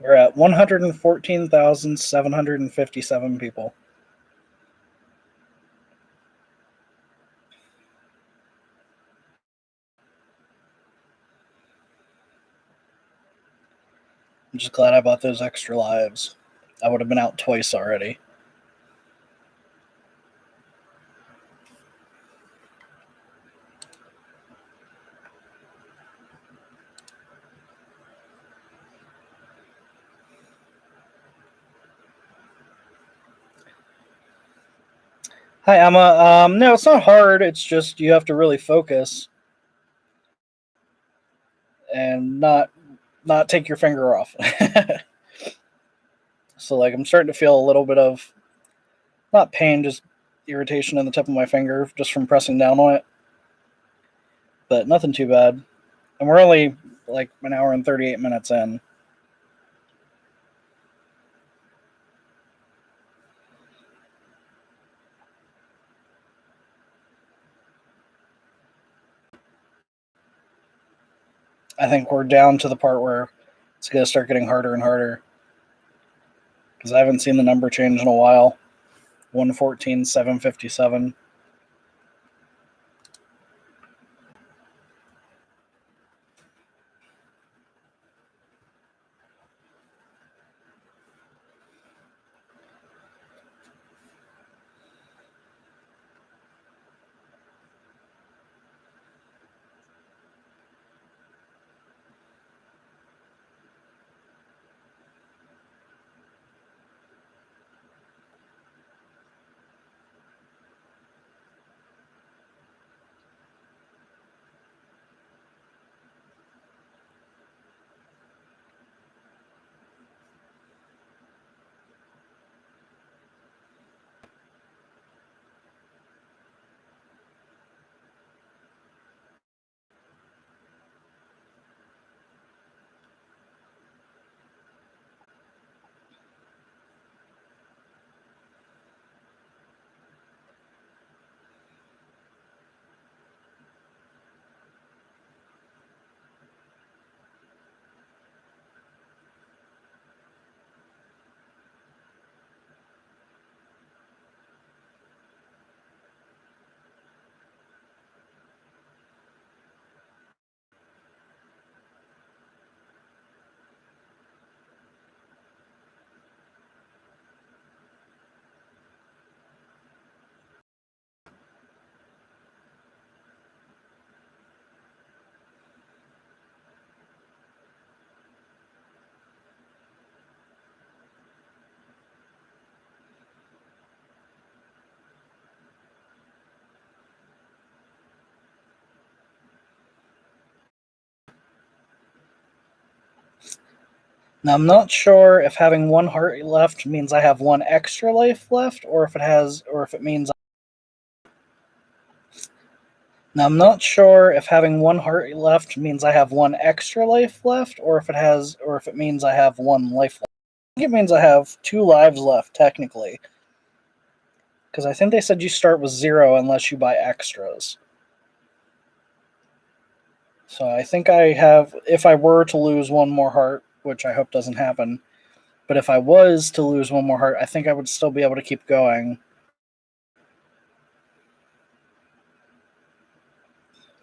We're at 114,757 people. I'm just glad I bought those extra lives. I would have been out twice already. Hi, Emma. No, it's not hard. It's just you have to really focus and not take your finger off. So, like, I'm starting to feel a little bit of not pain, just irritation in the tip of my finger just from pressing down on it. But nothing too bad. And we're only like an hour and 38 minutes in. I think we're down to the part where it's going to start getting harder and harder. Because I haven't seen the number change in a while. 114,757. Now, I'm not sure if having one heart left means I have one extra life left, or if it means. Now, I'm not sure if having one heart left means I have one extra life left, or if it means I have one life left. I think it means I have 2 lives left, technically. Because I think they said you start with 0 unless you buy extras. So I think I have, if I were to lose one more heart, which I hope doesn't happen, but if I was to lose one more heart, I think I would still be able to keep going.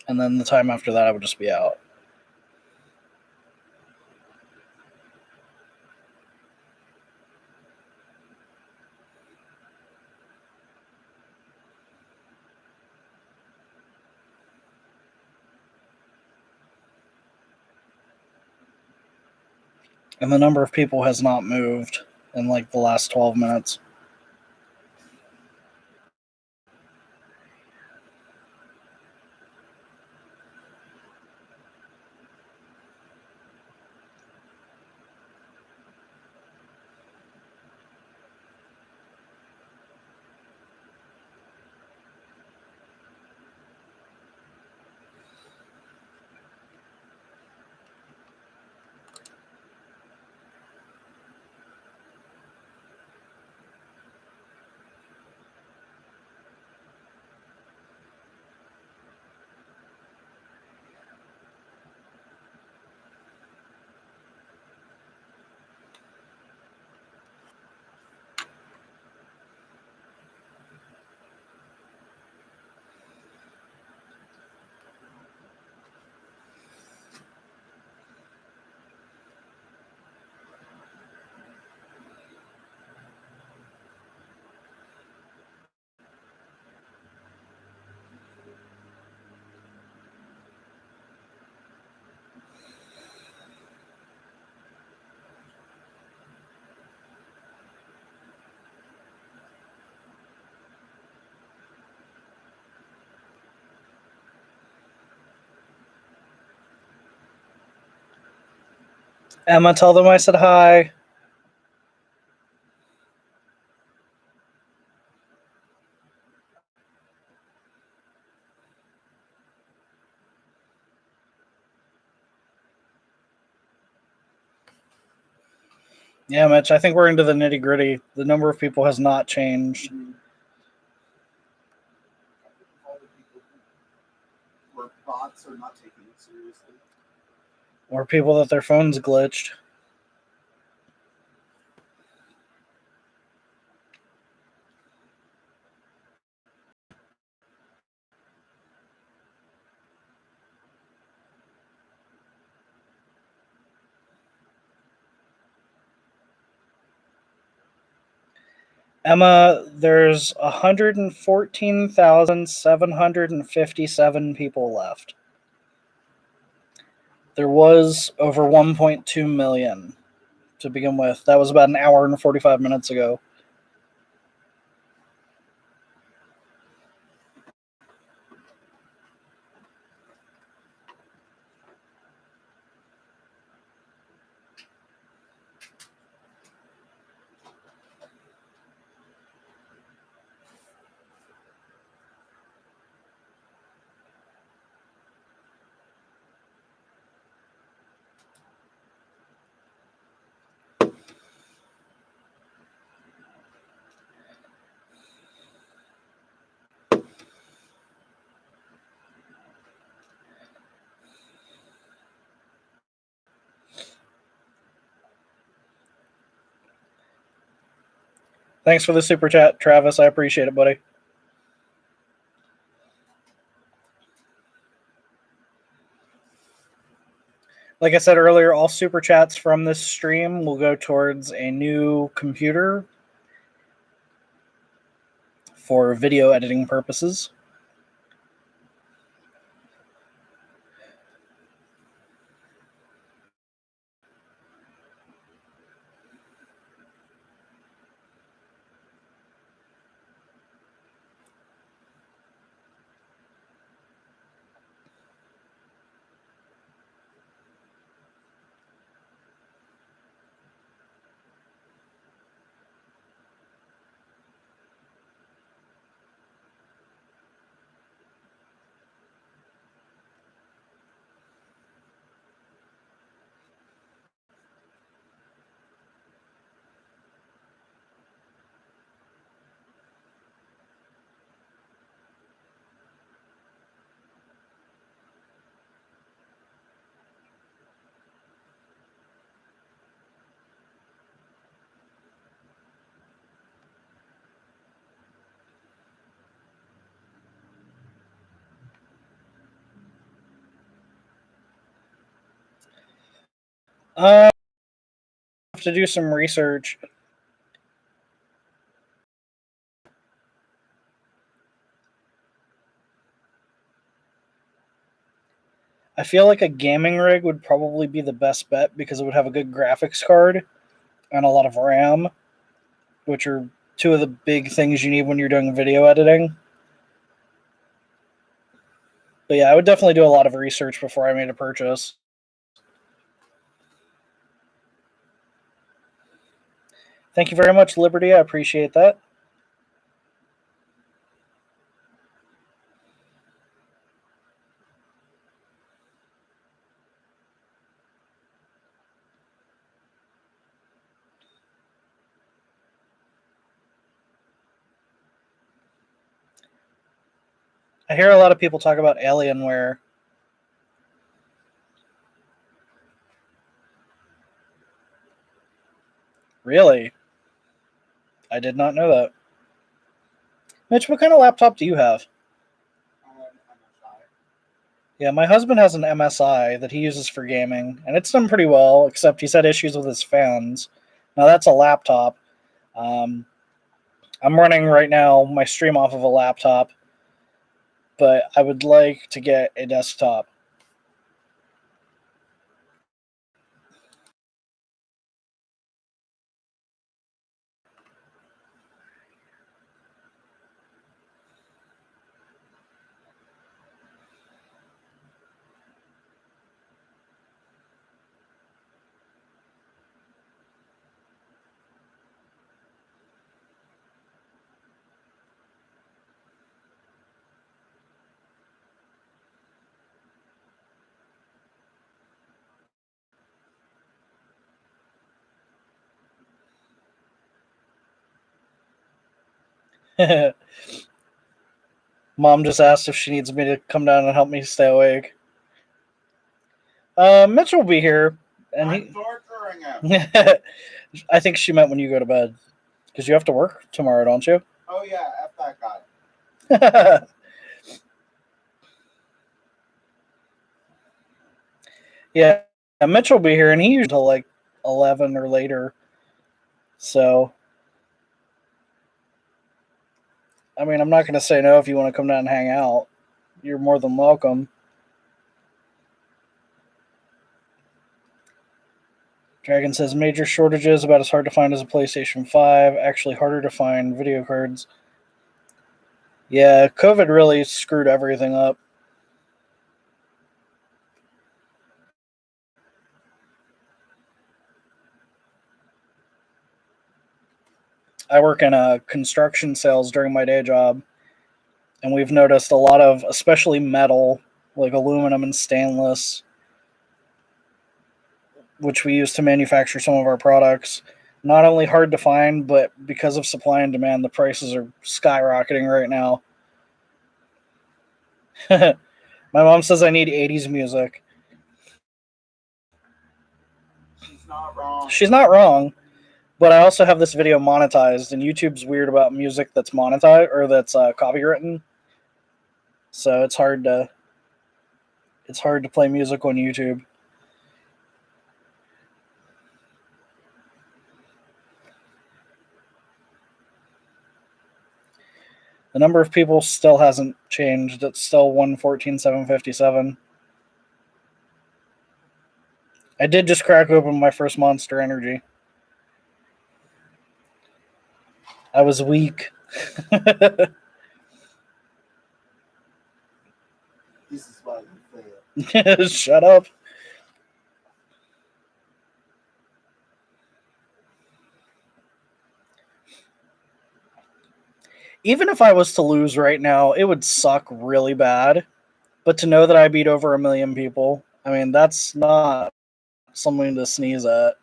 And then the time after that, I would just be out. And the number of people has not moved in like the last 12 minutes. Emma, tell them I said hi. Yeah, Mitch, I think we're into the nitty gritty. The number of people has not changed. All the people who were bots are not taking it seriously. Or people that their phones glitched. Emma, there's 114,757 people left. There was over 1.2 million to begin with. That was about an hour and 45 minutes ago. Thanks for the super chat, Travis. I appreciate it, buddy. Like I said earlier, all super chats from this stream will go towards a new computer for video editing purposes. I have to do some research. I feel like a gaming rig would probably be the best bet because it would have a good graphics card and a lot of RAM, which are two of the big things you need when you're doing video editing. But yeah, I would definitely do a lot of research before I made a purchase. Thank you very much, Liberty. I appreciate that. I hear a lot of people talk about Alienware. Really? I did not know that. Mitch, what kind of laptop do you have? Yeah, my husband has an MSI that he uses for gaming, and it's done pretty well, except he's had issues with his fans. Now, that's a laptop. I'm running right now my stream off of a laptop, but I would like to get a desktop. Mom just asked if she needs me to come down and help me stay awake. Mitch will be here, and I'm torturing him. I think she meant when you go to bed, because you have to work tomorrow, don't you? Oh yeah, F that guy. Yeah, Mitch will be here, and he usually until like 11 or later. So, I mean, I'm not going to say no if you want to come down and hang out. You're more than welcome. Dragon says major shortages, about as hard to find as a PlayStation 5. Actually, harder to find video cards. Yeah, COVID really screwed everything up. I work in construction sales during my day job, and we've noticed a lot of, especially metal, like aluminum and stainless, which we use to manufacture some of our products, not only hard to find, but because of supply and demand, the prices are skyrocketing right now. My mom says I need 80s music. She's not wrong. She's not wrong, but I also have this video monetized, and YouTube's weird about music that's monetized or that's copywritten. So it's hard to play music on YouTube. The number of people still hasn't changed. It's still 114,757. I did just crack open my first Monster Energy. I was weak. This is why you fail. Shut up. Even if I was to lose right now, it would suck really bad. But to know that I beat over 1 million people, I mean, that's not something to sneeze at.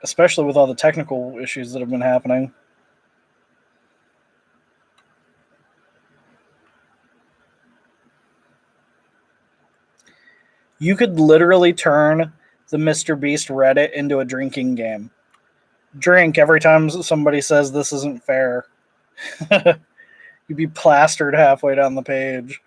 Especially with all the technical issues that have been happening. You could literally turn the MrBeast Reddit into a drinking game. Drink every time somebody says this isn't fair. You'd be plastered halfway down the page.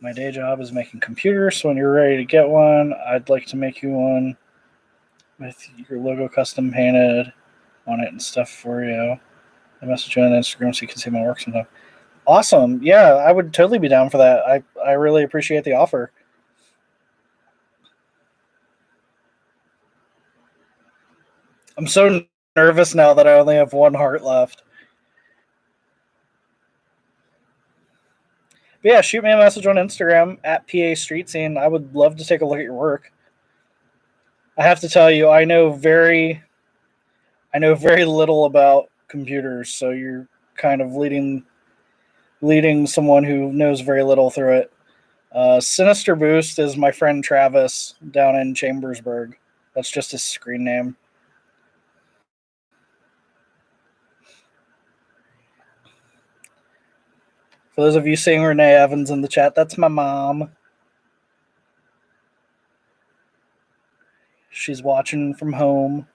My day job is making computers, so when you're ready to get one, I'd like to make you one with your logo custom painted on it and stuff for you. I message you on Instagram so you can see my work sometime. Awesome. Yeah, I would totally be down for that. I really appreciate the offer. I'm so nervous now that I only have one heart left. But yeah, shoot me a message on Instagram at PAStreetScene. I would love to take a look at your work. I have to tell you, I know very little about computers, so you're kind of leading someone who knows very little through it. Sinister Boost is my friend Travis down in Chambersburg. That's just his screen name. For those of you seeing Renee Evans in the chat, that's my mom. She's watching from home.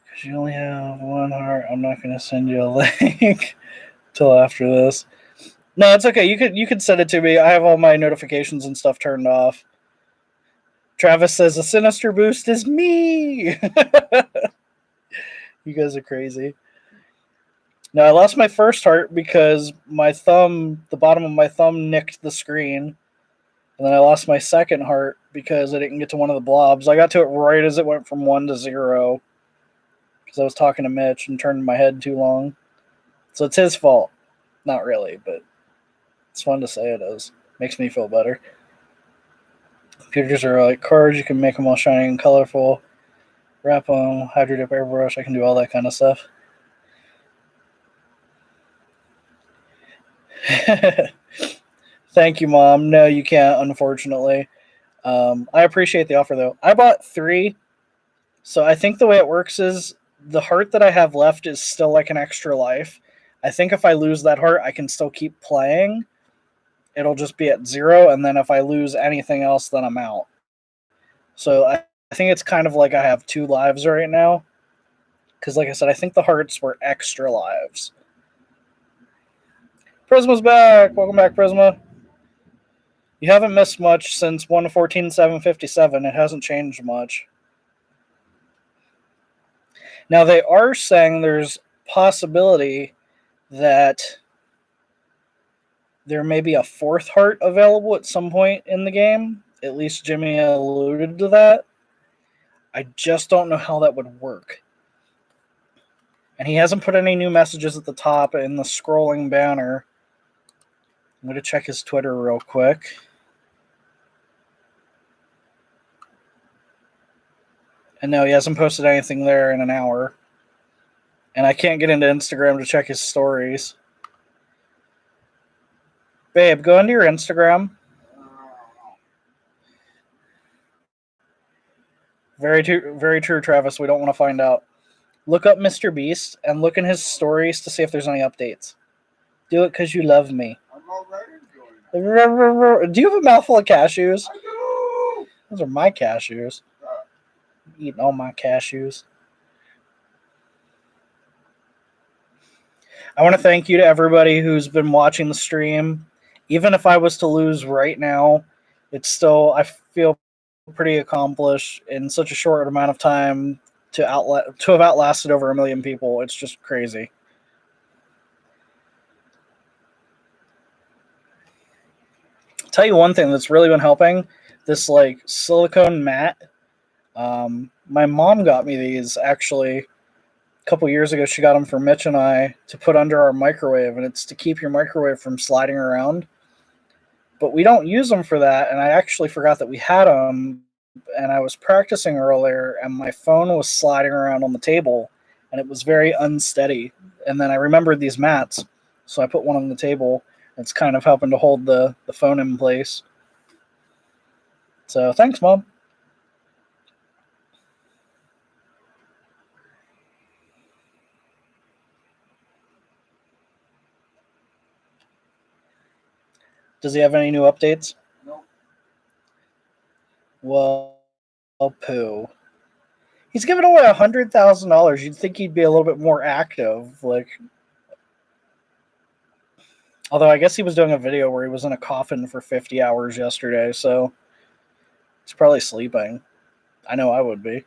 Because you only have one heart. I'm not going to send you a link till after this. No, it's okay. You could send it to me. I have all my notifications and stuff turned off. Travis says a Sinister Boost is me. You guys are crazy. Now, I lost my first heart because the bottom of my thumb nicked the screen. And then I lost my second heart because I didn't get to one of the blobs. I got to it right as it went from 1 to 0 because I was talking to Mitch and turning my head too long. So it's his fault. Not really, but it's fun to say it is. Makes me feel better. Computers are like cards. You can make them all shiny and colorful. Wrap them, hydro dip airbrush. I can do all that kind of stuff. Thank you, Mom. No, you can't, unfortunately. I appreciate the offer, though. I bought 3, so I think the way it works is the heart that I have left is still like an extra life. I think if I lose that heart, I can still keep playing. It'll just be at 0, and then if I lose anything else, then I'm out. So I think it's kind of like I have 2 lives right now. Because like I said, I think the hearts were extra lives. Prisma's back! Welcome back, Prisma. You haven't missed much since 1:14.757. It hasn't changed much. Now, they are saying there's possibility that there may be a 4th heart available at some point in the game. At least Jimmy alluded to that. I just don't know how that would work. And he hasn't put any new messages at the top in the scrolling banner. I'm going to check his Twitter real quick. And no, he hasn't posted anything there in an hour. And I can't get into Instagram to check his stories. Babe, go into your Instagram. Very true, Travis. We don't want to find out. Look up Mr. Beast and look in his stories to see if there's any updates. Do it because you love me. I'm already doing that. Do you have a mouthful of cashews? I do. Those are my cashews. Eating all my cashews. I want to thank you to everybody who's been watching the stream. Even if I was to lose right now, it's still, I feel pretty accomplished in such a short amount of time to have outlasted over 1 million people. It's just crazy. I'll tell you one thing that's really been helping, this like silicone mat. My mom got me these actually a couple years ago. She got them for Mitch and I to put under our microwave, and it's to keep your microwave from sliding around. But we don't use them for that, and I actually forgot that we had them, and I was practicing earlier, and my phone was sliding around on the table, and it was very unsteady. And then I remembered these mats, so I put one on the table. It's kind of helping to hold the phone in place. So thanks, Mom. Does he have any new updates? No. Well, poo. He's giving away $100,000. You'd think he'd be a little bit more active. Like, Although I guess he was doing a video where he was in a coffin for 50 hours yesterday, so he's probably sleeping. I know I would be.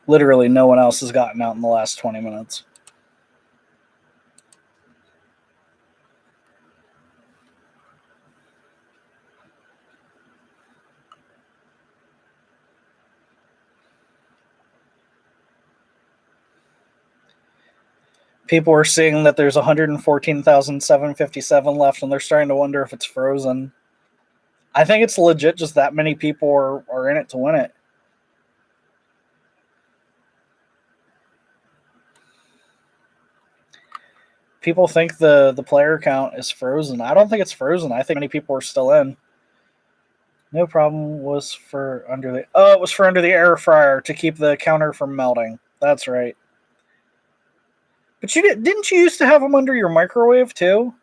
Literally no one else has gotten out in the last 20 minutes. People are seeing that there's 114,757 left, and they're starting to wonder if it's frozen. I think it's legit just that many people are in it to win it. People think the player count is frozen. I don't think it's frozen. I think many people are still in. No problem was for under the... Oh, it was for under the air fryer to keep the counter from melting. That's right. But didn't you used to have them under your microwave too?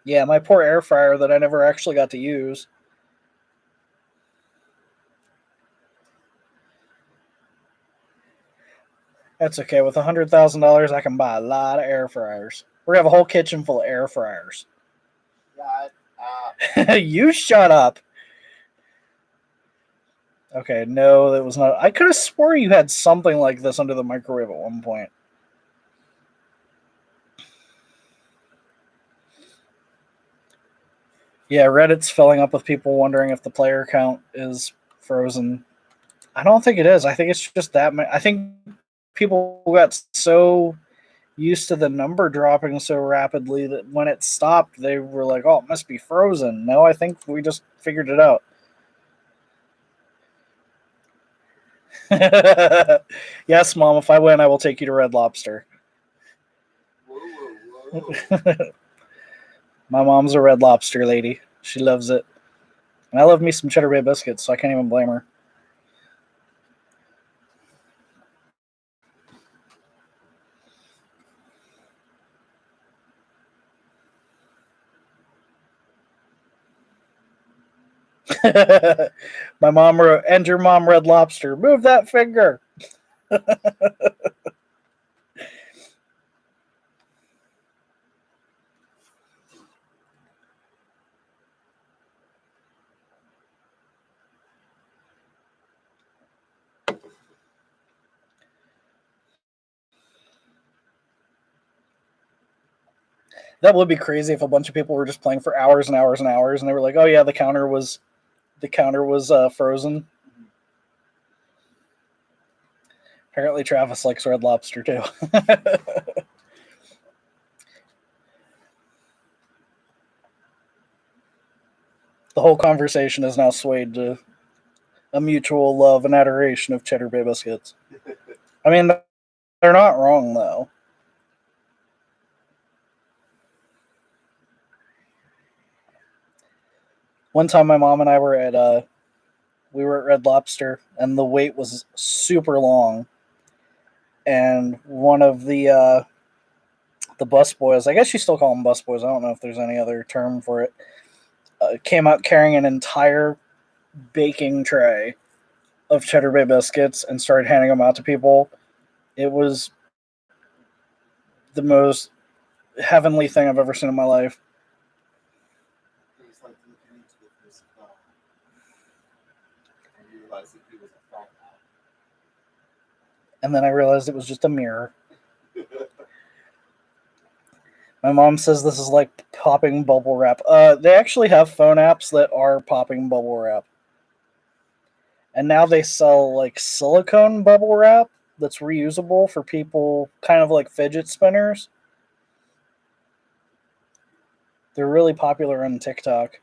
Yeah, my poor air fryer that I never actually got to use. That's okay. With $100,000, I can buy a lot of air fryers. We're gonna have a whole kitchen full of air fryers. You shut up. Okay, no, that was not. I could have swore you had something like this under the microwave at one point. Yeah, Reddit's filling up with people wondering if the player count is frozen. I don't think it is. I think it's just that. I think people got so used to the number dropping so rapidly that when it stopped, they were like, "Oh, it must be frozen." No, I think we just figured it out. Yes, Mom. If I win, I will take you to Red Lobster. Whoa, whoa, whoa. My mom's a Red Lobster lady. She loves it. And I love me some Cheddar Bay biscuits, so I can't even blame her. My mom wrote, "And your mom Red Lobster. Move that finger." That would be crazy if a bunch of people were just playing for hours and hours and hours, and they were like, "Oh yeah, the counter was frozen." Apparently, Travis likes Red Lobster too. The whole conversation is now swayed to a mutual love and adoration of Cheddar Bay biscuits. I mean, they're not wrong though. One time, my mom and I were at Red Lobster, and the wait was super long. And one of the busboys, I guess you still call them busboys. I don't know if there's any other term for it. Came out carrying an entire baking tray of Cheddar Bay biscuits and started handing them out to people. It was the most heavenly thing I've ever seen in my life. He's like looking into this and you realize that he was a frat now. And then I realized it was just a mirror. My mom says this is like popping bubble wrap. They actually have phone apps that are popping bubble wrap. And now they sell like silicone bubble wrap that's reusable for people, kind of like fidget spinners. They're really popular on TikTok.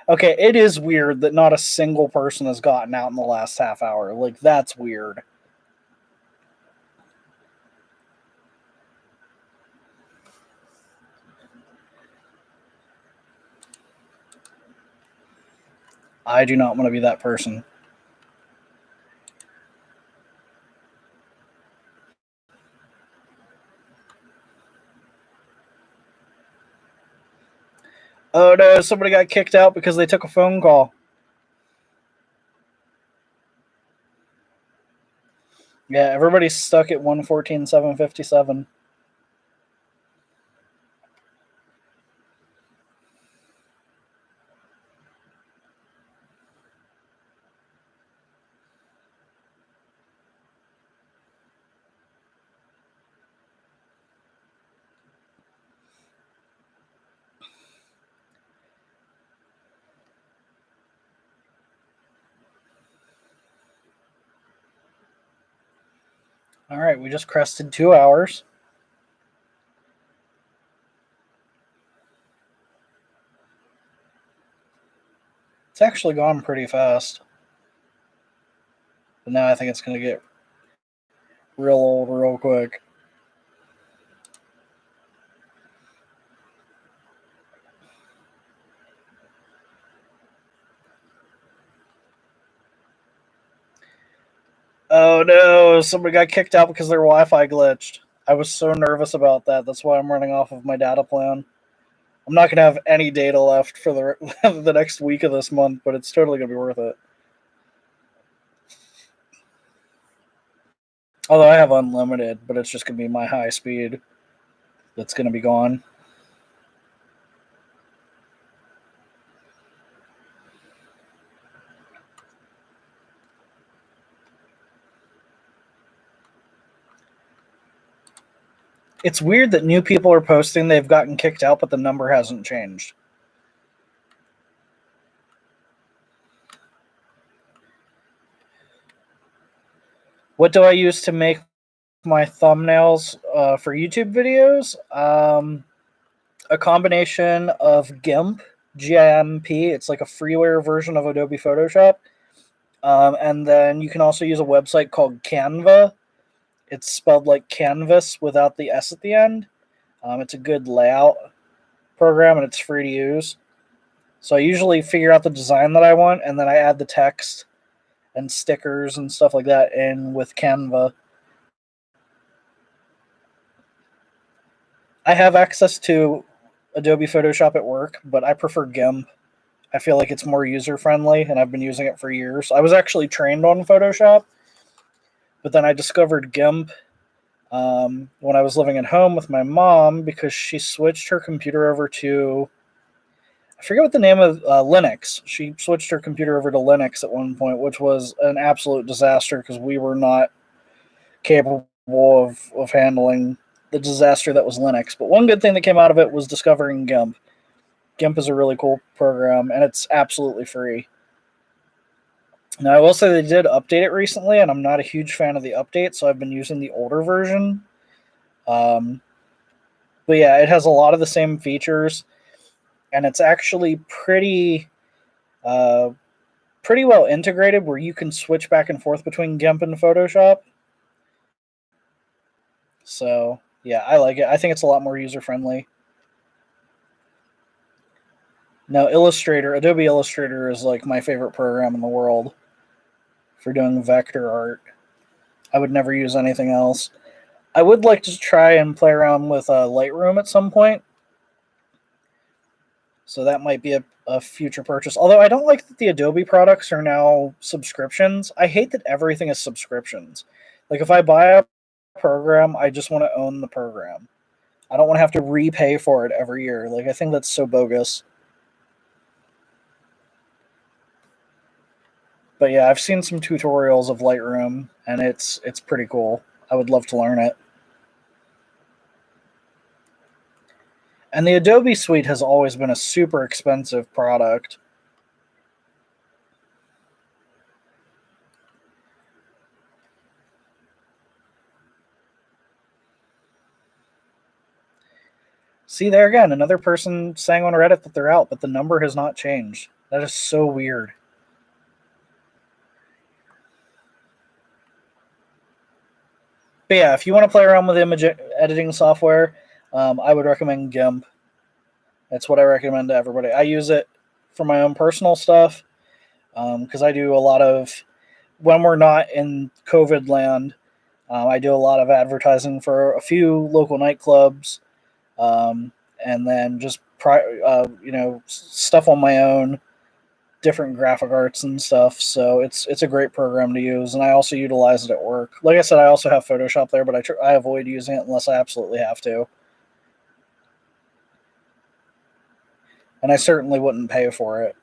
Okay, it is weird that not a single person has gotten out in the last half hour. Like, that's weird. I do not want to be that person. Oh no, somebody got kicked out because they took a phone call. Yeah, everybody's stuck at 114.757. All right, we just crested 2 hours. It's actually gone pretty fast. But now I think it's going to get real old real quick. Oh no, somebody got kicked out because their Wi-Fi glitched. I was so nervous about that. That's why I'm running off of my data plan. I'm not going to have any data left for the next week of this month, but it's totally going to be worth it. Although I have unlimited, but it's just going to be my high speed that's going to be gone. It's weird that new people are posting they've gotten kicked out, but the number hasn't changed. What do I use to make my thumbnails for YouTube videos? A combination of GIMP, G-I-M-P. It's like a freeware version of Adobe Photoshop. And then you can also use a website called Canva. It's spelled like canvas without the S at the end. It's a good layout program, and it's free to use. So I usually figure out the design that I want, and then I add the text and stickers and stuff like that in with Canva. I have access to Adobe Photoshop at work, but I prefer GIMP. I feel like it's more user-friendly, and I've been using it for years. I was actually trained on Photoshop, but then I discovered GIMP when I was living at home with my mom because she switched her computer over to, I forget what the name of, Linux. She switched her computer over to Linux at one point, which was an absolute disaster because we were not capable of handling the disaster that was Linux. But one good thing that came out of it was discovering GIMP. GIMP is a really cool program, and it's absolutely free. Now, I will say they did update it recently, and I'm not a huge fan of the update, so I've been using the older version. But yeah, it has a lot of the same features, and it's actually pretty well integrated where you can switch back and forth between GIMP and Photoshop. So, yeah, I like it. I think it's a lot more user-friendly. Now, Adobe Illustrator is like my favorite program in the world for doing vector art. I would never use anything else. I would like to try and play around with Lightroom at some point. So that might be a future purchase. Although I don't like that the Adobe products are now subscriptions. I hate that everything is subscriptions. Like if I buy a program, I just want to own the program. I don't want to have to repay for it every year. Like I think that's so bogus. But yeah, I've seen some tutorials of Lightroom, and it's pretty cool. I would love to learn it. And the Adobe Suite has always been a super expensive product. See, there again, another person saying on Reddit that they're out, but the number has not changed. That is so weird. But yeah, if you want to play around with image editing software, I would recommend GIMP. That's what I recommend to everybody. I use it for my own personal stuff because I do a lot of, when we're not in COVID land, I do a lot of advertising for a few local nightclubs and then just stuff on my own, different graphic arts and stuff. So it's a great program to use, and I also utilize it at work. Like I said, I also have Photoshop there, but I avoid using it unless I absolutely have to. And I certainly wouldn't pay for it.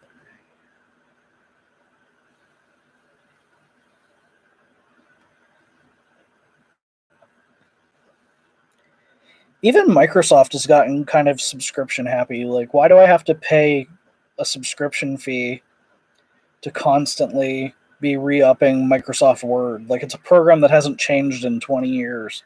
Even Microsoft has gotten kind of subscription happy. Like, why do I have to pay a subscription fee to constantly be re-upping Microsoft Word? Like, it's a program that hasn't changed in 20 years.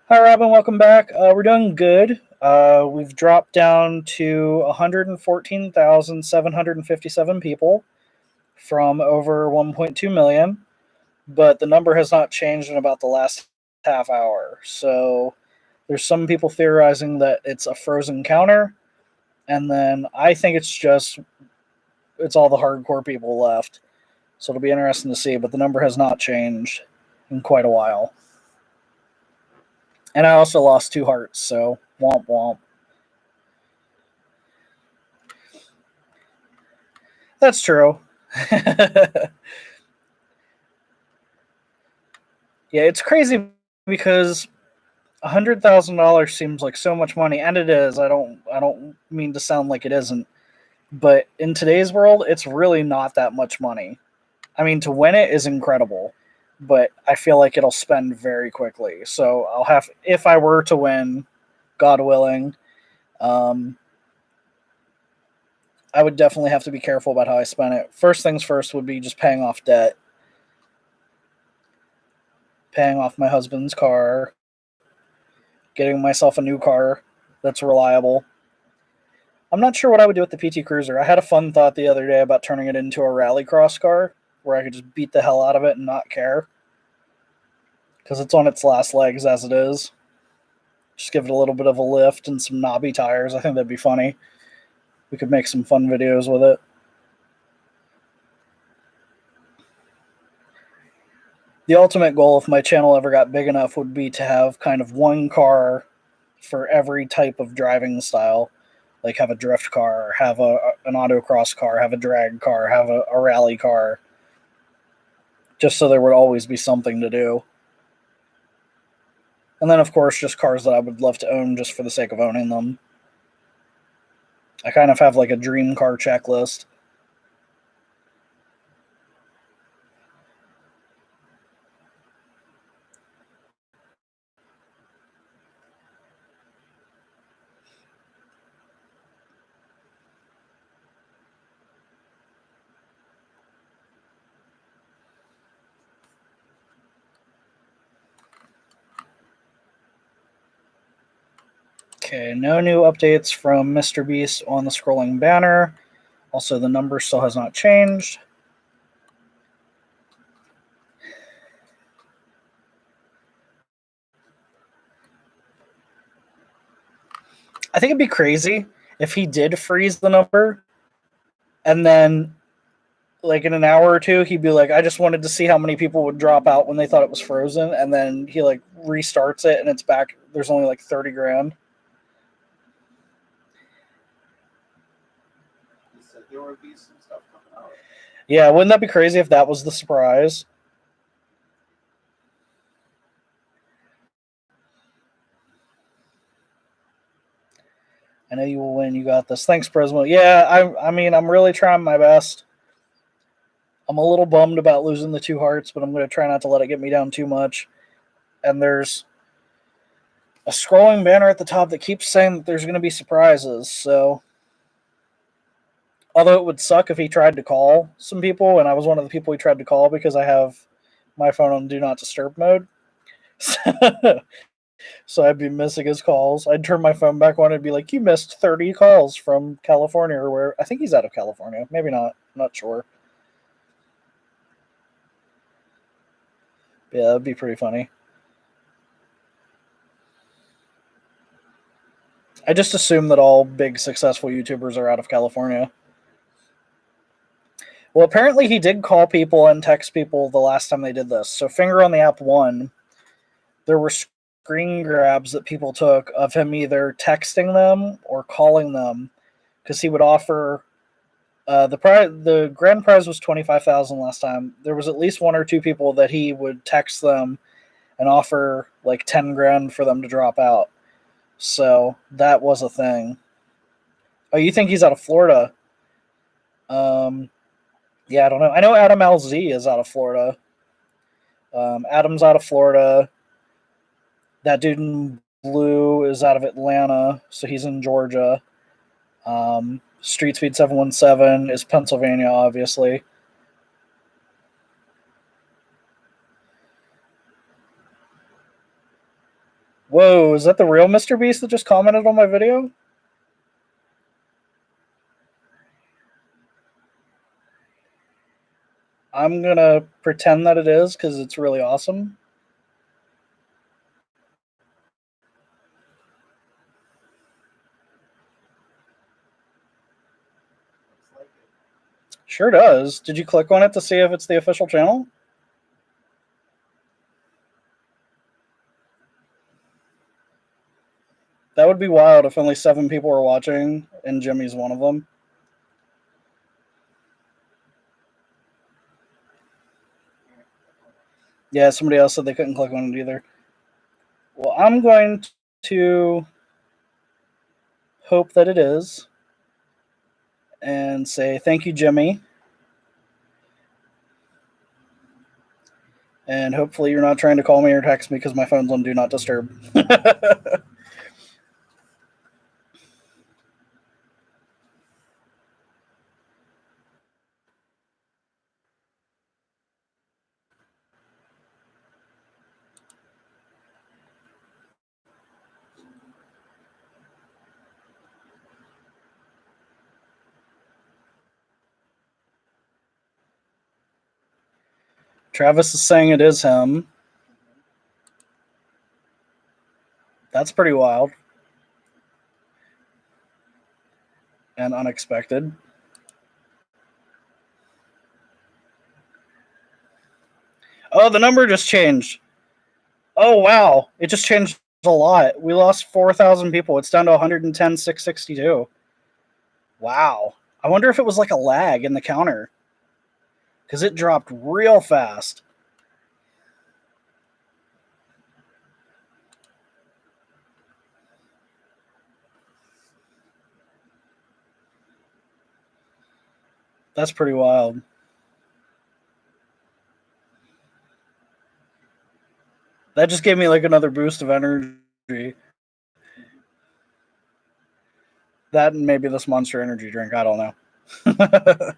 Hi, Robin. Welcome back. We're doing good. We've dropped down to 114,757 people from over 1.2 million, but the number has not changed in about the last half hour. So there's some people theorizing that it's a frozen counter, and then I think it's all the hardcore people left. So it'll be interesting to see, but the number has not changed in quite a while. And I also lost 2 hearts, so womp womp. That's true. Yeah, it's crazy because $100,000 seems like so much money, and it is. I don't mean to sound like it isn't, but in today's world, it's really not that much money. I mean, to win it is incredible, but I feel like it'll spend very quickly. So if I were to win, God willing, I would definitely have to be careful about how I spend it. First things first would be just paying off debt, paying off my husband's car, getting myself a new car that's reliable. I'm not sure what I would do with the PT Cruiser. I had a fun thought the other day about turning it into a rallycross car where I could just beat the hell out of it and not care. Because it's on its last legs as it is. Just give it a little bit of a lift and some knobby tires. I think that'd be funny. We could make some fun videos with it. The ultimate goal, if my channel ever got big enough, would be to have kind of one car for every type of driving style. Like have a drift car, have an autocross car, have a drag car, have a rally car. Just so there would always be something to do. And then, of course, just cars that I would love to own just for the sake of owning them. I kind of have like a dream car checklist. Okay, no new updates from mrbeast on the scrolling banner. Also, the number still has not changed. I think it'd be crazy if he did freeze the number, and then, like, in an hour or two, he'd be like, I just wanted to see how many people would drop out when they thought it was frozen, and then he, like, restarts it, and it's back. There's only, like, 30 grand. He said there would be some stuff coming out. Yeah, wouldn't that be crazy if that was the surprise? I know you will win. You got this. Thanks, Prismo. Yeah, I mean, I'm really trying my best. I'm a little bummed about losing the 2 hearts, but I'm going to try not to let it get me down too much. And there's a scrolling banner at the top that keeps saying that there's going to be surprises. So, although it would suck if he tried to call some people, and I was one of the people he tried to call because I have my phone on Do Not Disturb mode. So I'd be missing his calls. I'd turn my phone back on and be like, you missed 30 calls from California or where. I think he's out of California. Maybe not. I'm not sure. Yeah, that'd be pretty funny. I just assume that all big successful YouTubers are out of California. Well, apparently he did call people and text people the last time they did this. So Finger on the App 1, there were screen grabs that people took of him either texting them or calling them, because he would offer the grand prize was 25,000 last time. There was at least one or two people that he would text them and offer like 10 grand for them to drop out. So that was a thing. Oh, you think he's out of Florida? Yeah, I don't know. I know Adam LZ is out of Florida. Adam's out of Florida. That dude in blue is out of Atlanta, so he's in Georgia. Street Speed 717 is Pennsylvania, obviously. Whoa, is that the real Mr. Beast that just commented on my video? I'm gonna pretend that it is because it's really awesome. Looks like it. Sure does. Did you click on it to see if it's the official channel? That would be wild if only 7 people were watching and Jimmy's one of them. Yeah, somebody else said they couldn't click on it either. Well, I'm going to hope that it is and say thank you, Jimmy. And hopefully you're not trying to call me or text me because my phone's on Do Not Disturb. Travis is saying it is him. That's pretty wild and unexpected. Oh, the number just changed. Oh, wow. It just changed a lot. We lost 4,000 people. It's down to 110,662. Wow. I wonder if it was like a lag in the counter because it dropped real fast. That's pretty wild. That just gave me like another boost of energy. That and maybe this Monster Energy drink. I don't know.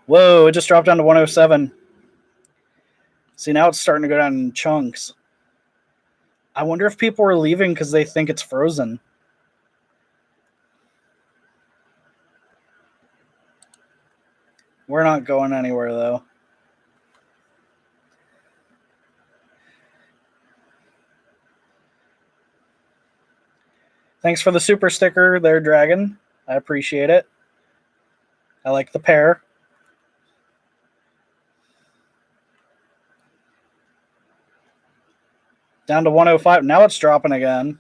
Whoa, it just dropped down to 107. See, now it's starting to go down in chunks. I wonder if people are leaving because they think it's frozen. We're not going anywhere, though. Thanks for the super sticker there, Dragon. I appreciate it. I like the pair. Down to 105. Now it's dropping again.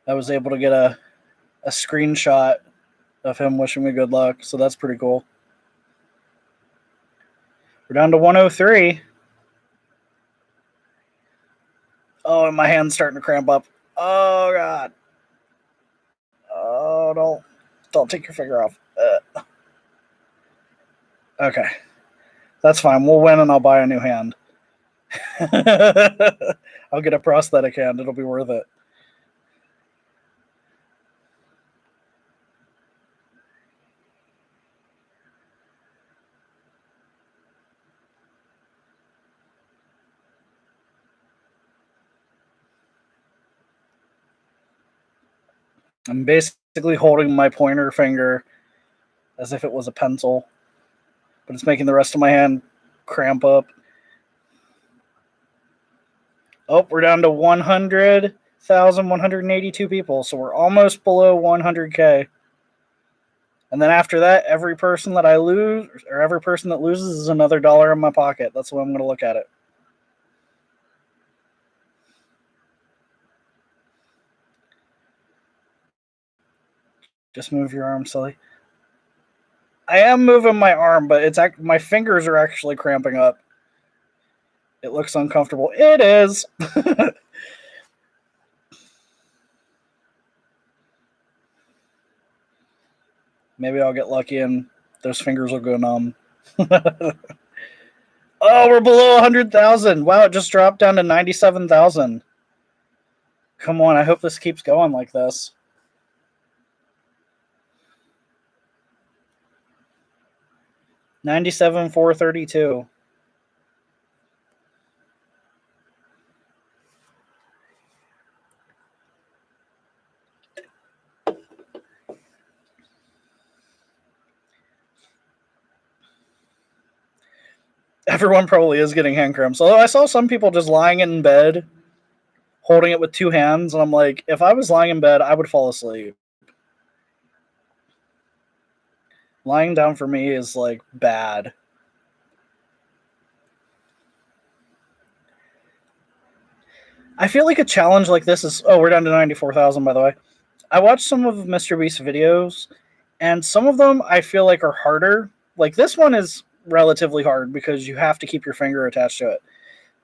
I was able to get a screenshot of him wishing me good luck, so that's pretty cool. We're down to 103. Oh, and my hand's starting to cramp up. Oh, God. Oh, don't take your finger off. Okay. That's fine. We'll win and I'll buy a new hand. I'll get a prosthetic hand. It'll be worth it. I'm basically holding my pointer finger as if it was a pencil, but it's making the rest of my hand cramp up. Oh, we're down to 100,182 people, so we're almost below 100K. And then after that, every person that I lose, or every person that loses, is another dollar in my pocket. That's the way I'm going to look at it. Just move your arm, silly. I am moving my arm, but my fingers are actually cramping up. It looks uncomfortable. It is. Maybe I'll get lucky and those fingers will go numb. Oh, we're below 100,000. Wow, it just dropped down to 97,000. Come on, I hope this keeps going like this. $97,432. Everyone probably is getting hand cramps. Although I saw some people just lying in bed, holding it with two hands, and I'm like, if I was lying in bed, I would fall asleep. Lying down for me is like bad. I feel like a challenge like this is... Oh, we're down to 94,000, by the way. I watched some of Mr. Beast's videos, and some of them I feel like are harder. Like this one is relatively hard because you have to keep your finger attached to it.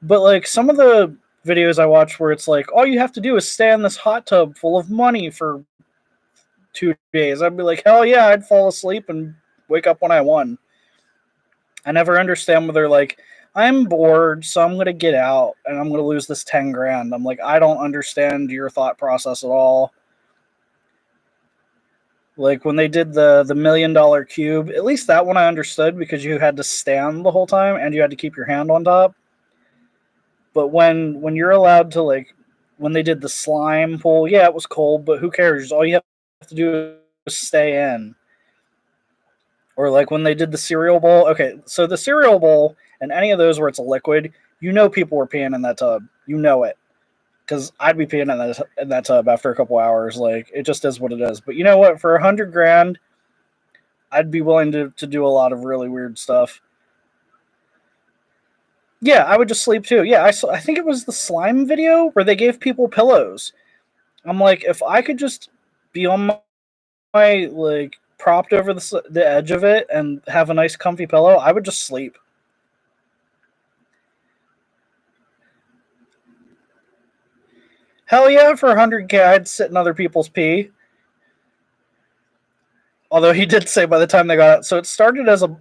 But like some of the videos I watch where it's like, all you have to do is stay in this hot tub full of money for 2 days. I'd be like, hell yeah, I'd fall asleep and wake up when I won. I never understand where they're like, I'm bored, so I'm going to get out and I'm going to lose this 10 grand. I'm like, I don't understand your thought process at all. Like when they did the $1 million cube, at least that one I understood because you had to stand the whole time and you had to keep your hand on top. But when you're allowed to, like, when they did the slime pool, yeah, it was cold, but who cares? All you have to do is stay in. Or like when they did the cereal bowl. Okay, so the cereal bowl and any of those where it's a liquid, you know people were peeing in that tub. You know it. Because I'd be peeing in that tub after a couple hours. Like, it just is what it is. But you know what? For 100 grand, I'd be willing to do a lot of really weird stuff. Yeah, I would just sleep too. Yeah, I think it was the slime video where they gave people pillows. I'm like, if I could just be on my like, propped over the edge of it and have a nice comfy pillow, I would just sleep. Hell yeah, for 100K, I'd sit in other people's pee. Although he did say by the time they got out, so it started as a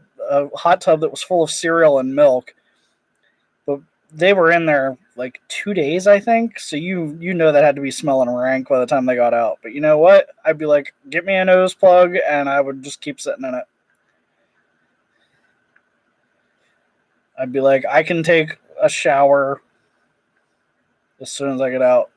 hot tub that was full of cereal and milk, but they were in there like 2 days, I think. So you know that had to be smelling rank by the time they got out. But you know what? I'd be like, get me a nose plug, and I would just keep sitting in it. I'd be like, I can take a shower as soon as I get out.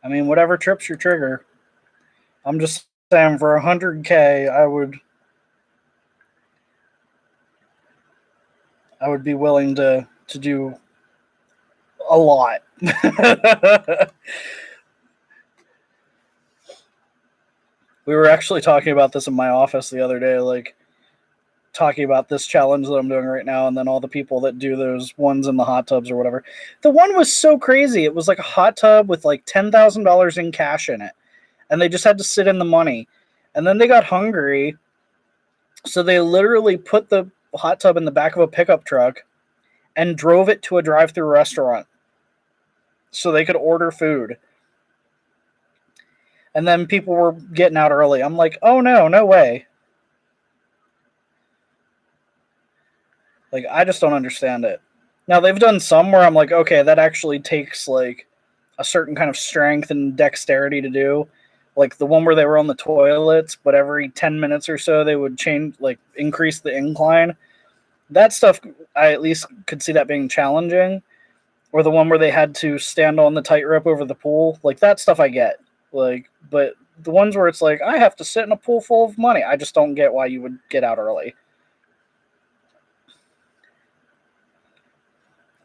I mean, whatever trips your trigger. I'm just saying, for 100K, I would be willing to do a lot. We were actually talking about this in my office the other day, like talking about this challenge that I'm doing right now, and then all the people that do those ones in the hot tubs or whatever. The one was so crazy. It was like a hot tub with like $10,000 in cash in it, and they just had to sit in the money. And then they got hungry, so they literally put the hot tub in the back of a pickup truck and drove it to a drive-thru restaurant so they could order food. And then people were getting out early. I'm like, oh no way. Like, I just don't understand it. Now, they've done some where I'm like, okay, that actually takes like a certain kind of strength and dexterity to do. like the one where they were on the toilets, but every 10 minutes or so they would change, like increase the incline. That stuff, I at least could see that being challenging. Or the one where they had to stand on the tightrope over the pool, like that stuff I get. Like, but the ones where it's like I have to sit in a pool full of money, I just don't get why you would get out early.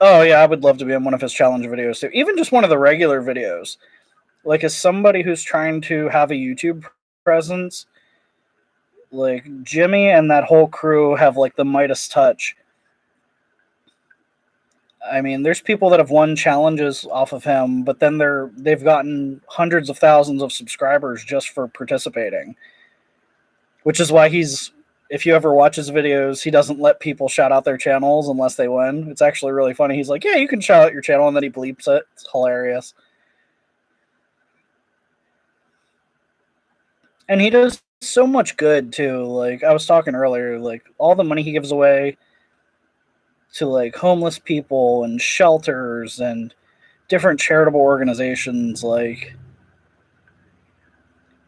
Oh yeah, I would love to be in one of his challenge videos too. Even just one of the regular videos. Like, as somebody who's trying to have a YouTube presence, like Jimmy and that whole crew have like the Midas touch. I mean, there's people that have won challenges off of him, but then they've gotten hundreds of thousands of subscribers just for participating. Which is why if you ever watch his videos, he doesn't let people shout out their channels unless they win. It's actually really funny. He's like, yeah, you can shout out your channel, and then he bleeps it. It's hilarious. And he does so much good too. Like I was talking earlier, like all the money he gives away to like homeless people and shelters and different charitable organizations, like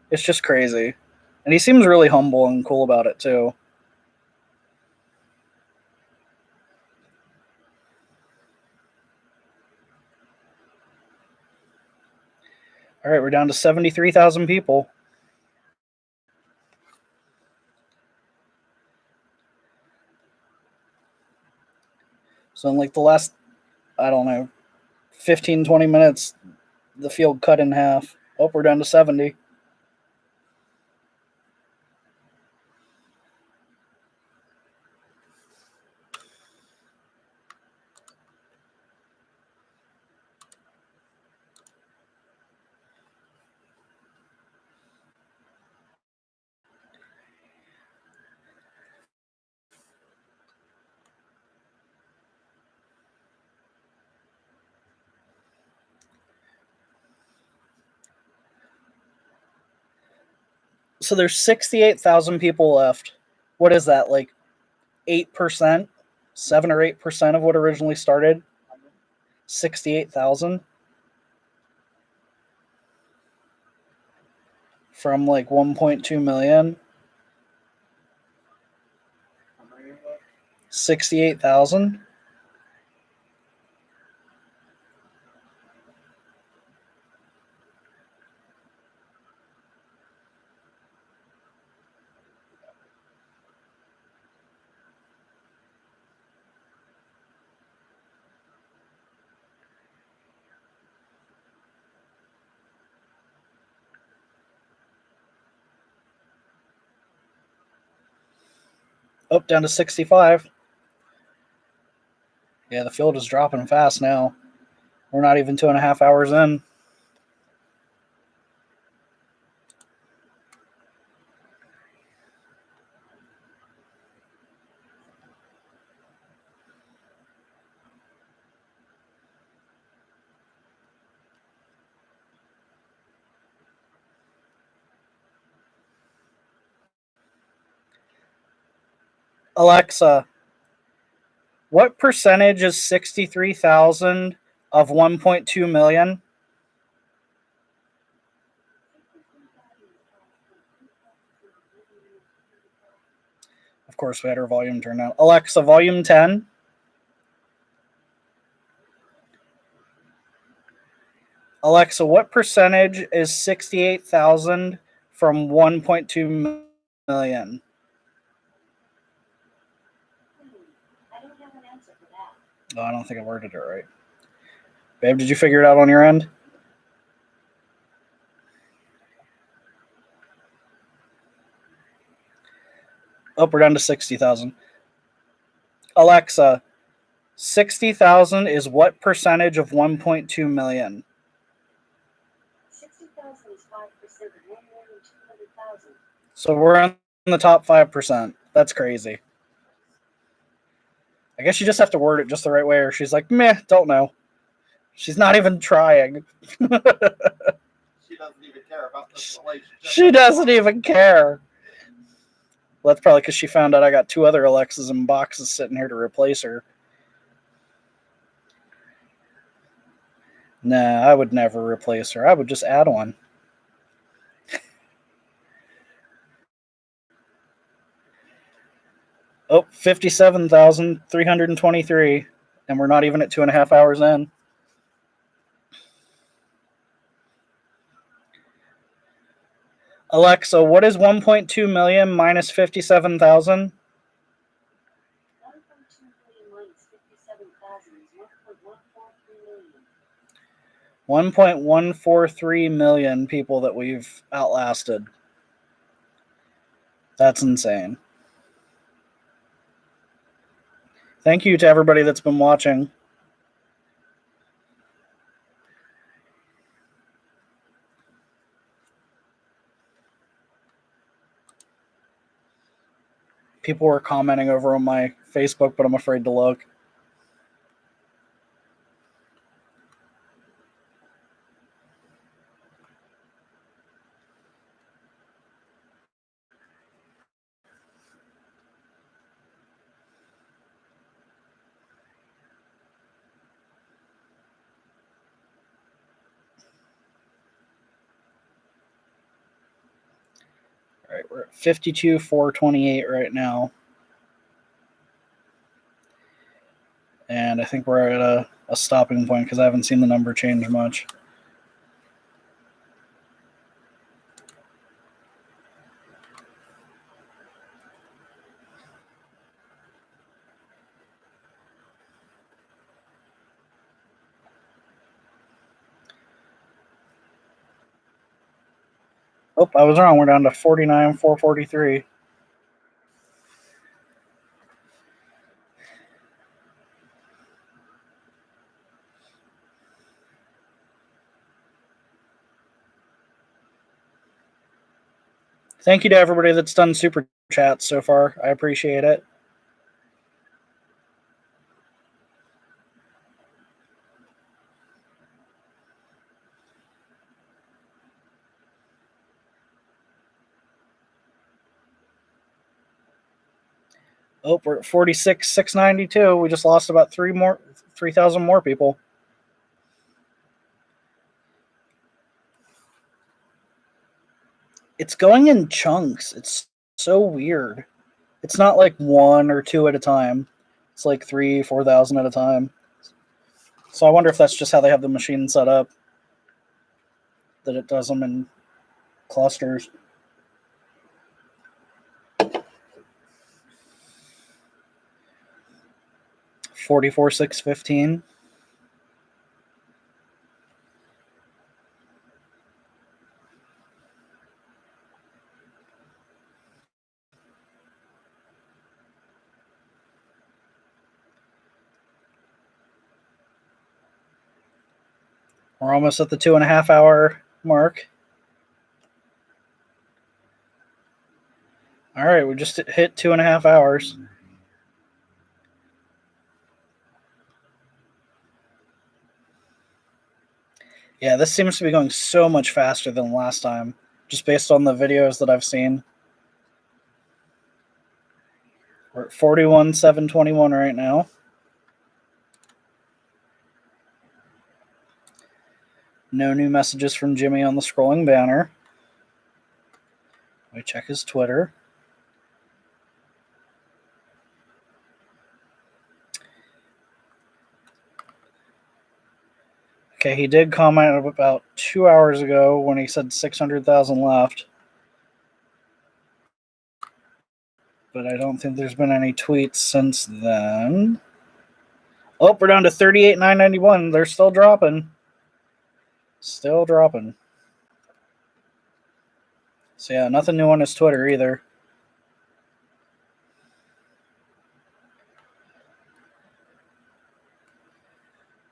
it's just crazy. And he seems really humble and cool about it too. All right, we're down to 73,000 people. So in like the last, I don't know, 15, 20 minutes, the field cut in half. Oh, we're down to 70. So there's 68,000 people left. What is that, like 8%? 7 or 8% of what originally started? 68,000? From like 1.2 million? 68,000? Oh, down to 65. Yeah, the field is dropping fast now. We're not even 2.5 hours in. Alexa, what percentage is 63,000 of 1.2 million? Of course, we had our volume turned down. Alexa, volume 10. Alexa, what percentage is 68,000 from 1.2 million? I don't have an answer for that. Oh, I don't think I worded it right. Babe, did you figure it out on your end? Oh, we're down to 60,000. Alexa, 60,000 is what percentage of 1.2 million? 60,000 is 5% of 1,200,000. So we're in the top 5%. That's crazy. I guess you just have to word it just the right way, or she's like, meh, don't know. She's not even trying. She doesn't even care about this relationship. She doesn't even care. Well, that's probably because she found out I got 2 other Alexas in boxes sitting here to replace her. Nah, I would never replace her. I would just add one. Oh, 57,323. And we're not even at 2.5 hours in. Alexa, what is 1.2 million minus 57,000? 1.2 million minus 57,000 is 1.143 million. 1.143 million people that we've outlasted. That's insane. Thank you to everybody that's been watching. People were commenting over on my Facebook, but I'm afraid to look. All right, we're at 52,428 right now. And I think we're at a stopping point because I haven't seen the number change much. Oh, I was wrong. We're down to 49,443. Thank you to everybody that's done super chats so far. I appreciate it. Oh, we're at 46,692. We just lost about 3,000 more people. It's going in chunks. It's so weird. It's not like 1 or 2 at a time. It's like 3,000, 4,000 at a time. So I wonder if that's just how they have the machine set up, that it does them in clusters. $44,615. We're almost at the 2.5 hour mark. All right, we just hit 2.5 hours. Yeah, this seems to be going so much faster than last time, just based on the videos that I've seen. We're at 41,721 right now. No new messages from Jimmy on the scrolling banner. We check his Twitter. Okay, he did comment about 2 hours ago when he said 600,000 left. But I don't think there's been any tweets since then. Oh, we're down to 38,991. They're still dropping. Still dropping. So yeah, nothing new on his Twitter either.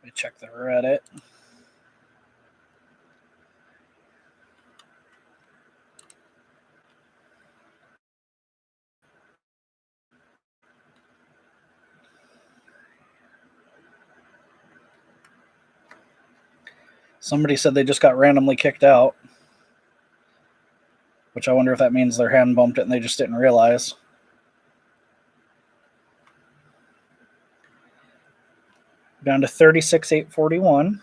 Let me check the Reddit. Somebody said they just got randomly kicked out, which I wonder if that means their hand bumped it and they just didn't realize. Down to 36,841.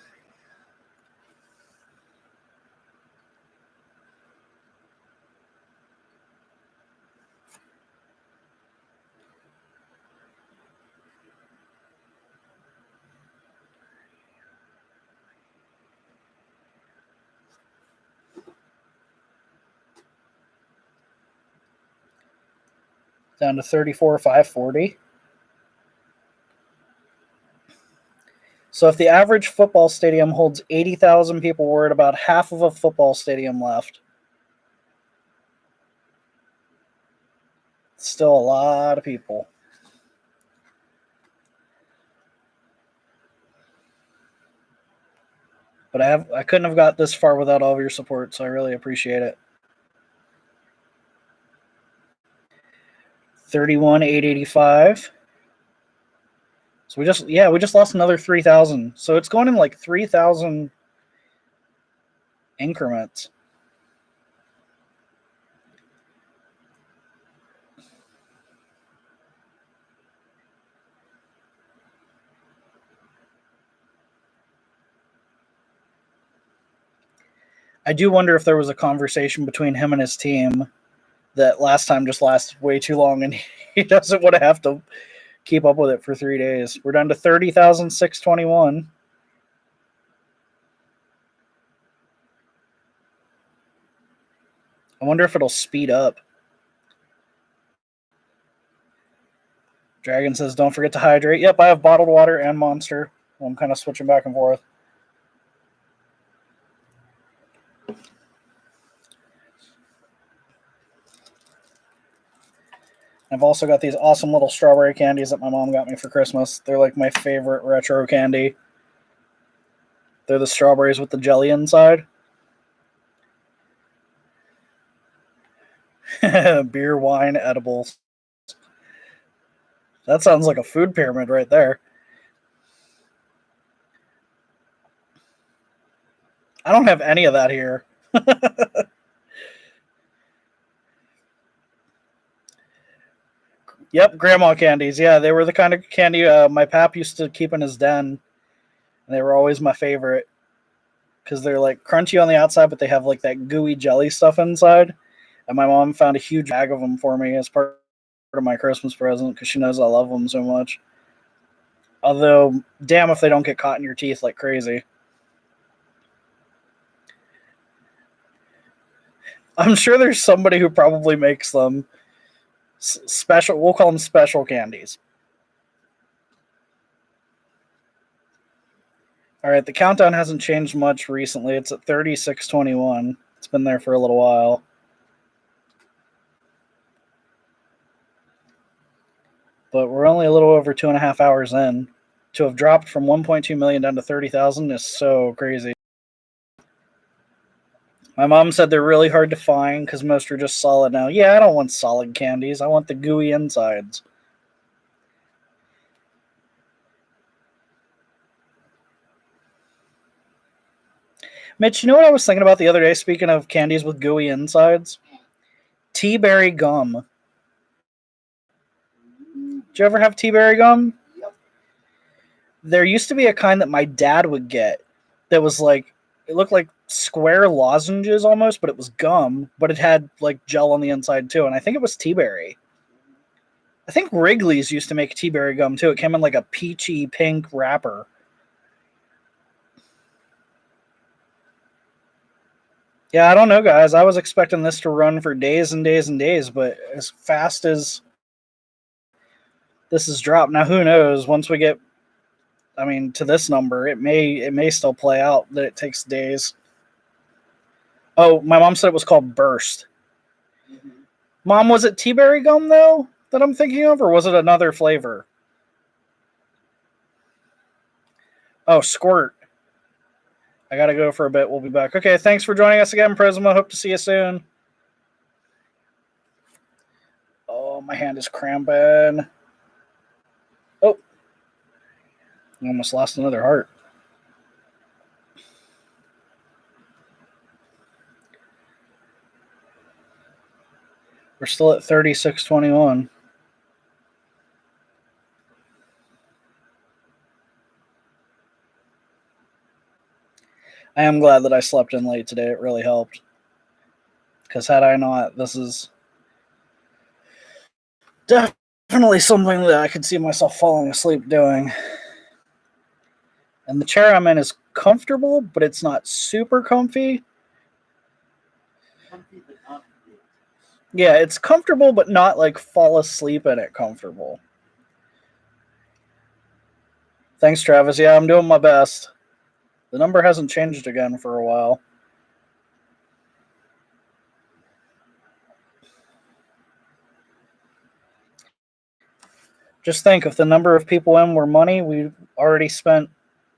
Down to 34,540. So if the average football stadium holds 80,000 people, we're at about half of a football stadium left. Still a lot of people. But I couldn't have got this far without all of your support, so I really appreciate it. 31,885. So we just lost another 3,000. So it's going in like 3,000 increments. I do wonder if there was a conversation between him and his team that last time just lasted way too long and he doesn't want to have to keep up with it for 3 days. We're down to 30,621. I wonder if it'll speed up. Dragon says, don't forget to hydrate. Yep, I have bottled water and Monster. I'm kind of switching back and forth. I've also got these awesome little strawberry candies that my mom got me for Christmas. They're like my favorite retro candy. They're the strawberries with the jelly inside. Beer, wine, edibles. That sounds like a food pyramid right there. I don't have any of that here. Yep, grandma candies. Yeah, they were the kind of candy my pap used to keep in his den. And they were always my favorite because they're like crunchy on the outside, but they have like that gooey jelly stuff inside. And my mom found a huge bag of them for me as part of my Christmas present because she knows I love them so much. Although, damn if they don't get caught in your teeth like crazy. I'm sure there's somebody who probably makes them special. We'll call them special candies. All right, the countdown hasn't changed much recently. It's at 36:21. It's been there for a little while. But we're only a little over 2.5 hours in. To have dropped from 1.2 million down to 30,000 is so crazy. My mom said they're really hard to find because most are just solid now. Yeah, I don't want solid candies. I want the gooey insides. Mitch, you know what I was thinking about the other day, speaking of candies with gooey insides? Tea berry gum. Did you ever have tea berry gum? Yep. There used to be a kind that my dad would get that was like, it looked like square lozenges almost, but it was gum, but it had like gel on the inside too, and I think it was tea berry. I think Wrigley's used to make tea berry gum too. It came in like a peachy pink wrapper. Yeah, I don't know, guys. I was expecting this to run for days and days and days, but as fast as this has dropped, now who knows? Once we get, to this number, it may still play out that it takes days. Oh, my mom said it was called Burst. Mm-hmm. Mom, was it tea berry gum though that I'm thinking of, or was it another flavor? Oh, Squirt. I gotta go for a bit. We'll be back. Okay, thanks for joining us again, Prisma. Hope to see you soon. Oh, my hand is cramping. Oh, I almost lost another heart. We're still at 36:21. I am glad that I slept in late today. It really helped. Because had I not, this is definitely something that I could see myself falling asleep doing. And the chair I'm in is comfortable, but it's not super comfy. Comfy but not good. Yeah, it's comfortable, but not like fall asleep in it comfortable. Thanks, Travis. Yeah, I'm doing my best. The number hasn't changed again for a while. Just think, if the number of people in were money, we already spent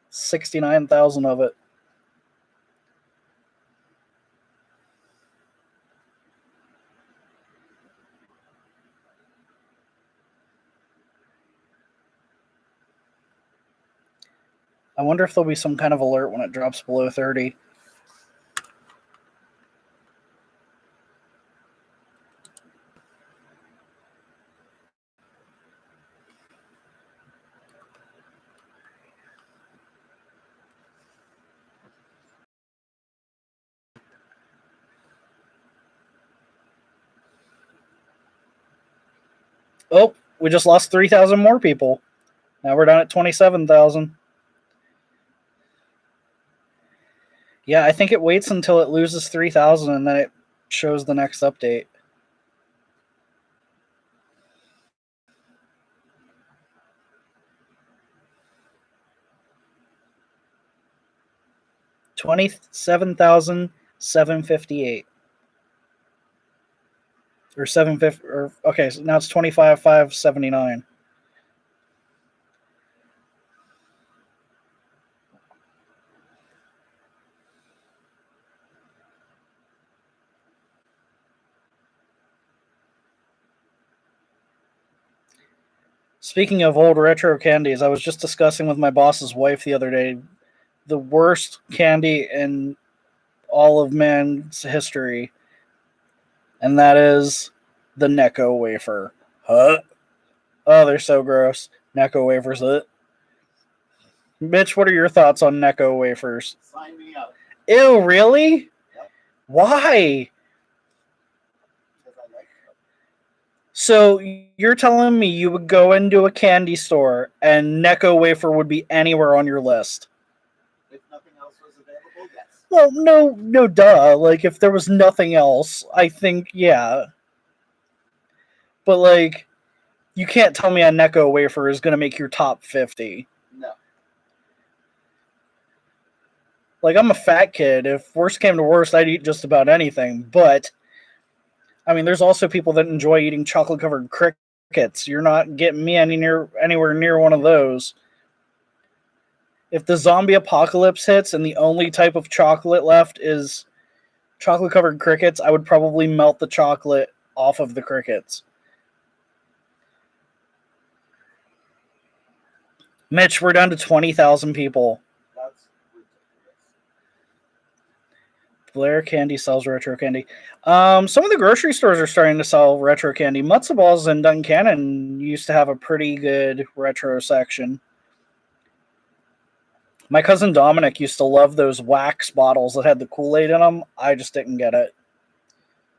69,000 of it. I wonder if there'll be some kind of alert when it drops below 30. Oh, we just lost 3,000 more people. Now we're down at 27,000. Yeah, I think it waits until it loses 3,000 and then it shows the next update. $27,758 or 750 or okay, so now it's 25,579. Speaking of old retro candies, I was just discussing with my boss's wife the other day the worst candy in all of man's history, and that is the Necco wafer. Huh? Oh, they're so gross. Necco wafers. Mitch, what are your thoughts on Necco wafers? Sign me up. Ew, really? Yep. Why? Because I like them. So you're telling me you would go into a candy store and Necco wafer would be anywhere on your list? If nothing else was available, yes. Well, no, duh. Like, if there was nothing else, I think, yeah. But, like, you can't tell me a Necco wafer is going to make your top 50. No. Like, I'm a fat kid. If worst came to worst, I'd eat just about anything. But, I mean, there's also people that enjoy eating chocolate-covered crickets. You're not getting me anywhere near one of those. If the zombie apocalypse hits and the only type of chocolate left is chocolate-covered crickets, I would probably melt the chocolate off of the crickets. Mitch, we're down to 20,000 people. That's ridiculous. Blair Candy sells retro candy. Some of the grocery stores are starting to sell retro candy. Matzo Balls and Duncannon used to have a pretty good retro section. My cousin Dominic used to love those wax bottles that had the Kool-Aid in them. I just didn't get it.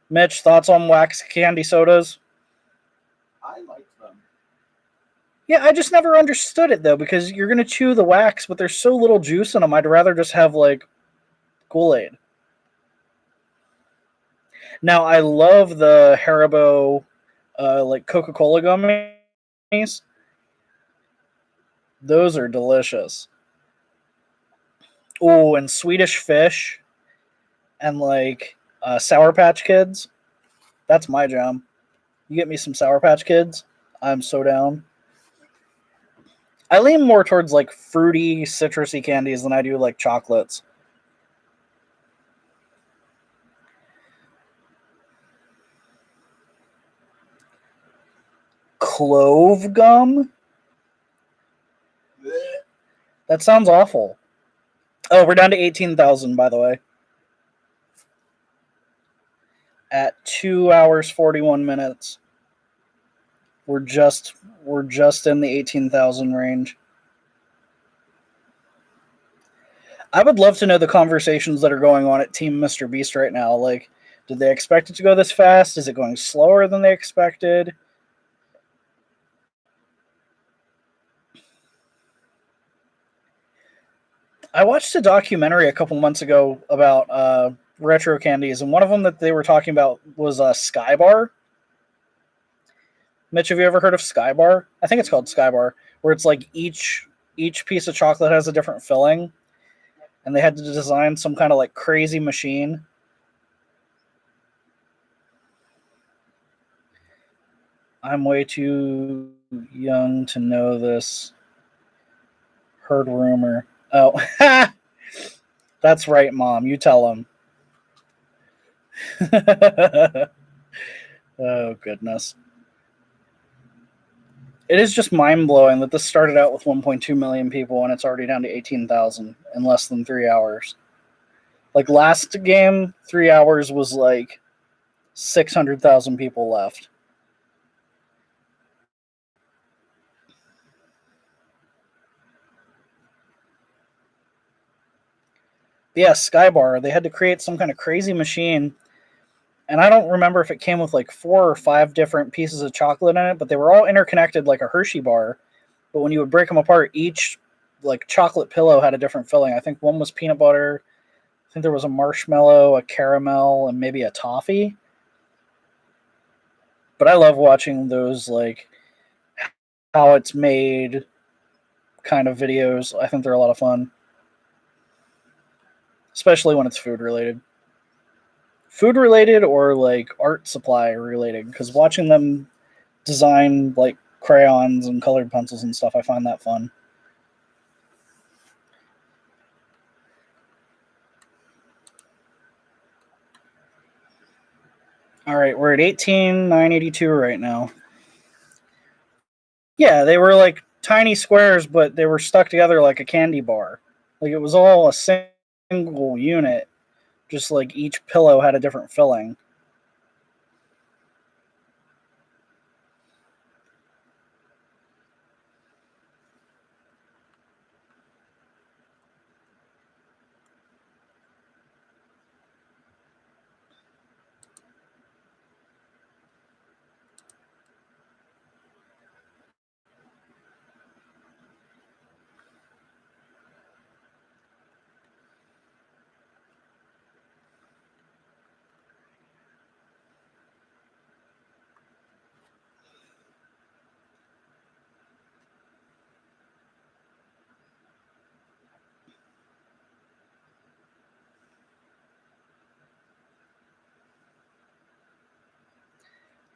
Mitch, thoughts on wax candy sodas? I liked them. Yeah, I just never understood it, though, because you're going to chew the wax, but there's so little juice in them. I'd rather just have, like, Kool-Aid. Now, I love the Haribo, like, Coca-Cola gummies. Those are delicious. Oh, and Swedish Fish and, like, Sour Patch Kids. That's my jam. You get me some Sour Patch Kids, I'm so down. I lean more towards, like, fruity, citrusy candies than I do, like, chocolates. Clove gum? Blech. That sounds awful. Oh, we're down to 18,000, by the way. At 2 hours 41 minutes. We're just in the 18,000 range. I would love to know the conversations that are going on at Team Mr. Beast right now. Like, did they expect it to go this fast? Is it going slower than they expected? I watched a documentary a couple months ago about retro candies, and one of them that they were talking about was Sky Bar. Mitch, have you ever heard of Sky Bar? I think it's called Sky Bar, where it's like each piece of chocolate has a different filling, and they had to design some kind of like crazy machine. I'm way too young to know this. Heard rumor. Oh, that's right, Mom. You tell him. Oh, goodness. It is just mind-blowing that this started out with 1.2 million people and it's already down to 18,000 in less than 3 hours. Like, last game, 3 hours was like 600,000 people left. Yeah, Skybar, they had to create some kind of crazy machine, and I don't remember if it came with like 4 or 5 different pieces of chocolate in it, but they were all interconnected like a Hershey bar. But when you would break them apart, each like chocolate pillow had a different filling. I think one was peanut butter. I think there was a marshmallow, a caramel, and maybe a toffee. But I love watching those, like, how it's made kind of videos. I think they're a lot of fun, especially when it's food related. Food related or like art supply related, because watching them design like crayons and colored pencils and stuff, I find that fun. All right, we're at 18,982 right now. Yeah, they were like tiny squares, but they were stuck together like a candy bar. Like, it was all a single unit, just like each pillow had a different filling.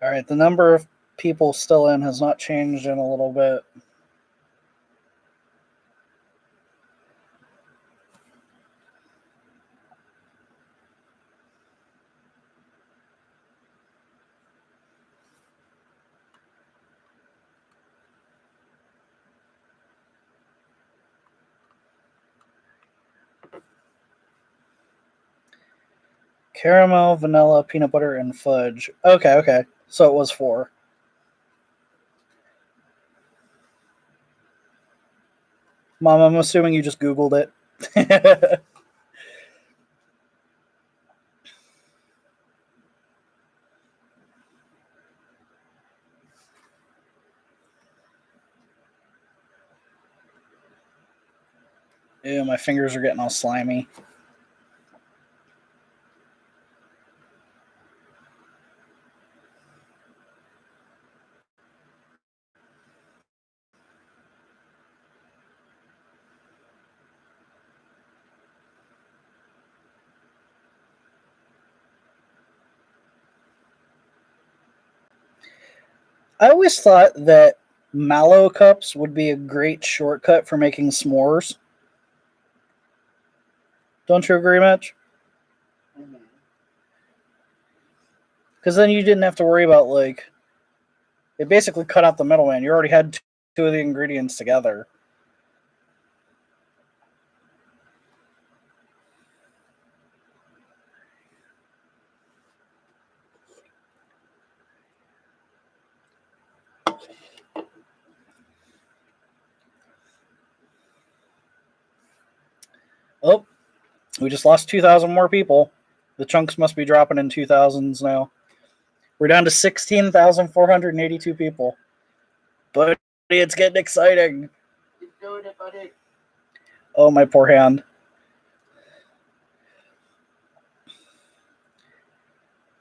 All right, the number of people still in has not changed in a little bit. Caramel, vanilla, peanut butter, and fudge. Okay. So it was 4. Mom, I'm assuming you just Googled it. Ew, my fingers are getting all slimy. I always thought that mallow cups would be a great shortcut for making s'mores. Don't you agree, Mitch? Because then you didn't have to worry about, like, it basically cut out the middleman. You already had 2 of the ingredients together. Oh, we just lost 2,000 more people. The chunks must be dropping in 2,000s now. We're down to 16,482 people. But it's getting exciting. Keep doing it, buddy. Oh, my poor hand.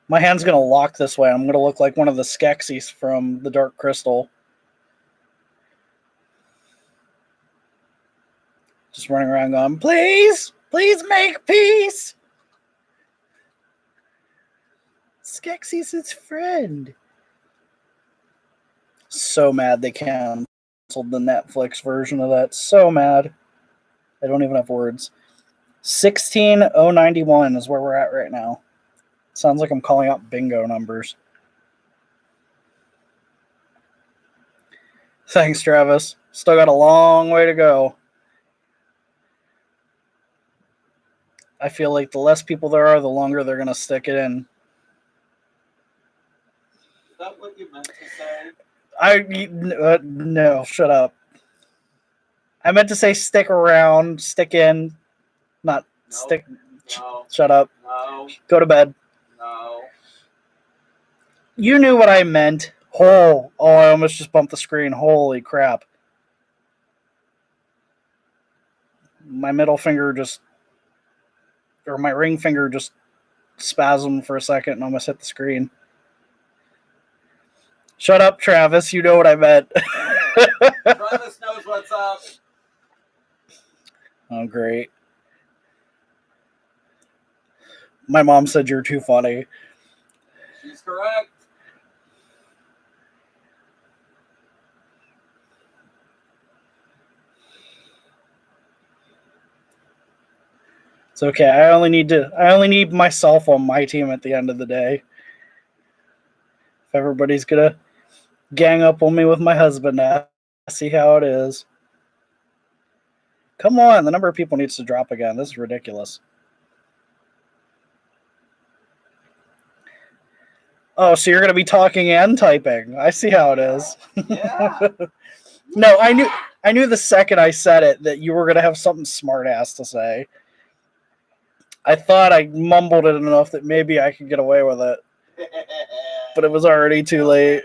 My hand's going to lock this way. I'm going to look like one of the Skeksis from the Dark Crystal. Just running around going, please, please make peace. Skeksis' his friend. So mad they canceled the Netflix version of that. So mad. I don't even have words. 16091 is where we're at right now. Sounds like I'm calling out bingo numbers. Thanks, Travis. Still got a long way to go. I feel like the less people there are, the longer they're going to stick it in. Is that what you meant to say? No, shut up. I meant to say stick around, stick in, not Nope. stick. No. Shut up. No. Go to bed. No. You knew what I meant. Oh, I almost just bumped the screen. Holy crap. My middle finger just, or my ring finger just spasmed for a second and almost hit the screen. Shut up, Travis. You know what I meant. Travis knows what's up. Oh, great. My mom said you're too funny. She's correct. It's okay. I only need myself on my team at the end of the day. If everybody's gonna gang up on me with my husband, I see how it is. Come on, the number of people needs to drop again. This is ridiculous. Oh, so you're gonna be talking and typing. I see how it is. Yeah. No, I knew the second I said it that you were gonna have something smart ass to say. I thought I mumbled it enough that maybe I could get away with it, but it was already too late.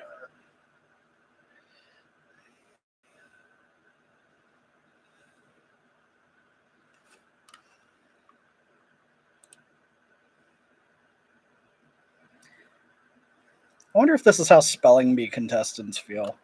I wonder if this is how spelling bee contestants feel.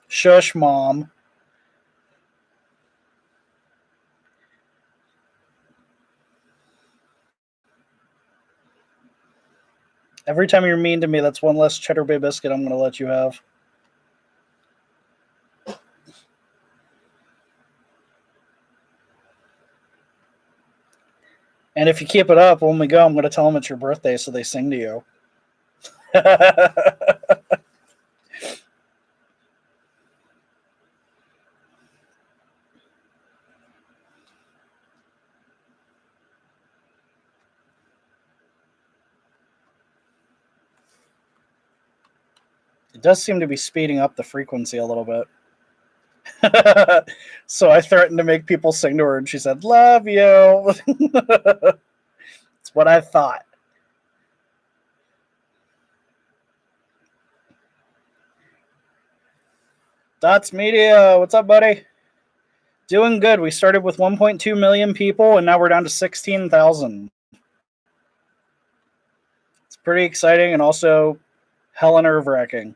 Shush, Mom. Every time you're mean to me, that's one less Cheddar Bay biscuit I'm going to let you have. And if you keep it up, when we go, I'm going to tell them it's your birthday so they sing to you. It does seem to be speeding up the frequency a little bit. So I threatened to make people sing to her, and she said, "Love you." That's what I thought. Dots Media, what's up, buddy? Doing good. We started with 1.2 million people, and now we're down to 16,000. It's pretty exciting and also hella nerve-wracking.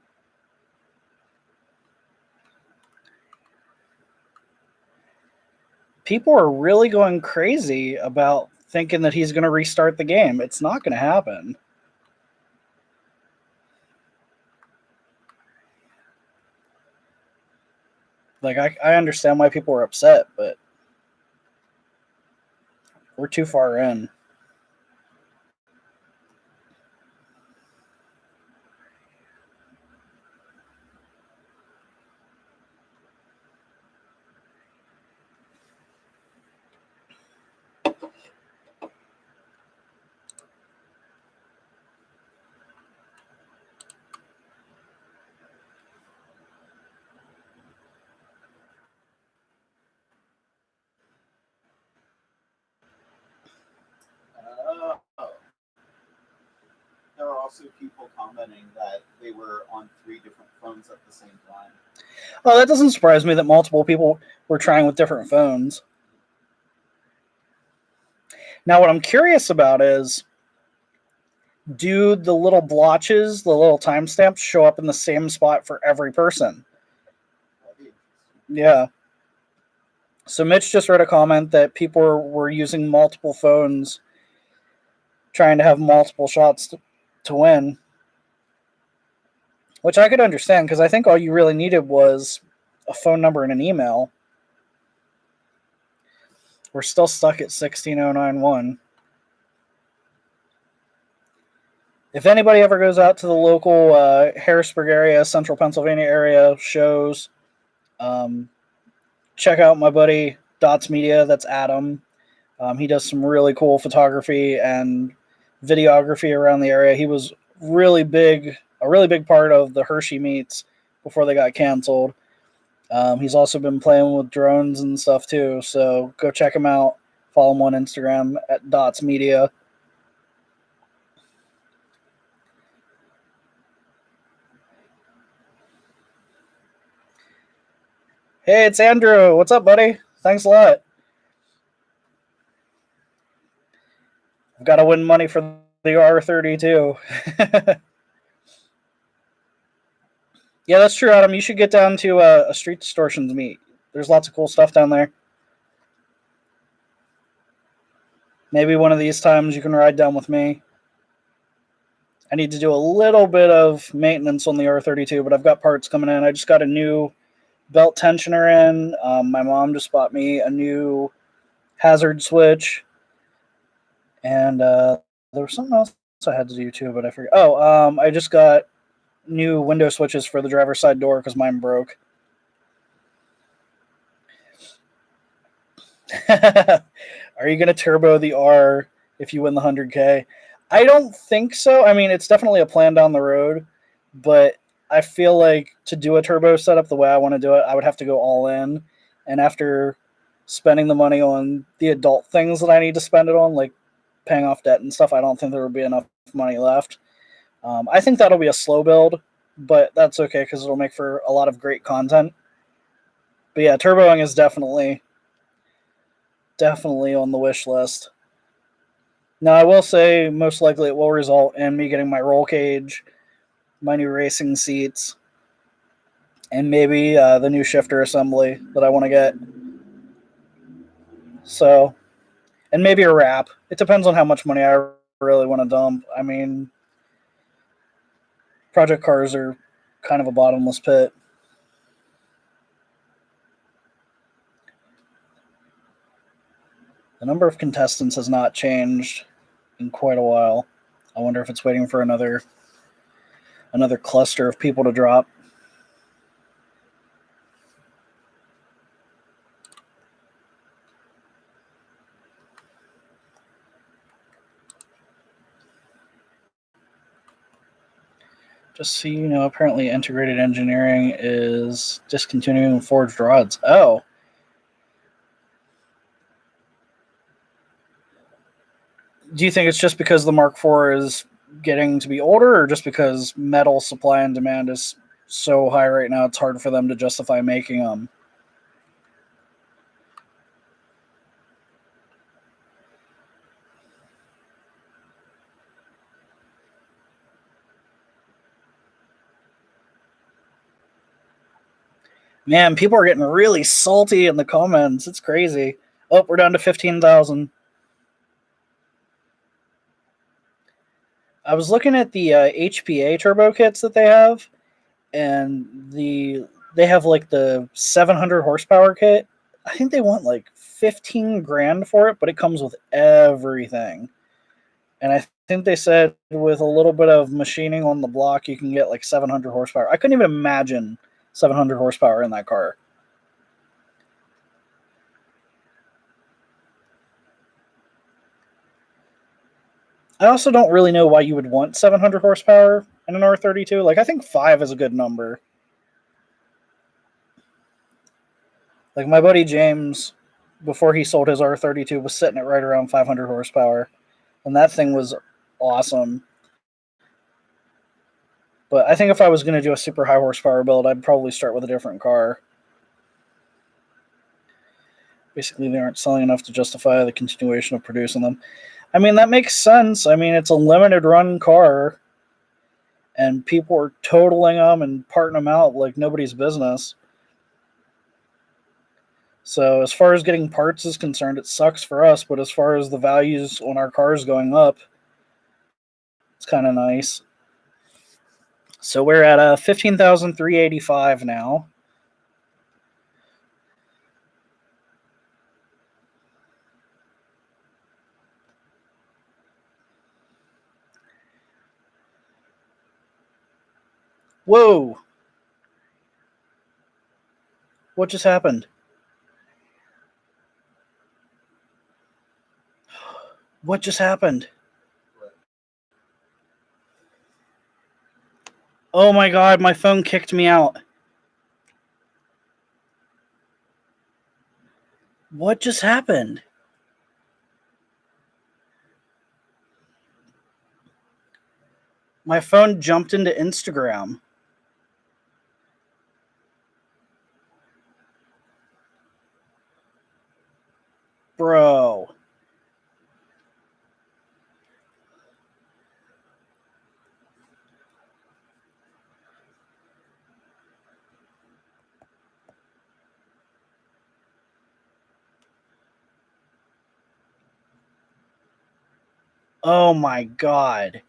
People are really going crazy about thinking that he's going to restart the game. It's not going to happen. Like, I understand why people are upset, but we're too far in. also people commenting that they were on 3 different phones at the same time. Well, that doesn't surprise me that multiple people were trying with different phones. Now, what I'm curious about is, do the little blotches, the little timestamps, show up in the same spot for every person? That'd be interesting. Yeah. So Mitch just read a comment that people were using multiple phones, trying to have multiple shots to win, which I could understand, because I think all you really needed was a phone number and an email. We're still stuck at 16091. If anybody ever goes out to the local Harrisburg area, central Pennsylvania area shows, check out my buddy Dots Media. That's Adam. He does some really cool photography and videography around the area. He was a really big part of the Hershey meets before they got canceled. He's also been playing with drones and stuff too. So go check him out. Follow him on Instagram at Dots Media. Hey, it's Andrew. What's up, buddy? Thanks a lot. I've got to win money for the R32. Yeah, that's true, Adam. You should get down to a Street Distortions meet. There's lots of cool stuff down there. Maybe one of these times you can ride down with me. I need to do a little bit of maintenance on the R32, but I've got parts coming in. I just got a new belt tensioner in. My mom just bought me a new hazard switch. And there was something else I had to do too, but I forget. I just got new window switches for the driver's side door because mine broke. Are you going to turbo the R if you win the 100K? I don't think so. I mean, it's definitely a plan down the road, but I feel like to do a turbo setup the way I want to do it, I would have to go all in. And after spending the money on the adult things that I need to spend it on, like paying off debt and stuff, I don't think there would be enough money left. I think that'll be a slow build, but that's okay because it'll make for a lot of great content. But yeah, turboing is definitely on the wish list. Now, I will say most likely it will result in me getting my roll cage, my new racing seats, and maybe the new shifter assembly that I want to get. So, and maybe a wrap. It depends on how much money I really want to dump. I mean, project cars are kind of a bottomless pit. The number of contestants has not changed in quite a while. I wonder if it's waiting for another cluster of people to drop. Just so you know, apparently integrated engineering is discontinuing forged rods. Oh. Do you think it's just because the Mark IV is getting to be older, or just because metal supply and demand is so high right now it's hard for them to justify making them? Man, people are getting really salty in the comments. It's crazy. Oh, we're down to 15,000. I was looking at the HPA turbo kits that they have, and they have like the 700 horsepower kit. I think they want like 15 grand for it, but it comes with everything. And I think they said with a little bit of machining on the block, you can get like 700 horsepower. I couldn't even imagine 700 horsepower in that car. I also don't really know why you would want 700 horsepower in an R32. Like, I think 5 is a good number. Like, my buddy James, before he sold his R32, was sitting at right around 500 horsepower. And that thing was awesome. But I think if I was going to do a super high horsepower build, I'd probably start with a different car. Basically, they aren't selling enough to justify the continuation of producing them. I mean, that makes sense. I mean, it's a limited run car, and people are totaling them and parting them out like nobody's business. So as far as getting parts is concerned, it sucks for us, but as far as the values on our cars going up, it's kind of nice. So we're at 15,385 now. Whoa! What just happened? What just happened? Oh my god, my phone kicked me out. What just happened? My phone jumped into Instagram. Bro. Oh my god.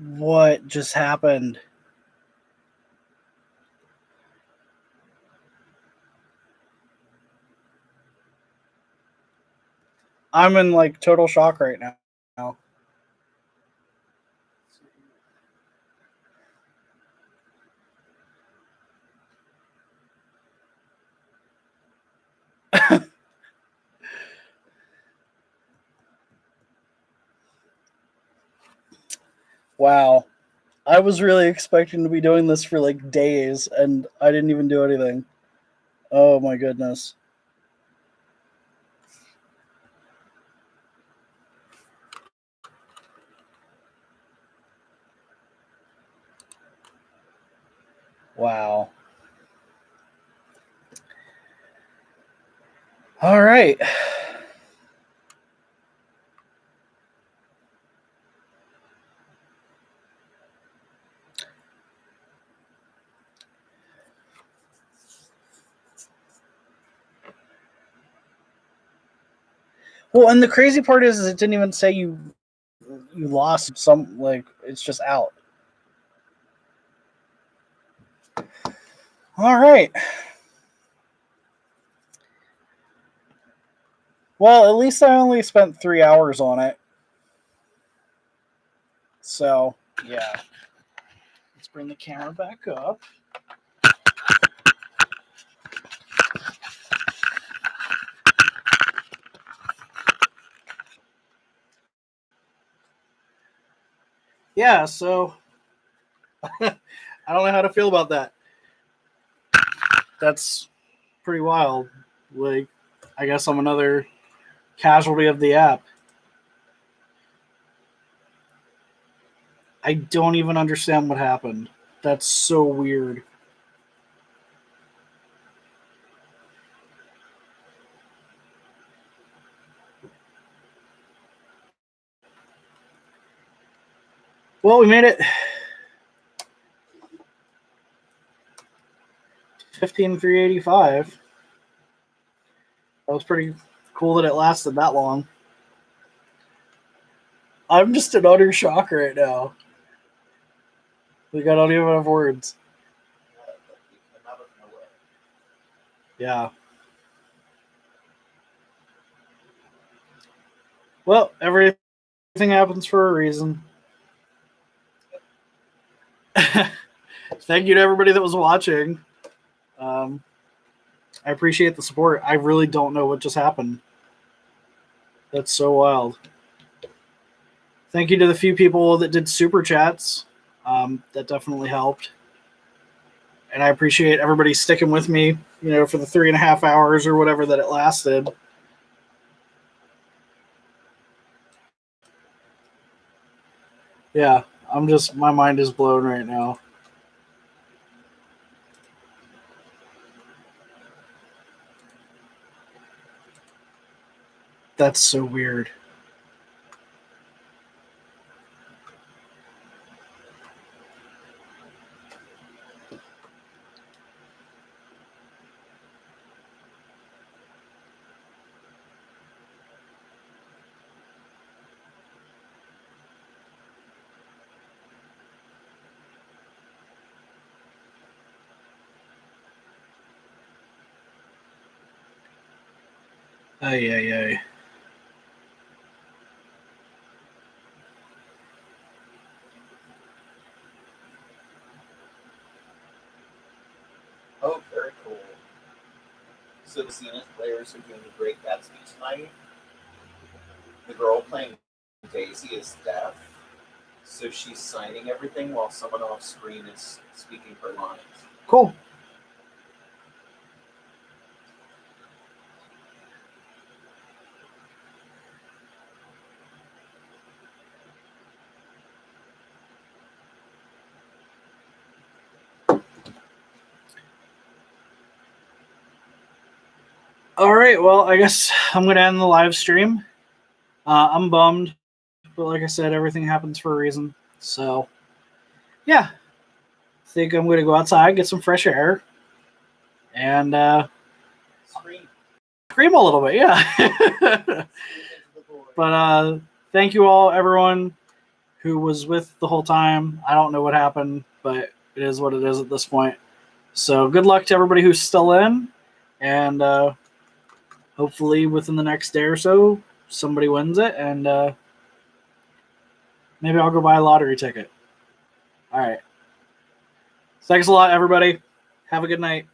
What just happened? I'm in like total shock right now. Wow. I was really expecting to be doing this for like days, and I didn't even do anything. Oh my goodness. Wow. All right. Well, and the crazy part is it didn't even say you lost some, like, it's just out. All right. Well, at least I only spent 3 hours on it. So, yeah. Let's bring the camera back up. Yeah, so I don't know how to feel about that. That's pretty wild. Like, I guess I'm another casualty of the app. I don't even understand what happened. That's so weird. Well, we made it. 15,385. That was pretty cool that it lasted that long. I'm just in utter shock right now. Like, I don't even have words. Yeah. Well, everything happens for a reason. Thank you to everybody that was watching. I appreciate the support. I really don't know what just happened. That's so wild. Thank you to the few people that did super chats. That definitely helped. And I appreciate everybody sticking with me, for the 3.5 hours or whatever that it lasted. Yeah, my mind is blown right now. That's so weird. Ay, ay, ay. Oh, very cool. So the CNS players are doing a great Gatsby tonight. The girl playing Daisy is deaf, so she's signing everything while someone off screen is speaking her lines. Cool. All right, well, I guess I'm going to end the live stream. I'm bummed, but like I said, everything happens for a reason. So, yeah. I think I'm going to go outside, get some fresh air, and scream a little bit, yeah. But thank you all, everyone who was with the whole time. I don't know what happened, but it is what it is at this point. So good luck to everybody who's still in, and hopefully within the next day or so, somebody wins it, and maybe I'll go buy a lottery ticket. All right. Thanks a lot, everybody. Have a good night.